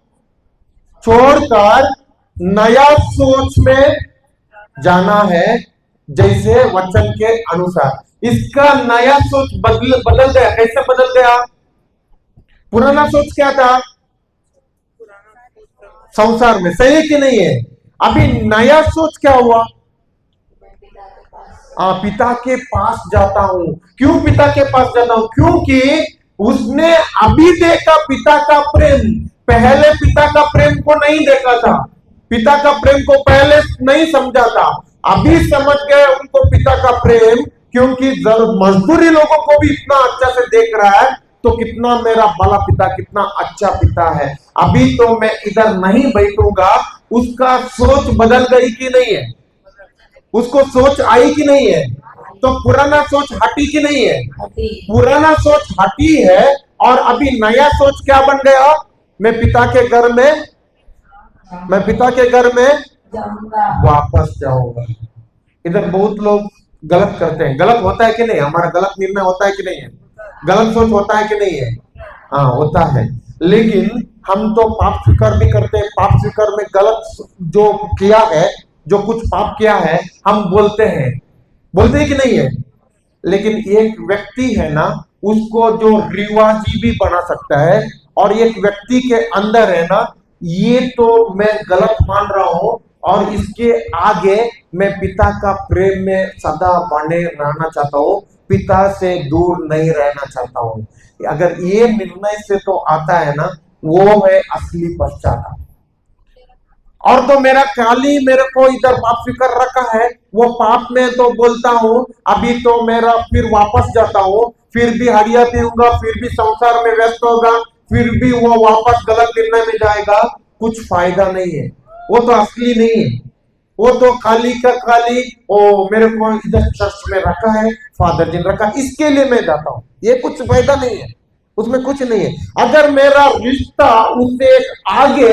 छोड़कर नया सोच में जाना है, जैसे वचन के अनुसार। इसका नया सोच बदल गया। कैसे बदल गया? पुराना सोच क्या था? संसार में, सही है कि नहीं है? अभी नया सोच क्या हुआ? पिता के पास जाता हूं। क्यों पिता के पास जाता हूं? क्योंकि उसने अभी देखा पिता का प्रेम। पहले पिता का प्रेम को नहीं देखा था, पिता का प्रेम को पहले नहीं समझा था। अभी समझ गए उनको पिता का प्रेम, क्योंकि मजदूरी लोगों को भी इतना अच्छा से देख रहा है, तो कितना मेरा भला पिता, कितना अच्छा पिता है। अभी तो मैं इधर नहीं बैठूंगा। उसका सोच बदल गई कि नहीं है? उसको सोच आई कि नहीं है? तो पुराना सोच हटी कि नहीं है? पुराना सोच हटी है और अभी नया सोच क्या बन गया? मैं पिता के घर में वापस जाऊंगा। इधर बहुत लोग गलत करते हैं। गलत होता है कि नहीं? हमारा गलत निर्णय होता है कि नहीं है? गलत सोच होता है कि नहीं है? हाँ, होता है। लेकिन हम तो पाप स्वीकार भी करते हैं। पाप स्वीकार में गलत जो किया है, जो कुछ पाप किया है, हम बोलते हैं कि नहीं है? लेकिन एक व्यक्ति है ना, उसको जो रिवाजी भी बना सकता है। और एक व्यक्ति के अंदर है ना, ये तो मैं गलत मान रहा हूं और इसके आगे मैं पिता का प्रेम में सदा बने रहना चाहता हूं, पिता से दूर नहीं रहना चाहता हूं। अगर ये निर्णय से तो आता है ना, वो है असली पश्चाताप। और तो मेरा खाली मेरे को इधर पाप स्वीकार रखा है, वो पाप में तो बोलता हूं, अभी तो मेरा फिर वापस जाता हूं, फिर भी हड़िया पीऊंगा, फिर भी संसार में व्यस्त होगा, फिर भी वो वापस गलत निर्णय में जाएगा, कुछ फायदा नहीं है। वो तो असली नहीं है, वो तो खाली का खाली ओ मेरे को इधर चर्च में रखा है, फादर जी ने रखा, इसके लिए मैं जाता हूं, ये कुछ फायदा नहीं है, उसमें कुछ नहीं है। अगर मेरा रिश्ता उससे आगे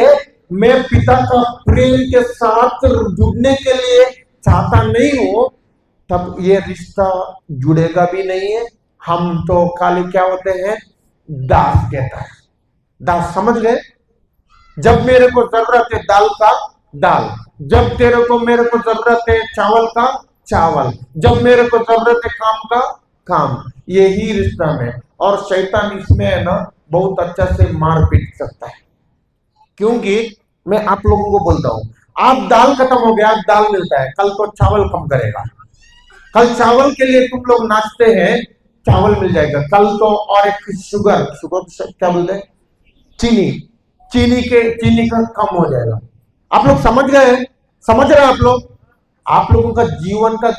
मैं पिता का प्रेम के साथ जुड़ने के लिए चाहता नहीं हूं, तब ये रिश्ता जुड़ेगा भी नहीं है। हम तो खाली क्या होते हैं, दास कहता है, दास, समझ गए? जब मेरे को जरूरत है दाल का दाल, जब तेरे को मेरे को जरूरत है चावल का चावल, जब मेरे को जरूरत है काम का काम, यही रिश्ता में। और शैतान इसमें है ना बहुत अच्छा से मार पीट सकता है, क्योंकि मैं आप लोगों को बोलता हूं, आप दाल खत्म हो गया, दाल मिलता है, कल तो चावल कम करेगा, कल चावल के लिए तुम लोग नाचते हैं, चावल मिल जाएगा, कल तो और एक शुगर क्या बोलते हैं, चीनी का कम हो जाएगा। आप लोग समझ गए? समझ रहे हैं आप लोगों का जीवन का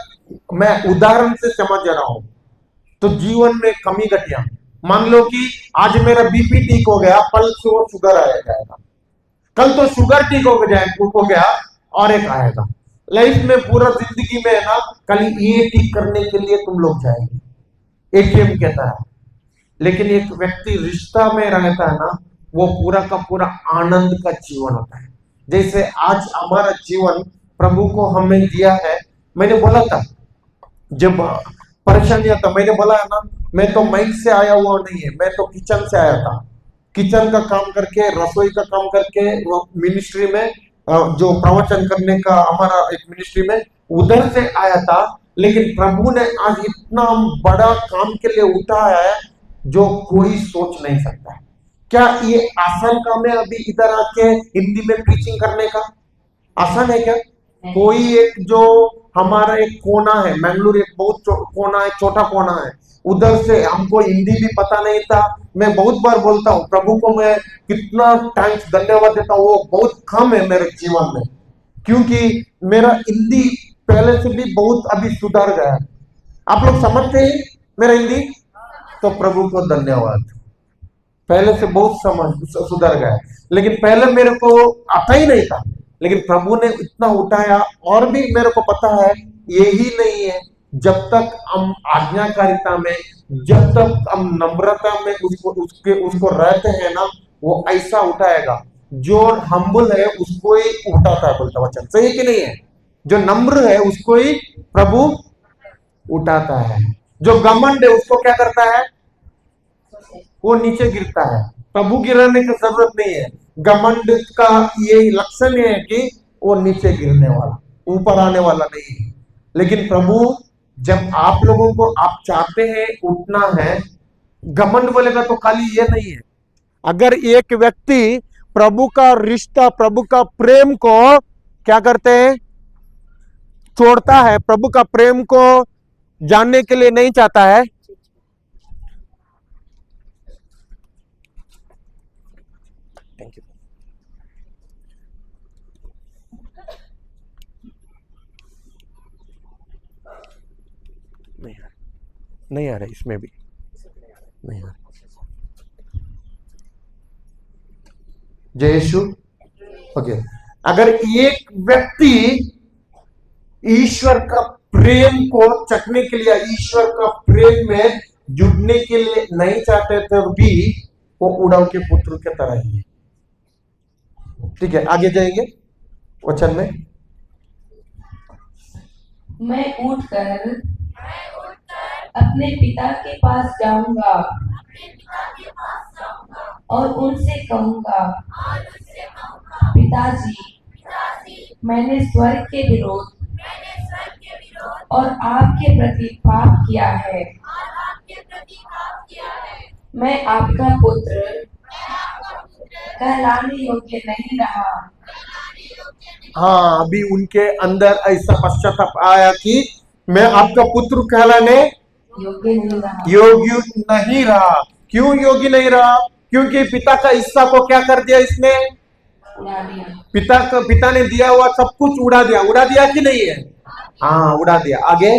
मैं उदाहरण से समझ रहा हूं। तो जीवन में कमी घटिया, मान लो कि आज मेरा बीपी ठीक हो गया, कल से वो शुगर आ जाएगा, कल तो शुगर ठीक हो गया और एक आएगा। लाइफ में पूरा जिंदगी में है ना, कल ये ठीक करने के लिए तुम लोग जाएंगे, एटीएम कहता है। लेकिन एक व्यक्ति रिश्ता में रहता है ना, वो पूरा का पूरा आनंद का जीवन होता है। जैसे आज हमारा जीवन प्रभु को हमें दिया है। मैंने बोला था जब परेशानियां था, मैंने बोला है ना, मैं तो माइक से आया हुआ नहीं है, मैं तो किचन से आया था, किचन का काम करके, रसोई का काम करके, वो मिनिस्ट्री में जो प्रवचन करने का हमारा एक मिनिस्ट्री में उधर से आया था। लेकिन प्रभु ने आज इतना बड़ा काम के लिए उठाया है जो कोई सोच नहीं सकता है। क्या ये आसान काम है अभी इधर आके हिंदी में प्रीचिंग करने का? आसान है क्या? कोई एक जो हमारा एक कोना है, मैंगलोर एक बहुत कोना है, छोटा कोना है, उधर से हमको हिंदी भी पता नहीं था। मैं बहुत बार बोलता हूँ प्रभु को, मैं कितना थैंक्स धन्यवाद देता हूँ, वो बहुत कम है मेरे जीवन में, क्योंकि मेरा हिंदी पहले से भी बहुत अभी सुधर गया है। आप लोग समझते हैं मेरा हिंदी? तो प्रभु को धन्यवाद, पहले से बहुत सुधर गया है। लेकिन पहले मेरे को आता ही नहीं था, लेकिन प्रभु ने इतना उठाया। और भी मेरे को पता है यही नहीं है, जब तक हम आज्ञाकारिता में, जब तक हम नम्रता में उसको रहते हैं ना, वो ऐसा उठाएगा। जो हम्बल है उसको ही उठाता है, बोलता वचन सही कि नहीं है? जो नम्र है उसको ही प्रभु उठाता है, जो घमंड है उसको क्या करता है, वो नीचे गिरता है। प्रभु गिराने की जरूरत नहीं है। घमंड का ये लक्षण है कि वो नीचे गिरने वाला, ऊपर आने वाला नहीं है। लेकिन प्रभु जब आप लोगों को, आप चाहते हैं उठना है, घमंड बोलेगा तो खाली ये नहीं है। अगर एक व्यक्ति प्रभु का रिश्ता, प्रभु का प्रेम को क्या करते हैं, छोड़ता है, प्रभु का प्रेम को जानने के लिए नहीं चाहता है, नहीं आ रहा, इसमें भी नहीं आ रहा। जय यीशु। ओके, अगर एक व्यक्ति ईश्वर का प्रेम को चखने के लिए, ईश्वर का प्रेम में जुड़ने के लिए नहीं चाहते थे भी, वो उड़ाव के पुत्र के तरह ही है। ठीक है, आगे जाएंगे वचन में। मैं उठकर अपने पिता के पास जाऊंगा और उनसे कहूंगा, पिताजी, मैंने स्वर्ग के विरोध और आपके प्रति पाप किया है। मैं आपका पुत्र कहलाने योग्य नहीं रहा। हाँ, अभी उनके अंदर ऐसा पश्चाताप आया कि मैं आपका पुत्र कहलाने योग्य नहीं रहा। क्यों योग्य नहीं रहा? क्योंकि पिता का हिस्सा को क्या कर दिया इसने, उड़ा दिया। पिता ने दिया हुआ सब कुछ उड़ा दिया कि नहीं है? हाँ, उड़ा दिया। आगे,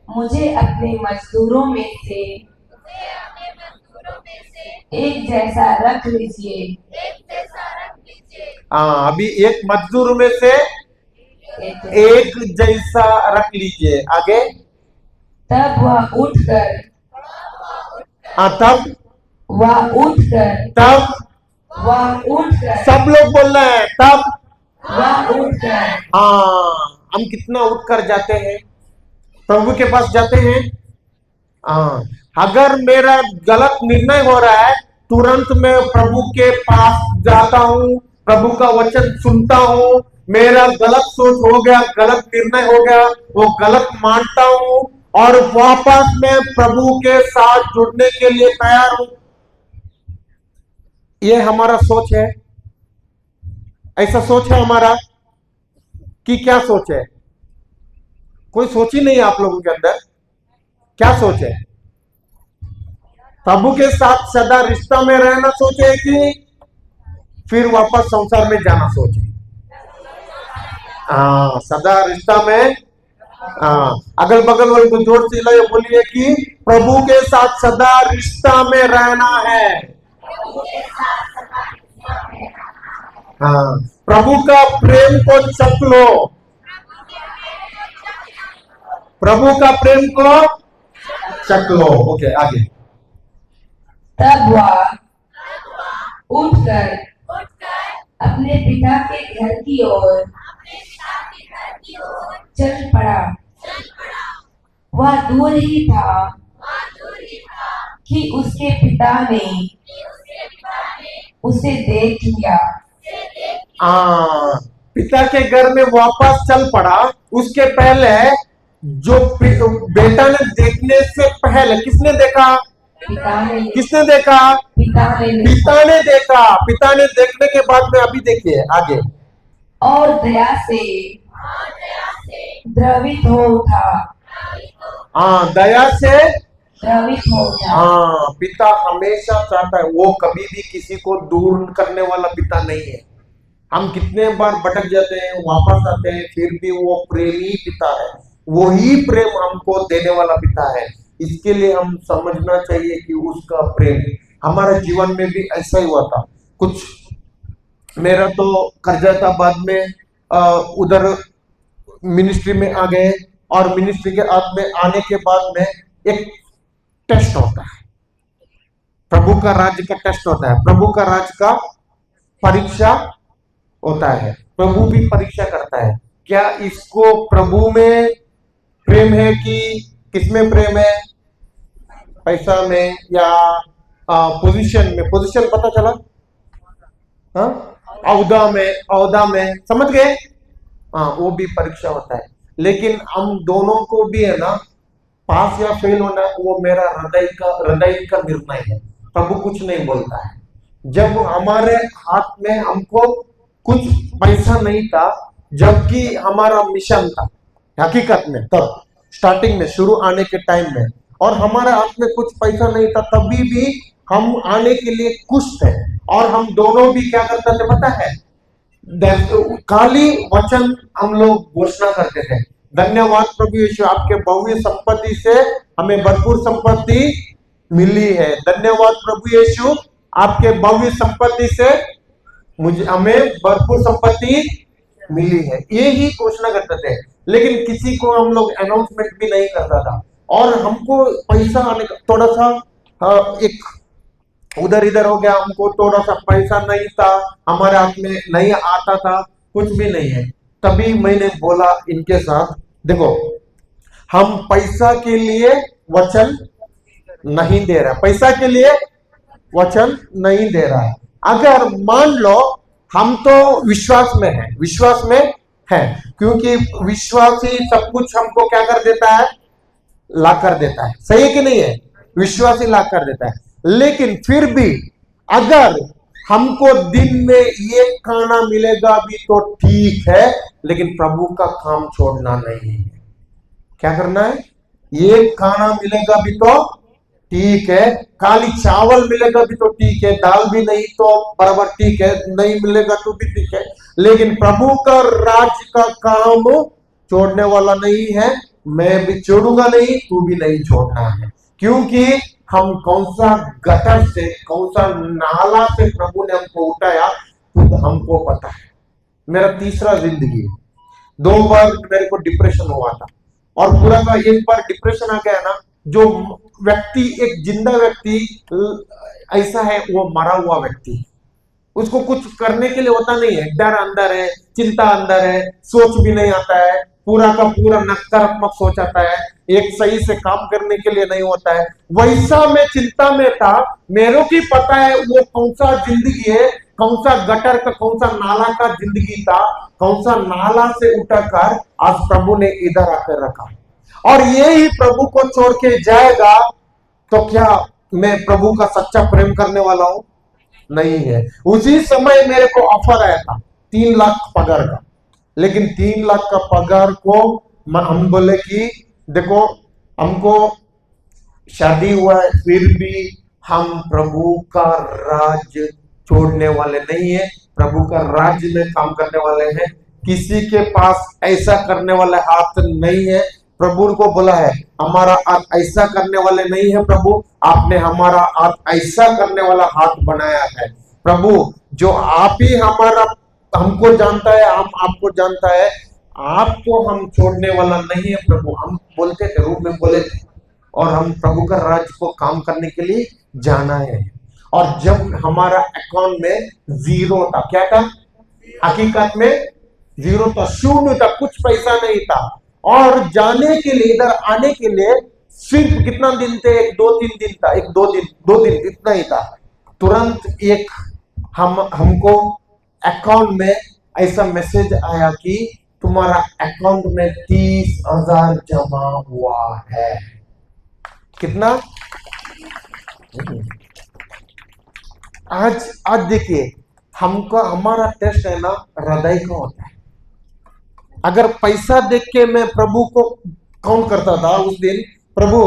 मुझे अपने मजदूरों में से मुझे अपने मजदूरों में से एक जैसा रख लीजिए। एक जैसा रख लीजिए। हाँ, अभी एक मजदूर में से एक जैसा रख लीजिए। आगे, तब वह उठकर हाँ, तब सब लोग बोल रहे हैं, तब वह उठकर हाँ, हम कितना उठ कर जाते हैं, प्रभु के पास जाते हैं। हाँ, अगर मेरा गलत निर्णय हो रहा है, तुरंत मैं प्रभु के पास जाता हूँ, प्रभु का वचन सुनता हूँ। मेरा गलत सोच हो गया, गलत निर्णय हो गया, वो गलत मानता हूँ और वापस मैं प्रभु के साथ जुड़ने के लिए तैयार हूं। ये हमारा सोच है, ऐसा सोच है हमारा कि क्या सोच है? कोई सोच ही नहीं है आप लोगों के अंदर। क्या सोच है? प्रभु के साथ सदा रिश्ता में रहना सोचे कि फिर वापस संसार में जाना सोचे? हाँ, सदा रिश्ता में। हाँ, अगल बगल वाले को जोर से लाइए, बोलिए कि प्रभु के साथ सदा रिश्ता में रहना है। हाँ, प्रभु का प्रेम को चख लो, प्रभु का प्रेम को चख लो। ओके, आगे। तब वह उठकर अपने पिता के घर की ओर चल पड़ा। वह दूर ही था कि उसके पिता ने उसे देख लिया। पिता के घर में वापस चल पड़ा। उसके पहले जो बेटा ने देखने से पहले किसने देखा? किसने देखा? पिता ने देखा। पिता ने देखने के बाद में अभी देखिए आगे। और दया से द्रवित हो उठा। हाँ, दया से द्रवित हो उठा। हाँ, पिता हमेशा चाहता है, वो कभी भी किसी को दूर करने वाला पिता नहीं है। हम कितने बार भटक जाते हैं, वापस आते हैं, फिर भी वो प्रेमी पिता है। वही प्रेम हमको देने वाला पिता है। इसके लिए हम समझना चाहिए कि उसका प्रेम हमारे जीवन में भी ऐसा ही हुआ था। कुछ मेरा तो कर्जा था, बाद में उधर मिनिस्ट्री में आ गए और मिनिस्ट्री के हाथ में आने के बाद में एक टेस्ट होता है, प्रभु का राज्य का टेस्ट होता है, प्रभु का राज्य का परीक्षा होता है। प्रभु भी परीक्षा करता है, क्या इसको प्रभु में प्रेम है कि किसमें प्रेम है? पैसा में या पोजीशन में? पोजीशन पता चला? हाँ, औदा में, समझ गए? हाँ, वो भी परीक्षा होता है। लेकिन हम दोनों को भी है ना, पास या फेल होना वो मेरा हृदय का निर्णय है। प्रभु कुछ नहीं बोलता है। जब हमारे हाथ में हमको कुछ पैसा नहीं था, जबकि हमारा मिशन था हकीकत में, तब स्टार्टिंग में शुरू आने के टाइम में, और हमारे हाथ में कुछ पैसा नहीं था, तभी भी हम आने के लिए खुश थे। और हम दोनों भी क्या करते थे पता है? खाली वचन हम लोग घोषणा करते थे, धन्यवाद प्रभु यीशु, आपके भव्य संपत्ति से हमें भरपूर संपत्ति मिली है। धन्यवाद प्रभु यीशु, आपके भव्य संपत्ति से हमें भरपूर संपत्ति मिली है। ये ही घोषणा करते थे। लेकिन किसी को हम लोग अनाउंसमेंट भी नहीं करता था। और हमको पैसा आने का थोड़ा सा एक उधर इधर हो गया, हमको थोड़ा सा पैसा नहीं था, हमारे हाथ में नहीं आता था, कुछ भी नहीं है। तभी मैंने बोला इनके साथ, देखो हम पैसा के लिए वचन नहीं दे रहा, पैसा के लिए वचन नहीं दे रहा है। अगर मान लो हम तो विश्वास में है, क्योंकि विश्वास ही सब कुछ हमको क्या कर देता है? ला कर देता है। सही है कि नहीं है? विश्वास ही ला कर देता है। लेकिन फिर भी अगर हमको दिन में ये खाना मिलेगा भी तो ठीक है, लेकिन प्रभु का काम छोड़ना नहीं है। क्या करना है? ये खाना मिलेगा भी तो ठीक है, खाली चावल मिलेगा भी तो ठीक है, दाल भी नहीं तो बराबर ठीक है, नहीं मिलेगा तो भी ठीक है, लेकिन प्रभु का राज्य का काम छोड़ने वाला नहीं है। मैं भी छोड़ूंगा नहीं, तू भी नहीं छोड़ना है, क्योंकि हम कौन सा गटर से, कौन सा नाला से प्रभु ने हमको उठाया खुद हमको पता है। मेरा तीसरा जिंदगी है, 2 बार मेरे को डिप्रेशन हुआ था, और पूरा का एक बार डिप्रेशन आ गया ना, जो व्यक्ति, एक जिंदा व्यक्ति ऐसा है, वो मरा हुआ व्यक्ति, उसको कुछ करने के लिए होता नहीं है, डर अंदर है, चिंता अंदर है, सोच भी नहीं आता है, पूरा का पूरा नकारात्मक सोच आता है, एक सही से काम करने के लिए नहीं होता है। वैसा मैं चिंता में था, मेरे को पता है वो कौन सा जिंदगी है, कौन सा गटर का, कौन सा नाला का जिंदगी था, कौन सा नाला से उठाकर आज प्रभु ने इधर आकर रखा, और ये ही प्रभु को छोड़ के जाएगा तो क्या मैं प्रभु का सच्चा प्रेम करने वाला हूं? नहीं है। उसी समय मेरे को ऑफर आया था 3 लाख पगार का, लेकिन 3 लाख का पगार को हम बोले कि देखो हमको शादी हुआ है, फिर भी हम प्रभु का राज छोड़ने वाले नहीं है, प्रभु का राज्य में काम करने वाले हैं, किसी के पास ऐसा करने वाला हाथ नहीं है। प्रभु को बोला है हमारा हाथ ऐसा करने वाले नहीं है, प्रभु आपने हमारा हाथ ऐसा करने वाला हाथ बनाया है। प्रभु जो आप ही हमारा, हमको जानता है, हम आपको जानता है, आपको हम छोड़ने वाला नहीं है प्रभु। हम बोलते थे, रूप में बोले थे, और हम प्रभु का राज्य को काम करने के लिए जाना है। और जब हमारा अकाउंट में 0 था, क्या था? हकीकत में 0 था, शून्य था, कुछ पैसा नहीं था, और जाने के लिए, इधर आने के लिए सिर्फ कितना दिन थे? 1-2-3 दिन था, 1-2 दिन इतना ही था। तुरंत एक हमको अकाउंट में ऐसा मैसेज आया कि तुम्हारा अकाउंट में 30,000 जमा हुआ है। कितना? आज देखिए, हमका हमारा टेस्ट है ना, हृदय का होता है। अगर पैसा देख के मैं प्रभु को काउंट करता था उस दिन, प्रभु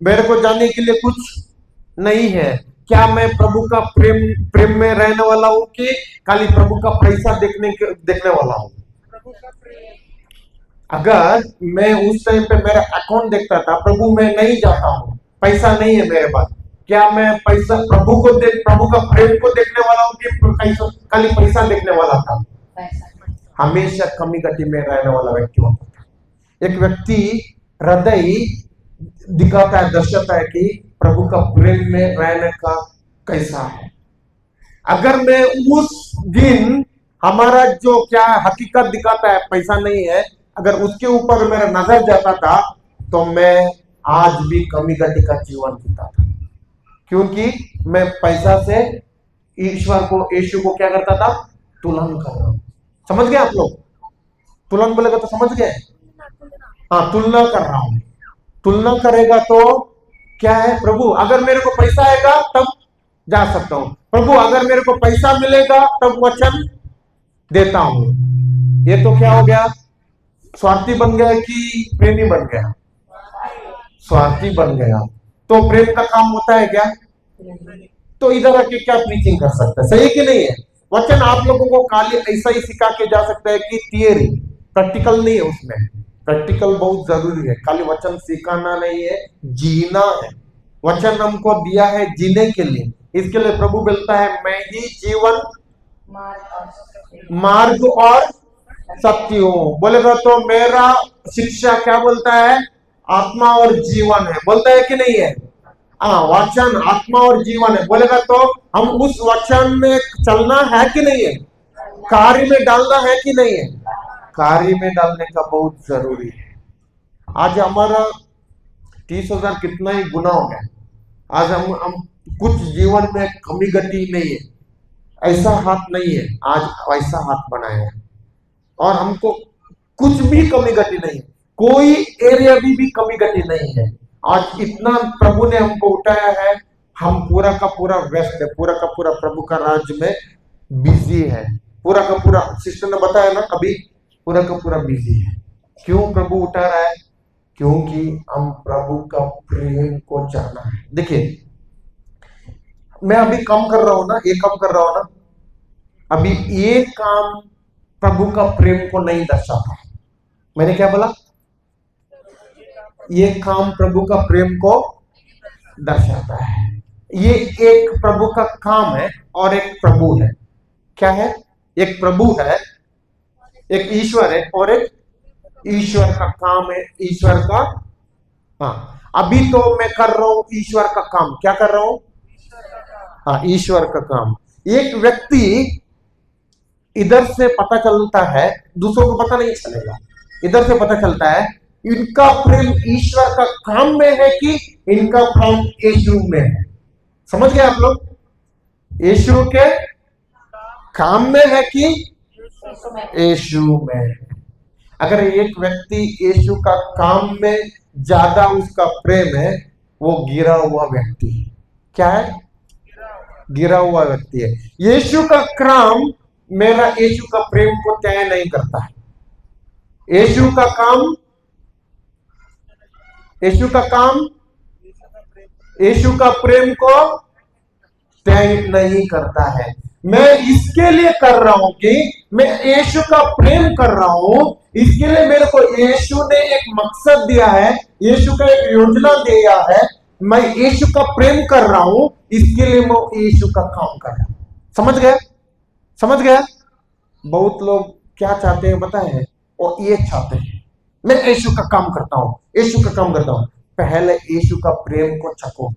मेरे को जाने के लिए कुछ नहीं है, क्या मैं प्रभु का प्रेम में रहने वाला हूं कि खाली प्रभु का पैसा देखने वाला हूं? अगर मैं उस टाइम पे मेरा अकाउंट देखता था, प्रभु मैं नहीं जाता हूं, पैसा नहीं है मेरे पास, क्या मैं पैसा प्रभु का प्रेम को देखने वाला हूं कि खाली पैसा देखने वाला था? हमेशा कमी गति में रहने वाला व्यक्ति होता था। एक व्यक्ति हृदय दिखाता है, दर्शाता है कि प्रभु का प्रेम में रहने का कैसा है। अगर मैं उस दिन हमारा जो क्या हकीकत दिखाता है, पैसा नहीं है, अगर उसके ऊपर मेरा नजर जाता था, तो मैं आज भी कमी गति का जीवन जीता था, क्योंकि मैं पैसा से ईश्वर को, यीशु को क्या करता था? तुलन कर रहा हूं। समझ गए आप लोग? तुलन बोलेगा तो समझ गए? हाँ, तुलना कर रहा हूं। तुलना करेगा तो क्या है? प्रभु अगर मेरे को पैसा आएगा तब जा सकता हूं, प्रभु अगर मेरे को पैसा मिलेगा तब वचन देता हूं। ये तो क्या हो गया? स्वार्थी बन गया कि प्रेमी बन गया? स्वार्थी बन गया। तो प्रेम का काम होता है क्या? तो इधर आके क्या प्रीचिंग कर सकता है? सही कि नहीं है? वचन आप लोगों को खाली ऐसा ही सिखा के जा सकता है कि थियरी, प्रैक्टिकल नहीं है उसमें। प्रैक्टिकल बहुत जरूरी है, खाली वचन सिखाना नहीं है, जीना है। वचन हमको दिया है जीने के लिए, इसके लिए प्रभु बोलता है मैं ही जीवन, मार्ग और सत्य हूं। बोलेगा तो मेरा शिक्षा क्या बोलता है? आत्मा और जीवन है। बोलता है कि नहीं है? हाँ, वचन आत्मा और जीवन है। बोलेगा तो हम उस वचन में चलना है कि नहीं है? कार्य में डालना है कि नहीं है? कार्य में डालने का बहुत जरूरी है। आज हमारा 30,000 कितना ही गुना हो गया। आज हम कुछ जीवन में कमी गति नहीं है, ऐसा हाथ नहीं है, आज वैसा हाथ बनाया है, और हमको कुछ भी कमी गति नहीं है, कोई एरिया भी कमी गति नहीं है। आज इतना प्रभु ने हमको उठाया है, हम पूरा का पूरा व्यस्त है, पूरा का पूरा प्रभु का राज्य में बिजी है, पूरा का पूरा। सिस्टर ने बताया ना अभी, पूरा का पूरा बिजी है। क्यों प्रभु उठा रहा है? क्योंकि हम प्रभु का प्रेम को जाना है। देखिए, मैं अभी कम कर रहा हूं ना, ये कम कर रहा हूं ना, अभी ये काम प्रभु का प्रेम को नहीं दर्शाता। मैंने क्या बोला? ये काम प्रभु का प्रेम को दर्शाता है। ये एक प्रभु का काम है और एक प्रभु है। क्या है? एक प्रभु है, एक ईश्वर है, और एक ईश्वर का काम है, ईश्वर का। हाँ, अभी तो मैं कर रहा हूं ईश्वर का काम। क्या कर रहा हूं? हाँ, ईश्वर का काम। एक व्यक्ति इधर से पता चलता है, दूसरों को पता नहीं चलेगा। इधर से पता चलता है इनका प्रेम ईश्वर का काम में है कि इनका प्रेम यीशु में है। समझ गए आप लोग? यीशु के काम में है कि यीशु में है। अगर एक व्यक्ति यीशु का काम में ज्यादा उसका प्रेम है, वो गिरा हुआ व्यक्ति है। क्या है? गिरा हुआ व्यक्ति है। यीशु का काम मेरा यीशु का प्रेम को तय नहीं करता है। यीशु का काम यीशु का प्रेम को तय नहीं करता है। मैं इसके लिए कर रहा हूं कि मैं यीशु का प्रेम कर रहा हूं, इसके लिए मेरे को यीशु ने एक मकसद दिया है, यीशु का एक योजना दिया है। मैं यीशु का प्रेम कर रहा हूं, इसके लिए मैं यीशु का काम कर रहा हूं। समझ गए? समझ गए? बहुत लोग क्या चाहते हैं पता है? और ये चाहते हैं मैं यीशु का काम करता हूं, यीशु का काम करता हूं। पहले यीशु का प्रेम को चखो।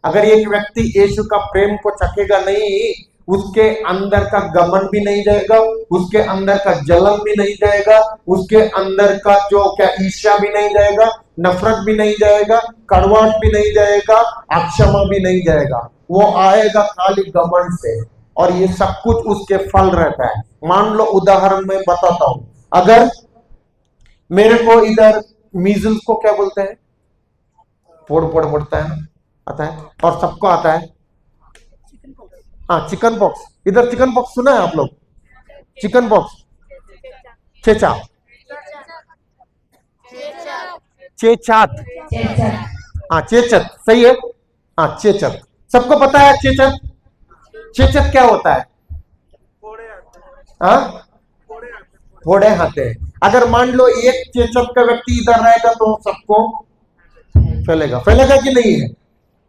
अगर एक व्यक्ति यीशु का प्रेम को चखेगा नहीं, उसके अंदर का गमन भी नहीं जाएगा, उसके अंदर का जलन भी नहीं जाएगा, उसके अंदर का जो क्या ईर्ष्या भी नहीं जाएगा, नफरत भी नहीं जाएगा, कड़वाहट भी नहीं जाएगा, अक्षमा भी नहीं जाएगा। वो आएगा खाली गमन से, और ये सब कुछ उसके फल रहता है। मान लो, उदाहरण में बताता हूं, अगर मेरे को इधर मीजल्स को क्या बोलते हैं? फोड़ पड़ता है ना, आता है, और सबको आता है। हाँ, चिकन पॉक्स। इधर चिकन पॉक्स सुना है आप लोग? चिकन पॉक्स, चेचा, चेचात, हाँ चेचत, सही है। हाँ, चेचत सबको पता है। चेचत, चेचत क्या होता है? हाँ, फोड़े आते हैं। अगर मान लो एक चेचत का व्यक्ति इधर रहेगा तो सबको फैलेगा कि नहीं है?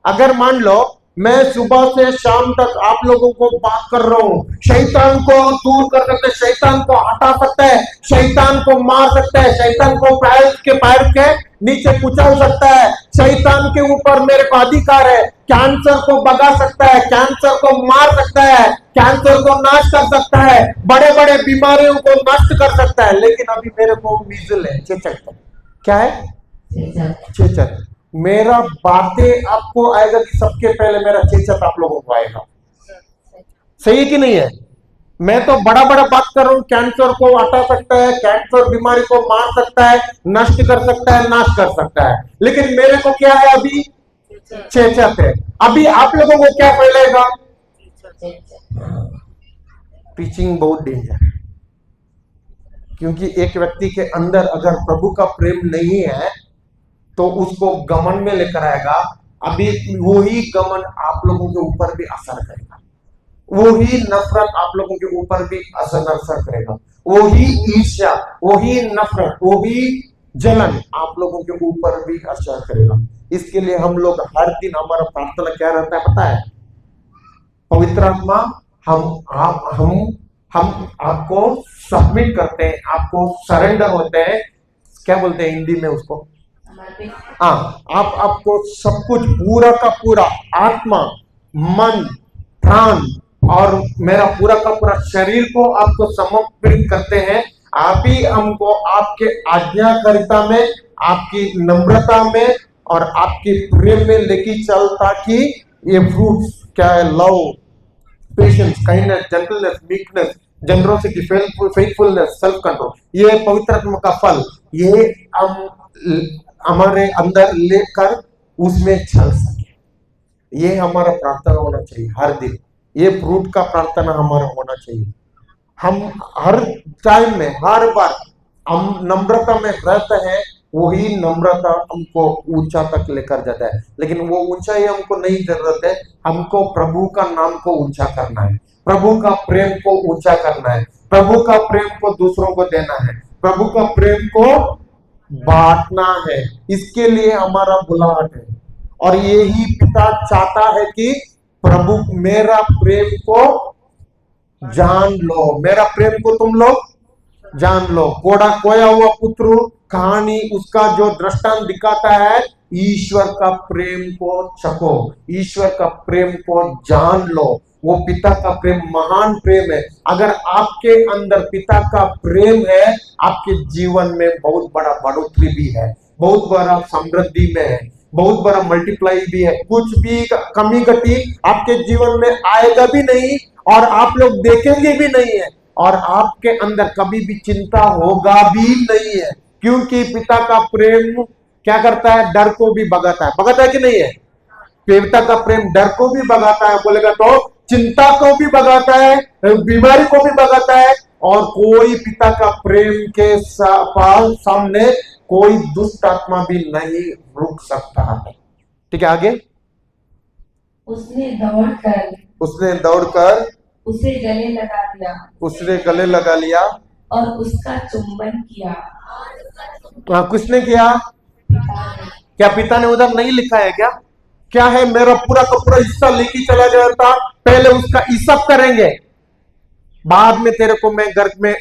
अगर मान लो मैं सुबह से शाम तक आप लोगों को बात कर रहा हूं, शैतान को दूर कर सकता है, शैतान को हटा सकता है, शैतान को मार सकता है, शैतान को पैर के नीचे कुचल सकता है, शैतान के ऊपर मेरे को अधिकार है, कैंसर को भगा सकता है, कैंसर को मार सकता है, कैंसर को नाश कर सकता है, बड़े बड़े बीमारियों को नष्ट कर सकता है। लेकिन अभी मेरे को मीजल है, चेचक। क्या है? चेचक। मेरा बातें आपको आएगा कि सबके पहले मेरा चेचक आप लोगों को आएगा। सही है कि नहीं है? मैं तो बड़ा बात कर रहा हूं, कैंसर को हटा सकता है, कैंसर बीमारी को मार सकता है, नष्ट कर सकता है, नाश कर सकता है। लेकिन मेरे को क्या है? अभी चेचक है। अभी आप लोगों को क्या फैलेगा? टीचिंग बहुत डेंजर है, क्योंकि एक व्यक्ति के अंदर अगर प्रभु का प्रेम नहीं है तो उसको गमन में लेकर आएगा। अभी वही गमन आप लोगों के ऊपर भी असर करेगा, वही नफरत आप लोगों के ऊपर भी असर करेगा, वही ईर्ष्या, वही नफरत, वही जलन आप लोगों के ऊपर भी असर करेगा। इसके लिए हम लोग हर दिन, हमारा प्रार्थना क्या रहता है पता है? पवित्र आत्मा, हम आपको सबमिट करते हैं, आपको सरेंडर होते हैं। क्या बोलते हैं हिंदी में उसको? हाँ, आपको सब कुछ पूरा का पूरा, आत्मा, मन, प्राण और मेरा पूरा का पूरा शरीर को आपको समर्पित करते हैं। आप ही हमको आपके आज्ञाकारिता में, आपकी नम्रता में और आपके प्रेम में लेके चल, ताकि ये फ्रूट्स क्या है? Love, patience, kindness, gentleness, meekness, generosity, faithfulness, self control, ये पवित्र आत्मा का फल, ये हम हमारे अंदर लेकर उसमें चल सके। ये हमारा प्रार्थना होना चाहिए हर दिन। ये फ्रूट का प्रार्थना हमारा होना चाहिए। हम हर टाइम में, हर बार हम नम्रता में रहते हैं, वही नम्रता हमको ऊंचा तक लेकर जाता है। लेकिन वो ऊंचाई हमको नहीं जरूरत है, हमको प्रभु का नाम को ऊंचा करना है, प्रभु का प्रेम को ऊंचा करना है, प्रभु का प्रेम को दूसरों को देना है, प्रभु का प्रेम को बांटना है। इसके लिए हमारा बुलाहट है और यही पिता चाहता है कि प्रभु मेरा प्रेम को जान लो, मेरा प्रेम को तुम लोग जान लो। खोया हुआ पुत्र कहानी उसका जो दृष्टांत दिखाता है, ईश्वर का प्रेम को चखो, ईश्वर का प्रेम को जान लो। वो पिता का प्रेम महान प्रेम है। अगर आपके अंदर पिता का प्रेम है, आपके जीवन में बहुत बड़ा बढ़ोतरी भी है, बहुत बड़ा समृद्धि में है, बहुत बड़ा मल्टीप्लाई भी है। कुछ भी कमी घटी आपके जीवन में आएगा भी नहीं और आप लोग देखेंगे भी नहीं है और आपके अंदर कभी भी चिंता होगा भी नहीं है, क्योंकि पिता का प्रेम क्या करता है? डर को भी भगाता है कि नहीं है? पिता का प्रेम डर को भी भगाता है, बोलेगा तो चिंता को भी भगाता है, बीमारी को भी भगाता है। और कोई पिता का प्रेम के सामने कोई दुष्ट आत्मा भी नहीं रुक सकता है। ठीक है, आगे। उसने दौड़कर उसे गले लगा लिया और उसका चुंबन किया। किसने किया? क्या पिता ने उधर नहीं लिखा है क्या? क्या है? मेरा पूरा का पूरा हिस्सा लेके चला जाता, पहले उसका हिसाब करेंगे, बाद में तेरे को मैं घर में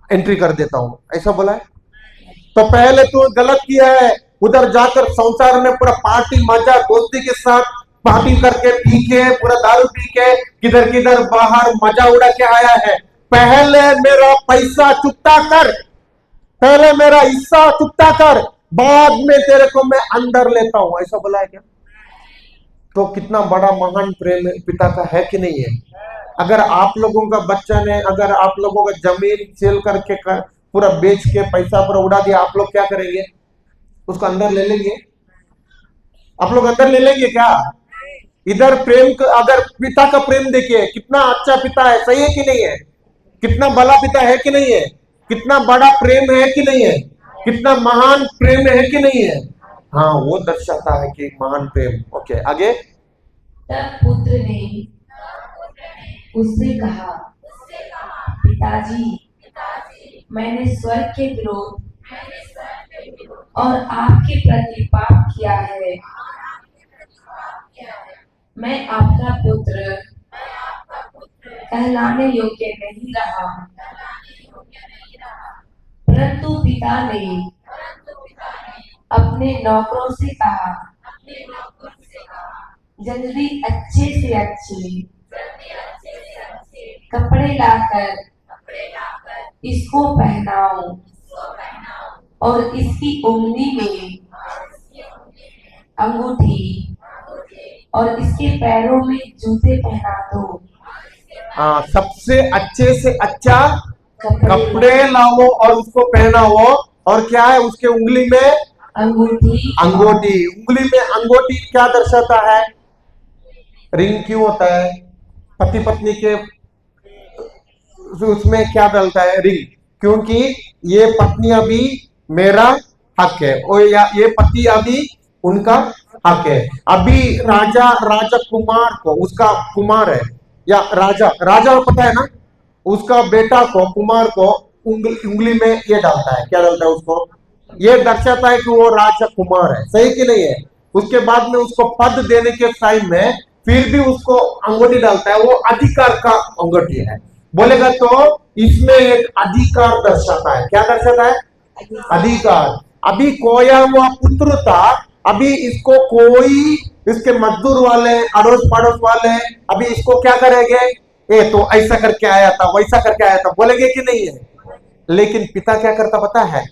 एंट्री कर देता हूं, ऐसा बोला है। तो पहले तो गलत किया है, उधर जाकर संसार में पूरा पार्टी मजा दोस्ती के साथ पार्टी करके पी के पूरा दारू पी के किधर किधर बाहर मजा उड़ा के आया है। पहले मेरा पैसा चुकता कर, पहले मेरा हिस्सा चुकता कर, बाद में तेरे को मैं अंदर लेता हूं, ऐसा बोला है क्या? तो कितना बड़ा महान प्रेम पिता का है कि नहीं है? अगर आप लोगों का बच्चा ने, अगर आप लोगों का जमीन सेल करके पूरा बेच के पैसा पूरा उड़ा दिया, आप लोग क्या करेंगे? उसको अंदर ले लेंगे? आप लोग अंदर ले लेंगे क्या? इधर प्रेम, अगर पिता का प्रेम देखिए, कितना अच्छा पिता है, सही है कि नहीं है? कितना भला पिता है कि नहीं है? कितना बड़ा प्रेम है कि नहीं है? कितना महान प्रेम है कि नहीं है? हाँ, वो दर्शाता है कि महान प्रेम। ओके, आगे। तब पुत्र ने उससे कहा, पिताजी, मैंने स्वर्ग के विरोध और आपके प्रति पाप किया है। मैं आपका पुत्र कहलाने योग्य नहीं रहा। परंतु पिता ने अपने नौकरों से कहा, जल्दी अच्छे से अच्छे कपड़े लाकर इसको पहनाओ और इसकी उंगली में अंगूठी और इसके पैरों में जूते पहना दो। हाँ, सबसे अच्छे से अच्छा कपड़े लाओ और उसको पहनाओ। और क्या है उसके उंगली में? अंगूठी। उंगली में अंगूठी क्या दर्शाता है? रिंग क्यों होता है? पति पत्नी के उसमें क्या डलता है? रिंग। क्योंकि ये पत्नी अभी मेरा हक है और ये पति अभी उनका हक है। अभी राजकुमार को, उसका कुमार है या राजा पता है ना, उसका बेटा को, कुमार को उंगली में ये डालता है। क्या डालता है उसको? ये दर्शाता है कि वो राजकुमार है, सही कि नहीं है? उसके बाद में उसको पद देने के टाइम में फिर भी उसको अंगूठी डालता है, वो अधिकार का अंगूठी है। बोलेगा तो इसमें एक अधिकार दर्शाता है। क्या दर्शाता है? अधिकार। अभी खोया हुआ पुत्र था, अभी इसको कोई, इसके मजदूर वाले, अड़ोस पड़ोस वाले अभी इसको क्या करेंगे? ये तो ऐसा करके आया था, वैसा करके आया था, बोलेंगे कि नहीं है? लेकिन पिता क्या करता पता है?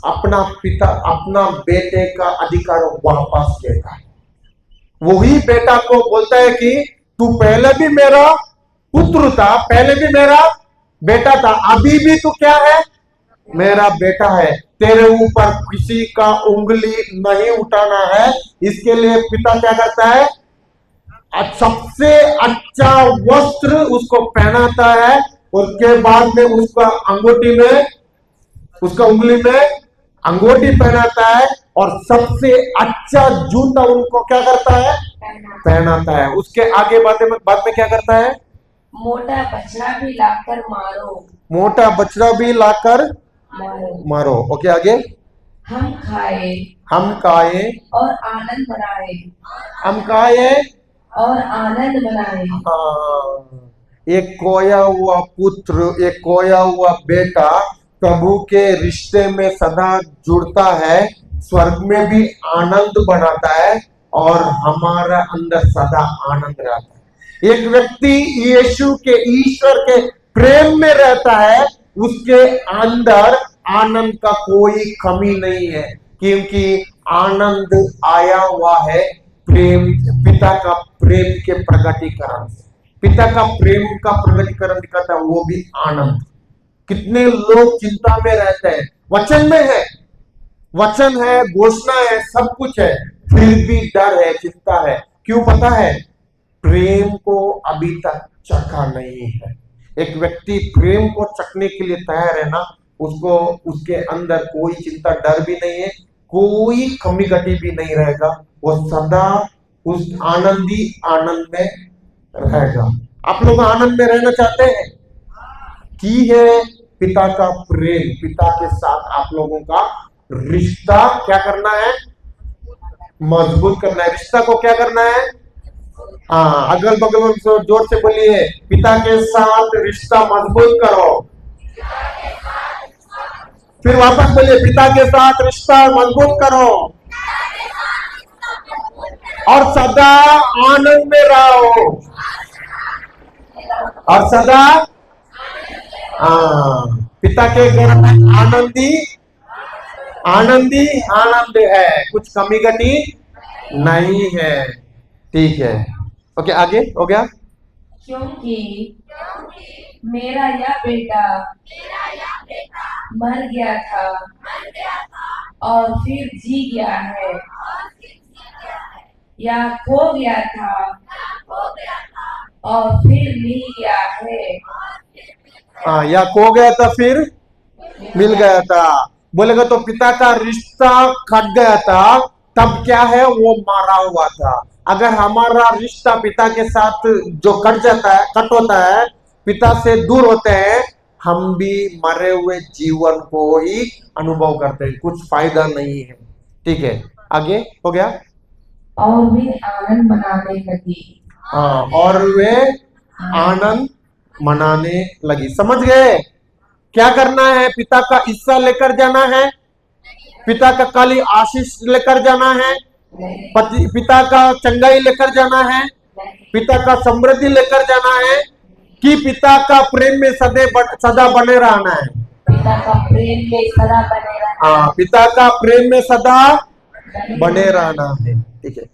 अपना बेटे का अधिकार वापस लेता है। वही बेटा को बोलता है कि तू पहले भी मेरा पुत्र था, पहले भी मेरा बेटा था, अभी भी तू क्या है? मेरा बेटा है। तेरे ऊपर किसी का उंगली नहीं उठाना है। इसके लिए पिता क्या करता है? सबसे अच्छा वस्त्र उसको पहनाता है, उसके बाद में उसका अंगूठी में, उसका उंगली में अंगूठी पहनाता है और सबसे अच्छा जूता उनको क्या करता है, पहनाता है। उसके आगे बाद में क्या करता है, मोटा बछड़ा भी लाकर मारो, मोटा बछड़ा भी लाकर मारो। ओके आगे, हम खाए हम खाए और आनंद मनाए, हम खाए और आनंद मनाए। हाँ, एक खोया हुआ पुत्र, एक खोया हुआ बेटा प्रभु के रिश्ते में सदा जुड़ता है, स्वर्ग में भी आनंद बनाता है और हमारा अंदर सदा आनंद रहता है। एक व्यक्ति यीशु के, ईश्वर के प्रेम में रहता है, उसके अंदर आनंद का कोई कमी नहीं है, क्योंकि आनंद आया हुआ है प्रेम, पिता का प्रेम के प्रकटीकरण से। पिता का प्रेम का प्रकटीकरण दिखाता है, वो भी आनंद। कितने लोग चिंता में रहते हैं, वचन में है, वचन है, घोषणा है, सब कुछ है, फिर भी डर है, चिंता है। क्यों पता है, प्रेम को अभी तक चखा नहीं है। एक व्यक्ति प्रेम को चखने के लिए तैयार है ना, उसको, उसके अंदर कोई चिंता, डर भी नहीं है, कोई कमी घटी भी नहीं रहेगा, वो सदा उस आनंदी आनंद में रहेगा। आप लोग आनंद में रहना चाहते हैं? की है पिता का प्रेम, पिता के साथ आप लोगों का रिश्ता क्या करना है, मजबूत करना है। रिश्ता को क्या करना है, हाँ, अगल बगल में जोर से बोलिए, पिता के साथ रिश्ता मजबूत करो। फिर वापस बोलिए, पिता के साथ रिश्ता मजबूत करो और सदा आनंद में रहो, और सदा पिता के घर में आनंदी आनंदी आनंद है, कुछ कमी घटी नहीं है। ठीक है, ओके आगे हो गया। क्योंकि मेरा यह बेटा मर गया था और फिर जी गया है, या खो गया था और फिर मिल गया है। हाँ, या खो गया था फिर मिल गया था। बोलेगा तो पिता का रिश्ता कट गया था, तब क्या है, वो मारा हुआ था। अगर हमारा रिश्ता पिता के साथ जो कट जाता है, कट होता है, पिता से दूर होते हैं, हम भी मरे हुए जीवन को ही अनुभव करते हैं, कुछ फायदा नहीं है। ठीक है, आगे हो गया। और वे आनंद मनाने लगी। हाँ, और वे आनंद मनाने लगी। समझ गए? क्या करना है, पिता का हिस्सा लेकर जाना है, पिता का खाली आशीष लेकर जाना है, पिता का चंगाई लेकर जाना है, पिता का समृद्धि लेकर जाना है, कि पिता का प्रेम में सदा बने रहना है। पिता का प्रेम में सदा बने रहना। हाँ, पिता का प्रेम में सदा बने रहना है। ठीक है,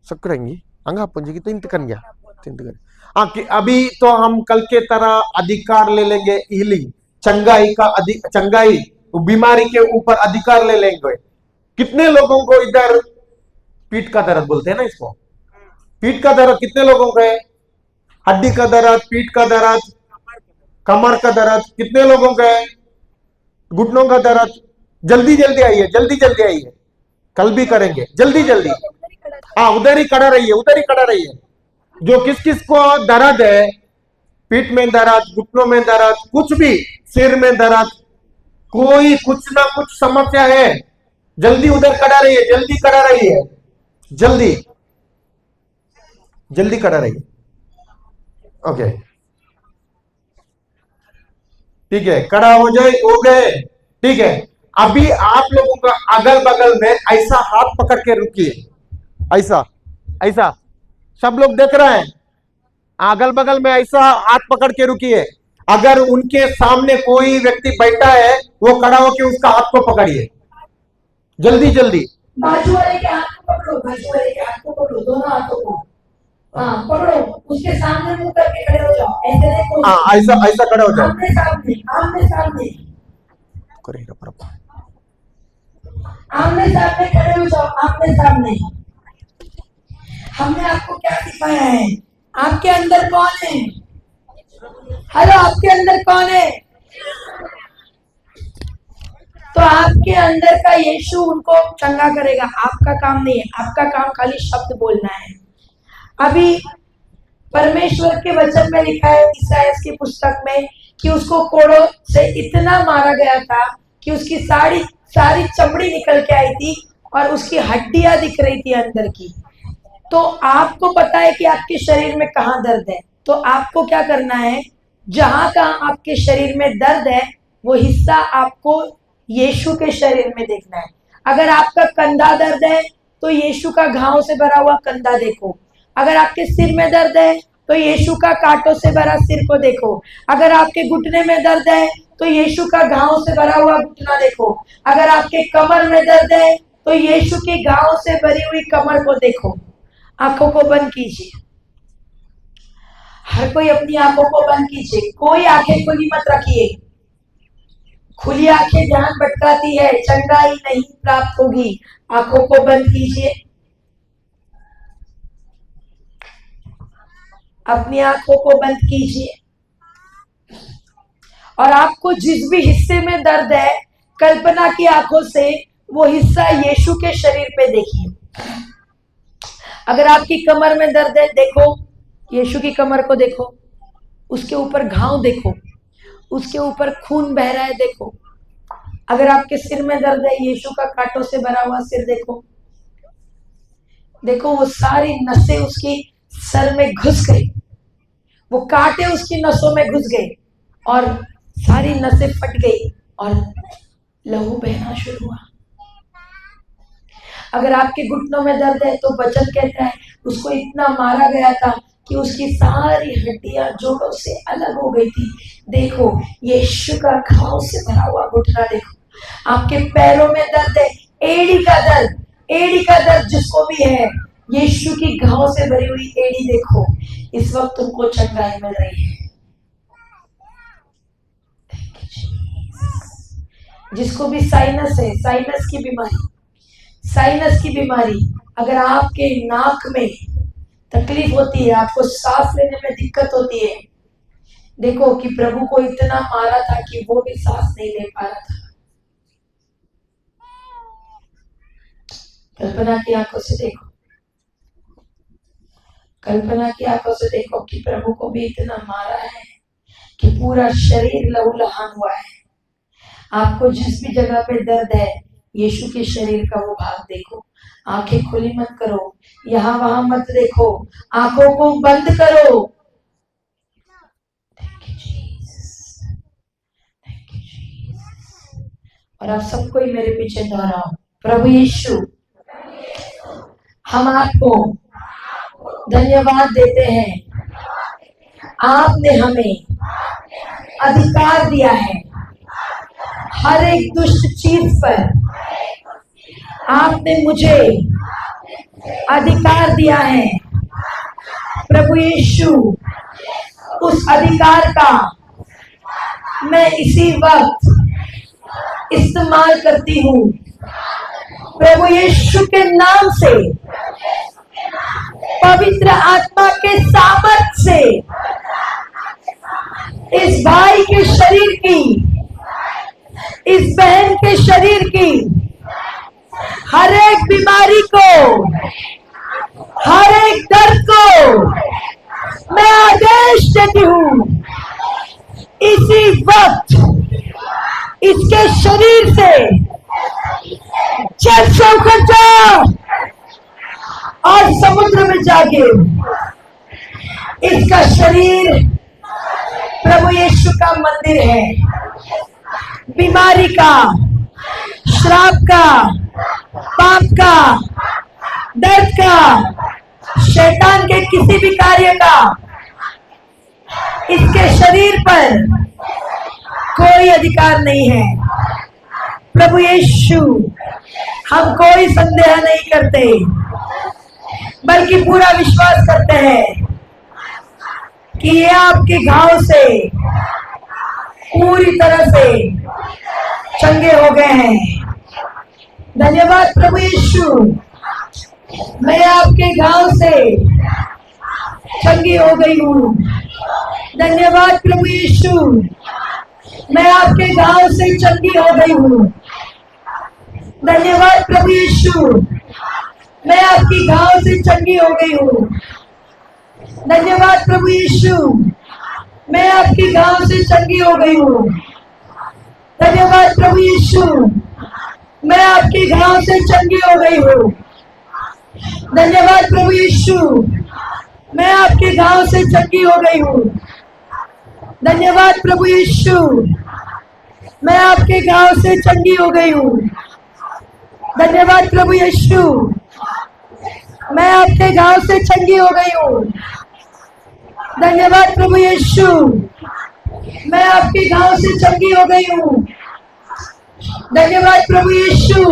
सब करेंगे अंगा पुंजी की तीन कर गया, तीन कर। हाँ, अभी तो हम कल के तरह अधिकार ले लेंगे, हीलिंग, चंगाई का चंगाई, बीमारी के ऊपर अधिकार ले लेंगे। कितने लोगों को इधर पीठ का दर्द बोलते हैं ना, इसको पीठ का दर्द कितने लोगों को है? हड्डी का दर्द, पीठ का दर्द, कमर का दर्द कितने लोगों का है? घुटनों का दर्द। जल्दी जल्दी आइए, जल्दी जल्दी आइए, कल भी करेंगे, जल्दी जल्दी। हाँ, उधर ही खड़ा रहिए, उधर ही खड़ा रहिए। जो किस किस को दर्द है, पीठ में दर्द, घुटनों में दर्द, कुछ भी, सिर में दर्द, कोई कुछ ना कुछ समस्या है, जल्दी उधर खड़ा रहिए, जल्दी खड़ा रहिए, जल्दी जल्दी खड़ा रहिए। ओके, ठीक है, खड़ा हो जाए, हो गए। ठीक है, अभी आप लोगों का अगल बगल में ऐसा हाथ पकड़ के रुकिए, ऐसा ऐसा, सब लोग देख रहे हैं, अगल बगल में ऐसा हाथ पकड़ के रुकिए। अगर उनके सामने कोई व्यक्ति बैठा है, वो खड़ा होकर उसका हाथ को पकड़िए, जल्दी जल्दी। बाजू वाले के हाथ को पकड़ो, बाजू वाले के हाथ को पकड़ो, दोनों हाथों को, हाँ पकड़ो, उसके सामने मुंह करके खड़े हो जाओ, ऐसे देखो, हाँ, ऐसा ऐसा खड़े हो जाओ, आमने सामने, आमने सामने, आमने सामने खड़े हो जाओ, आमने सामने। हमने आपको क्या सिखाया है? आपके अंदर कौन है? हेलो, आपके अंदर कौन है? तो आपके अंदर का यीशु उनको चंगा करेगा। आपका काम नहीं है, आपका काम खाली शब्द बोलना है। अभी परमेश्वर के वचन में लिखा है इसायाह की पुस्तक में कि उसको कोड़ों से इतना मारा गया था कि उसकी सारी चमड़ी निकल के आई थी और उसकी हड्डियां दिख रही थी अंदर की। तो आपको पता है कि आपके शरीर में कहाँ दर्द है, तो आपको क्या करना है, जहां कहाँ आपके शरीर में दर्द है वो हिस्सा आपको यीशु के शरीर में देखना है। अगर आपका कंधा दर्द है तो यीशु का घाव से भरा हुआ कंधा देखो। अगर आपके सिर में दर्द है तो यीशु का कांटों से भरा सिर को देखो। अगर आपके घुटने में दर्द है तो यीशु का घाव से भरा हुआ घुटना देखो। अगर आपके कमर में दर्द है तो यीशु की घाव से भरी हुई कमर को देखो। आंखों को बंद कीजिए, हर कोई अपनी आंखों को बंद कीजिए, कोई आंखें खुली मत रखिए। खुली आंखें ध्यान भटकाती है, चंगाई नहीं प्राप्त होगी। आंखों को बंद कीजिए, अपनी आंखों को बंद कीजिए और आपको जिस भी हिस्से में दर्द है कल्पना की आंखों से वो हिस्सा यीशु के शरीर पे देखिए। अगर आपकी कमर में दर्द है, देखो यीशु की कमर को देखो, उसके ऊपर घाव देखो, उसके ऊपर खून बह रहा है देखो। अगर आपके सिर में दर्द है, यीशु का कांटों से भरा हुआ सिर देखो। देखो वो सारी नसें उसकी सर में घुस गई, वो कांटे उसकी नसों में घुस गए और सारी नसें फट गई और लहू बहना शुरू हुआ। अगर आपके घुटनों में दर्द है तो वचन कहता है उसको इतना मारा गया था कि उसकी सारी हड्डियां जोड़ों से अलग हो गई थी। देखो यीशु का घाव से भरा हुआ घुटना देखो। आपके पैरों में दर्द है, एड़ी का दर्द जिसको भी है, यीशु की घाव से भरी हुई एड़ी देखो। इस वक्त तुमको चंगाई मिल रही है। जिसको भी साइनस है, साइनस की बीमारी, अगर आपके नाक में तकलीफ होती है, आपको सांस लेने में दिक्कत होती है, देखो कि प्रभु को इतना मारा था कि वो भी सांस नहीं ले पा रहा था। कल्पना की आंखों से देखो, कल्पना की आंखों से देखो कि प्रभु को भी इतना मारा है कि पूरा शरीर लहूलुहान हुआ है। आपको जिस भी जगह पे दर्द है, यीशु के शरीर का वो भाग देखो। आंखें खुली मत करो, यहाँ वहां मत देखो, आंखों को बंद करो। Thank you Jesus, thank you Jesus. और आप सबको ही मेरे पीछे दोहराओ, प्रभु यीशु हम आपको धन्यवाद देते हैं, आपने हमें अधिकार दिया है हर एक दुष्ट चीज पर। आपने मुझे अधिकार दिया है प्रभु यीशु, उस अधिकार का मैं इसी वक्त इस्तेमाल करती हूँ। प्रभु यीशु के नाम से, पवित्र आत्मा के सामर्थ्य से इस भाई के शरीर की, इस बहन के शरीर की हर एक बीमारी को, हर एक दर्द को मैं आदेश देती हूँ, इसी वक्त इसके शरीर से जल से उखड़ जा और समुद्र में जाके इसका शरीर प्रभु यीशु का मंदिर है। बीमारी का, श्राप का, पाप का, दर्द का, शैतान के किसी भी कार्य का इसके शरीर पर कोई अधिकार नहीं है। प्रभु यीशु, हम कोई संदेह नहीं करते, बल्कि पूरा विश्वास करते हैं कि ये आपके घाव से पूरी तरह से चंगे हो गए हैं। धन्यवाद प्रभु यीशु, मैं आपके घाव से चंगी हो गई हूँ। धन्यवाद प्रभु यीशु, मैं आपके घाव से चंगी हो गई हूँ। धन्यवाद प्रभु यीशु, मैं आपकी घाव से चंगी हो गई हूँ। धन्यवाद प्रभु यीशु, मैं आपकी घाव से चंगी हो गई हूँ। धन्यवाद प्रभु यीशु, मैं आपकी घाव से चंगी हो गई हूँ। धन्यवाद प्रभु यीशु, मैं आपके घाव से चंगी हो गई हूँ। धन्यवाद प्रभु यीशु, मैं आपके घाव से चंगी हो गई हूँ। धन्यवाद प्रभु यीशु, मैं आपके घाव से चंगी हो गई हूँ। धन्यवाद प्रभु यीशु, मैं आपके घाव से चंगी हो गई हूँ। धन्यवाद प्रभु यीशु,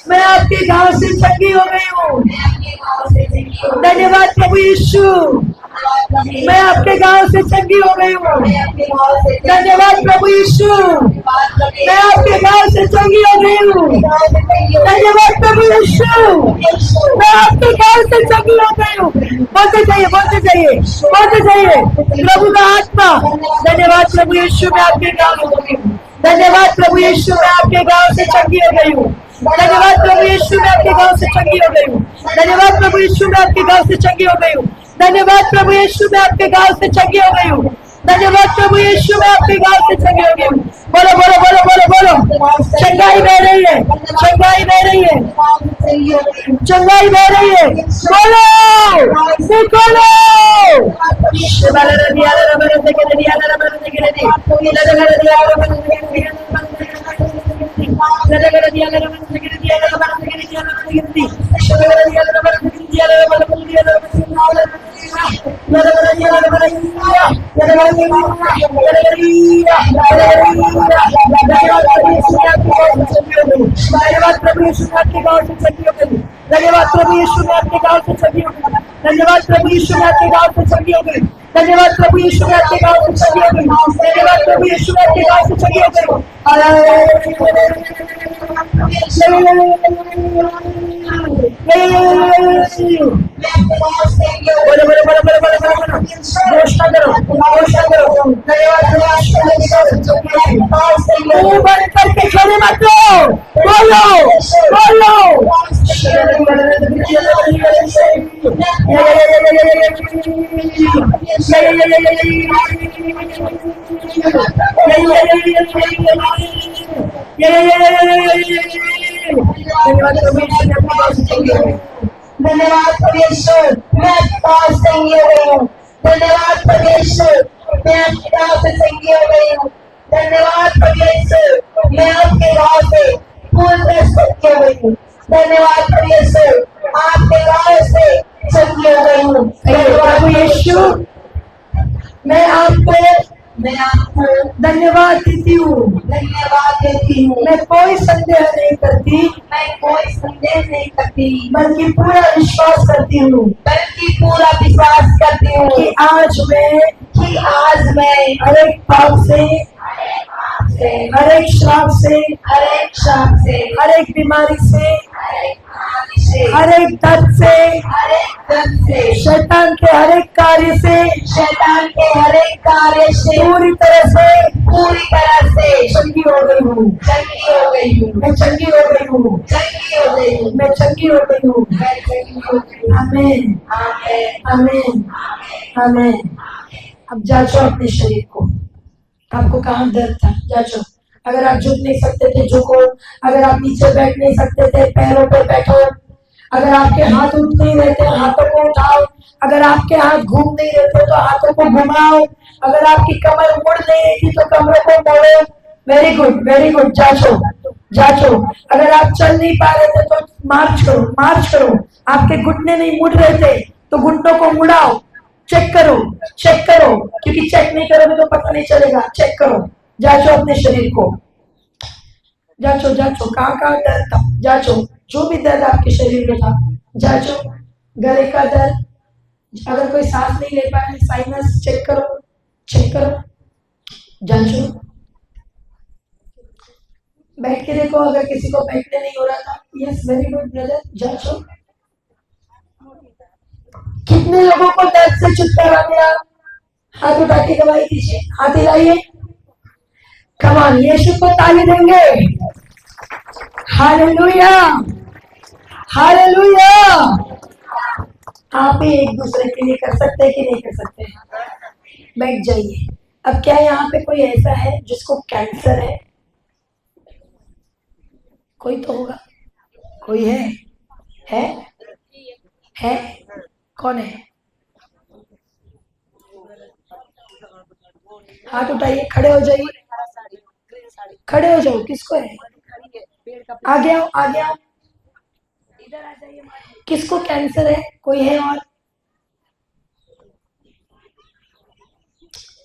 मैं आपके घाव से चंगी हो गई हूँ। धन्यवाद प्रभु यीशु, मैं आपके घाव से चंगी हो गई हूँ। धन्यवाद प्रभु यीशु, मैं आपके घाव से चंगी हो गई हूँ। धन्यवाद प्रभु यीशु, मैं आपके घाव से चंगी हो गई हूँ। बोलते जाइए, बोलते जाइए, बोलते जाइए, प्रभु का आत्मा। धन्यवाद प्रभु यीशु, मैं आपके घाव से चंगी हूँ। धन्यवाद प्रभु यीशु, मैं आपके घाव से चंगी हो गई हूँ। धन्यवाद प्रभु यीशु, मैं आपके घाव से चंगी हो गई हूँ। धन्यवाद प्रभु यीशु, मैं आपके घाव से चंगी हो गई हूँ। धन्यवाद प्रभु यीशु, मैं आपके घाव से चंगी हो गई हूँ। धन्यवाद प्रभु यीशु, मैं आपके घाव से चंगी हो गई हूँ। बोलो बोलो बोलो बोलो बोलो, चंगाई बह रही है, चंगाई बह रही है, चंगाई बह रही है। बोलो बोलो, धन्यवाद प्रभु यीशु, मैं आपके गाँव से चंगी हो गई। धन्यवाद प्रभु यीशु, मैं आपके गाँव से चंगी हो गई। धन्यवाद प्रभु यीशु, मैं आपके गाँव से चंगी हो गई। धन्यवाद प्रभु यीशु, मैं आपके गाँव से चंगी हो गई। धन्यवाद प्रभु यीशु, मैं आपके गाँव से चंगी हो गई। बोलो बोलो बोलो बोलो बोलो बोलो, घोषणा करो, घोषणा करो। मुंह बंद करके खड़े मत रहो, बोलो बोलो। धन्यवाद परमेश्वर, मैं आपके पास चंगी हो गई हूँ। धन्यवाद परमेश्वर, मैं आपके गाँव से चंगी हो गई हूँ। धन्यवाद परमेश्वर, मैं आपके गाँव से पूर्ण चंगी हो गई हूँ। धन्यवाद परमेश्वर, आपके गाँव से चंगी हो गई हूँ। प्रभु यीशु, मैं आपको धन्यवाद देती हूँ। धन्यवाद देती हूँ। मैं कोई संदेह नहीं करती, मैं कोई संदेह नहीं करती, बल्कि पूरा विश्वास करती हूँ बल्कि पूरा विश्वास करती हूँ कि आज मैं हर एक पाप से, हर एक श्राप से, हर एक बीमारी से, हर एक दर्द से, शैतान के हर एक कार्य से पूरी तरह से चंगी हो गई हूँ। मैं चंगी हो गई हूँ। मैं चंगी हो गई हूँ। आमीन आमीन आमीन। अब जांचो अपने शरीर को, आपको कहाँ दर्द था, जांचो। अगर आप झुक नहीं सकते थे झुको, अगर आप नीचे बैठ नहीं सकते थे पैरों पे बैठो, अगर आपके हाथ उठ नहीं रहते हाथों को उठाओ, अगर आपके हाथ घूम नहीं रहते तो हाथों को घुमाओ, अगर आपकी कमर मुड़ नहीं रही थी तो कमरों को मोड़ो। वेरी गुड वेरी गुड, जांचो जांचो। अगर आप चल नहीं पा रहे थे तो मार्च करो, मार्च करो। आपके घुटने नहीं मुड़ रहे थे तो घुटनों को मुड़ाओ, चेक करो, चेक करो, क्योंकि चेक नहीं करोगे तो पता नहीं चलेगा। चेक करो, जांचो अपने शरीर को, जांचो जांचो कहाँ कहाँ दर्द था, जांचो जो भी दर्द आपके शरीर में था, जांचो। गले का दर्द, अगर कोई सांस नहीं ले पा रहे, साइनस चेक करो, चेक करो, जांचो। बैठ के देखो, अगर किसी को बैठने नहीं हो रहा था, यस वेरी गुड ब्रदर, जांचो। कितने लोगों को दर्द से छुटकारा मिला, हाथ उठा के गवाही दीजिए, हाथ हिलाइए। कमान, यीशु को ताली देंगे। Hallelujah, hallelujah. आप ही एक दूसरे के लिए कर सकते हैं कि नहीं कर सकते? बैठ जाइए। अब क्या यहाँ पे कोई ऐसा है जिसको कैंसर है? कोई तो होगा, कोई है? है? है? कौन है? हाथ उठाइए, खड़े हो जाइए, खड़े हो जाओ। किसको है? आ गया, आ गया, इधर आ जाइए। किसको कैंसर है? कोई है और?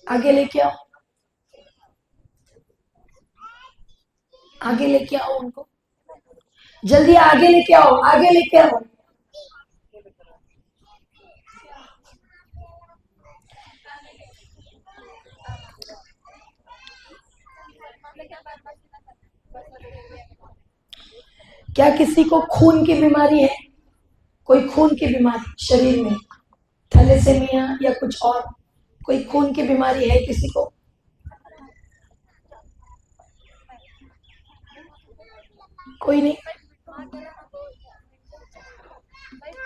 आगे लेके आओ, आगे लेके आओ उनको, जल्दी आगे लेके आओ, आगे लेके आओ। क्या किसी को खून की बीमारी है? कोई खून की बीमारी शरीर में, थैलेसेमिया या कुछ और, कोई खून की बीमारी है किसी को? कोई नहीं?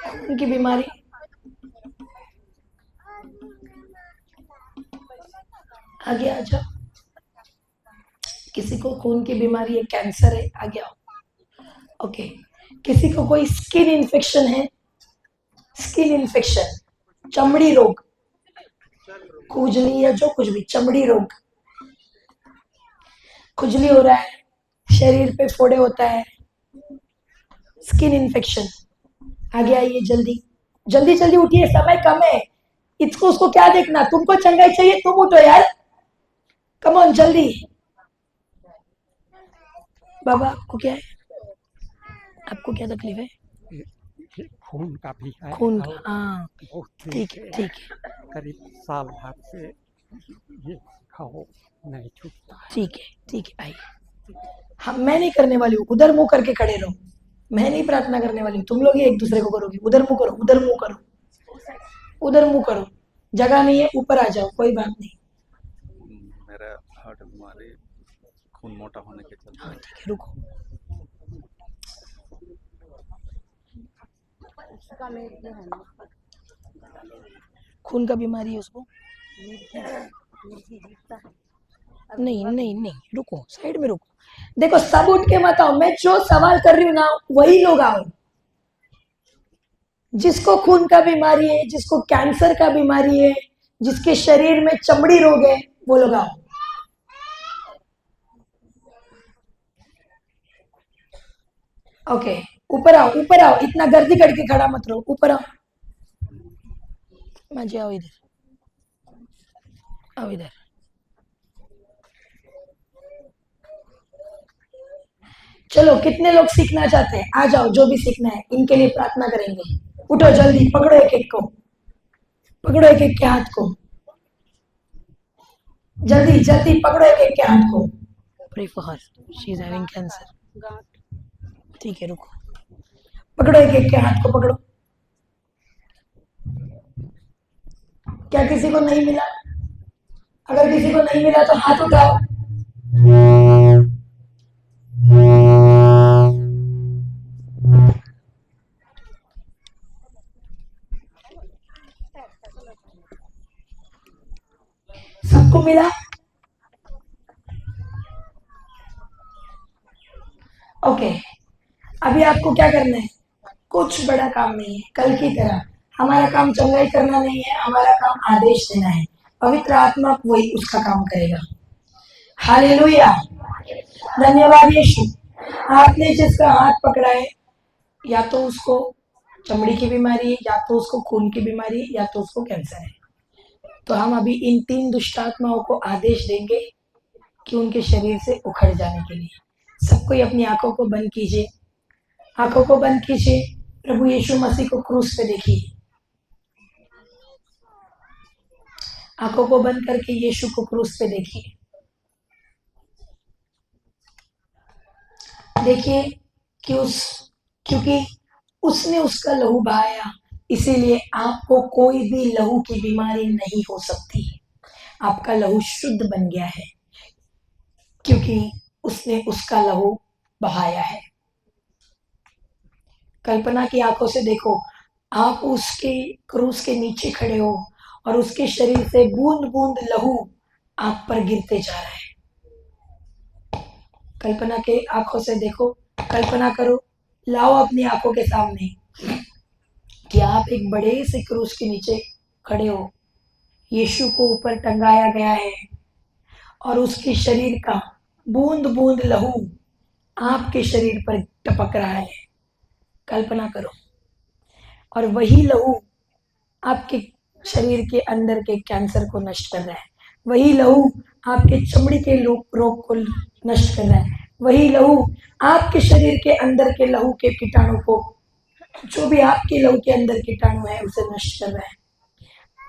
खून की बीमारी, आगे आ जाओ। किसी को खून की बीमारी है, कैंसर है, आगे आओ। ओके। किसी को कोई स्किन इन्फेक्शन है? स्किन इन्फेक्शन, चमड़ी रोग, खुजली या जो कुछ भी, चमड़ी रोग, खुजली हो रहा है, शरीर पे फोड़े होता है, स्किन इन्फेक्शन, आगे आइए जल्दी, जल्दी जल्दी उठिए, समय कम है। इसको उसको क्या देखना, तुमको चंगाई चाहिए, तुम उठो यार, कम ऑन जल्दी। बाबा आपको क्या है? आपको क्या तकलीफ है? खून का भी है। खून और का, हाँ बहुत ठीक है, ठीक है, करीब साल भर से ये खाओ नहीं छूटता है। ठीक है, ठीक है, आइए। हाँ, मैं नहीं करने वाली हूँ, उधर मुंह करके खड़े रहो। मैं नहीं प्रार्थना करने वाली हूँ, तुम लोग ही एक दूसरे को करोगे। उधर मुंह करो, उधर मुंह करो, उधर मुंह करो, जगह नहीं है, ऊपर आ जाओ, कोई बात नहीं। मेरा हार्ट बीमारी, खून मोटा होने के चलते। हाँ ठीक है, रुको। खून का बीमारी है उसको? नहीं नहीं नहीं, रुको, साइड में रुको। देखो, सब उठ के मत आओ, मैं जो सवाल कर रही हूँ ना वही लोग आओ। जिसको खून का बीमारी है, जिसको कैंसर का बीमारी है, जिसके शरीर में चमड़ी रोग है, वो लोग आओ। ओके, ऊपर आओ, ऊपर आओ, इतना गर्दी करके खड़ा मत रहो, ऊपर आओ। मैं जाओ इधर, आओ इधर। चलो, कितने लोग सीखना चाहते हैं? आ जाओ, जो भी सीखना है, इनके लिए प्रार्थना करेंगे। उठो जल्दी, पकड़ो एक एक को, पकड़ो एक एक के हाथ को, जल्दी जल्दी पकड़ो एक एक के हाथ को। Pray for her, she is having cancer. ठीक है, रुको, पकड़ो एक एक के हाथ को, पकड़ो। क्या किसी को नहीं मिला? अगर किसी को नहीं मिला तो हाथ उठाओ। सबको मिला? ओके, अभी आपको क्या करना है? कुछ बड़ा काम नहीं है, कल की तरह। हमारा काम चंगाई करना नहीं है, हमारा काम आदेश देना है। पवित्र आत्मा वही उसका काम करेगा। हालेलुया, धन्यवाद यीशु। आपने जिसका हाथ पकड़ा है, या तो उसको चमड़ी की बीमारी है, या तो उसको खून की बीमारी है, या तो उसको कैंसर है। तो हम अभी इन 3 दुष्ट आत्माओं को आदेश देंगे कि उनके शरीर से उखड़ जाने के लिए। सब कोई अपनी आंखों को बंद कीजिए, आंखों को बंद कीजिए। प्रभु यीशु मसीह को क्रूस पे देखिए, आंखों को बंद करके यीशु को क्रूस पे देखिए। देखिए कि क्योंकि उसने उसका लहू बहाया, इसीलिए आपको कोई भी लहू की बीमारी नहीं हो सकती। आपका लहू शुद्ध बन गया है क्योंकि उसने उसका लहू बहाया है। कल्पना की आंखों से देखो, आप उसके क्रूस के नीचे खड़े हो और उसके शरीर से बूंद बूंद लहू आप पर गिरते जा रहा है। कल्पना के आंखों से देखो, कल्पना करो, लाओ अपनी आंखों के सामने कि आप एक बड़े से क्रूस के नीचे खड़े हो, यीशु को ऊपर टंगाया गया है और उसके शरीर का बूंद बूंद लहू आपके शरीर पर टपक रहा है। कल्पना करो, और वही लहू आपके शरीर के अंदर के कैंसर को नष्ट कर रहा है, वही लहू आपके चमड़ी के रोग को नष्ट कर रहा है, वही लहू आपके शरीर के अंदर के लहू के कीटाणु को, जो भी आपके लहू के अंदर कीटाणु है उसे नष्ट कर रहा है।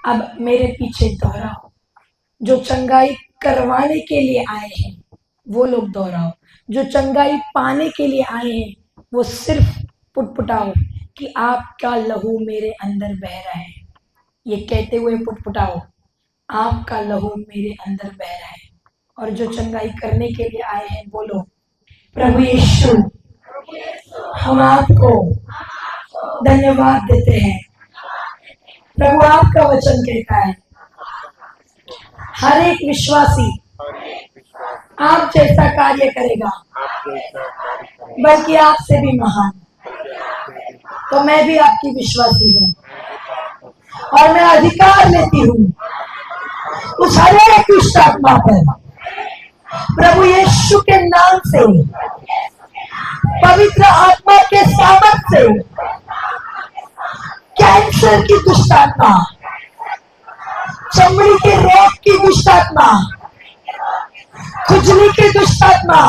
अब मेरे पीछे दोहराओ, जो चंगाई करवाने के लिए आए हैं वो लोग दोहराओ, जो चंगाई पाने के लिए आए हैं वो सिर्फ पुटपुटाओ कि आपका लहू मेरे अंदर बह रहा है। ये कहते हुए पुटपुटाओ, आपका लहू मेरे अंदर बह रहा है। और जो चंगाई करने के लिए आए हैं बोलो, प्रभु यीशु हम आपको धन्यवाद देते हैं। प्रभु आपका वचन कहता है, हर एक विश्वासी आप जैसा कार्य करेगा, बल्कि आपसे भी महान। तो मैं भी आपकी विश्वासी हूँ और मैं अधिकार लेती हूँ उस हर एक दुष्ट आत्मा पर, प्रभु यीशु के नाम से, पवित्र आत्मा के सामर्थ्य से, कैंसर की दुष्ट आत्मा, चमड़ी के रोग की दुष्ट आत्मा, खुजली की दुष्ट आत्मा,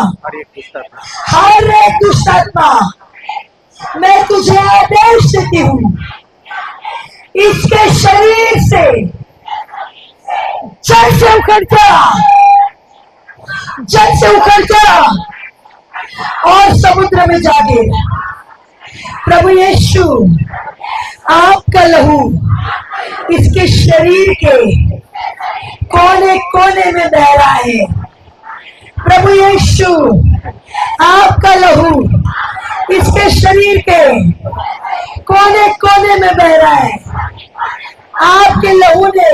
हर एक दुष्ट आत्मा, मैं तुझे आदेश देती हूँ, इसके शरीर से जड़ से उखड़ जा, जड़ से उखड़ जा और समुद्र में जा गिर। प्रभु यीशु आपका लहू इसके शरीर के कोने कोने में बह रहा है। प्रभु यीशु आपका लहू इसके शरीर के कोने कोने में बह रहा है। आपके लहू ने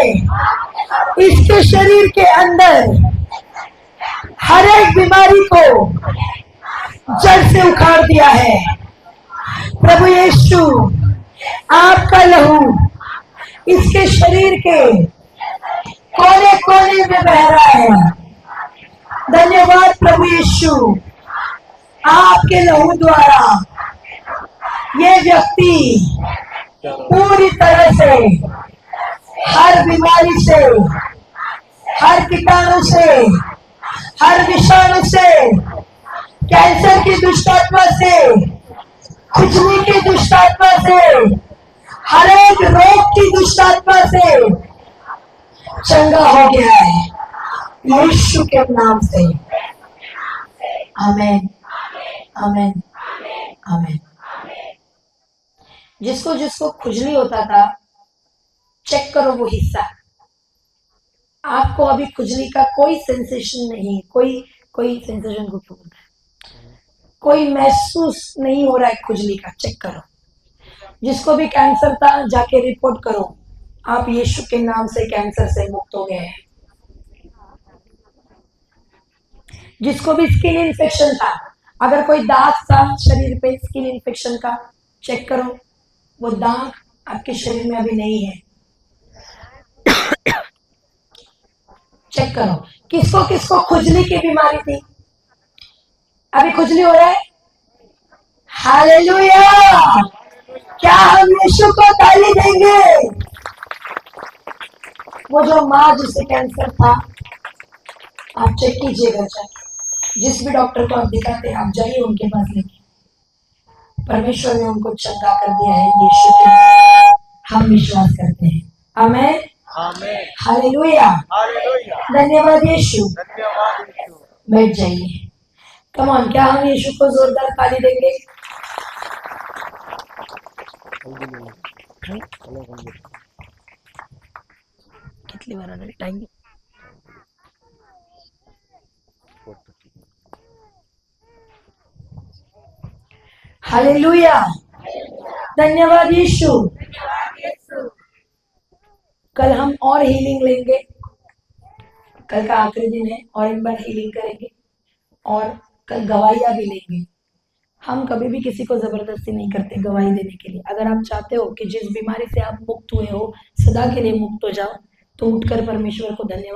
इसके शरीर के अंदर हर एक बीमारी को जड़ से उखाड़ दिया है। प्रभु यीशु आपका लहू इसके शरीर के कोने कोने में बह रहा है। धन्यवाद प्रभु यीशु, आपके लहू द्वारा ये व्यक्ति पूरी तरह से हर बीमारी से, हर कीटाणु से, हर विषाणु से, कैंसर की दुष्ट आत्मा से, खुजली की दुष्ट आत्मा से, हर एक रोग की दुष्ट आत्मा से चंगा हो गया है यीशु के नाम से। आमीन, आमीन, आमीन। जिसको जिसको खुजली होता था, चेक करो वो हिस्सा। आपको अभी खुजली का कोई सेंसेशन नहीं, कोई सेंसेशन को क्यों बोलता है, कोई महसूस नहीं हो रहा है खुजली का, चेक करो। जिसको भी कैंसर था जाके रिपोर्ट करो, आप यीशु के नाम से कैंसर से मुक्त हो गए हैं। जिसको भी स्किन इन्फेक्शन था, अगर कोई दाग था शरीर पे स्किन इन्फेक्शन का, चेक करो, वो दाग आपके शरीर में अभी नहीं है। चेक करो। किसको किसको खुजली की बीमारी थी, अभी खुजली हो रहा है? हालेलुया! क्या हम यीशु को ताली देंगे? वो जो माँ जिसे कैंसर था, आप चेक कीजिएगा, जिस भी डॉक्टर को आप दिखाते हैं आप जाइए उनके पास लेके। परमेश्वर ने उनको चंगा कर दिया है यीशु के, हम विश्वास करते हैं। आमीन, आमीन, हालेलुया, हालेलुया। धन्यवाद यीशु। धन्यवाद यीशु। बैठ जाइए। कम ऑन, क्या हम यीशु को जोरदार ताली देंगे? कितनी बार आना टाइम? हालेलुया, धन्यवाद यीशु। कल हम और हीलिंग लेंगे, कल का आखिरी दिन है और एक बार हीलिंग करेंगे और कल गवाहियां भी लेंगे। हम कभी भी किसी को जबरदस्ती नहीं करते गवाही देने के लिए। अगर आप चाहते हो कि जिस बीमारी से आप मुक्त हुए हो सदा के लिए मुक्त हो जाओ, तो उठकर परमेश्वर को धन्यवाद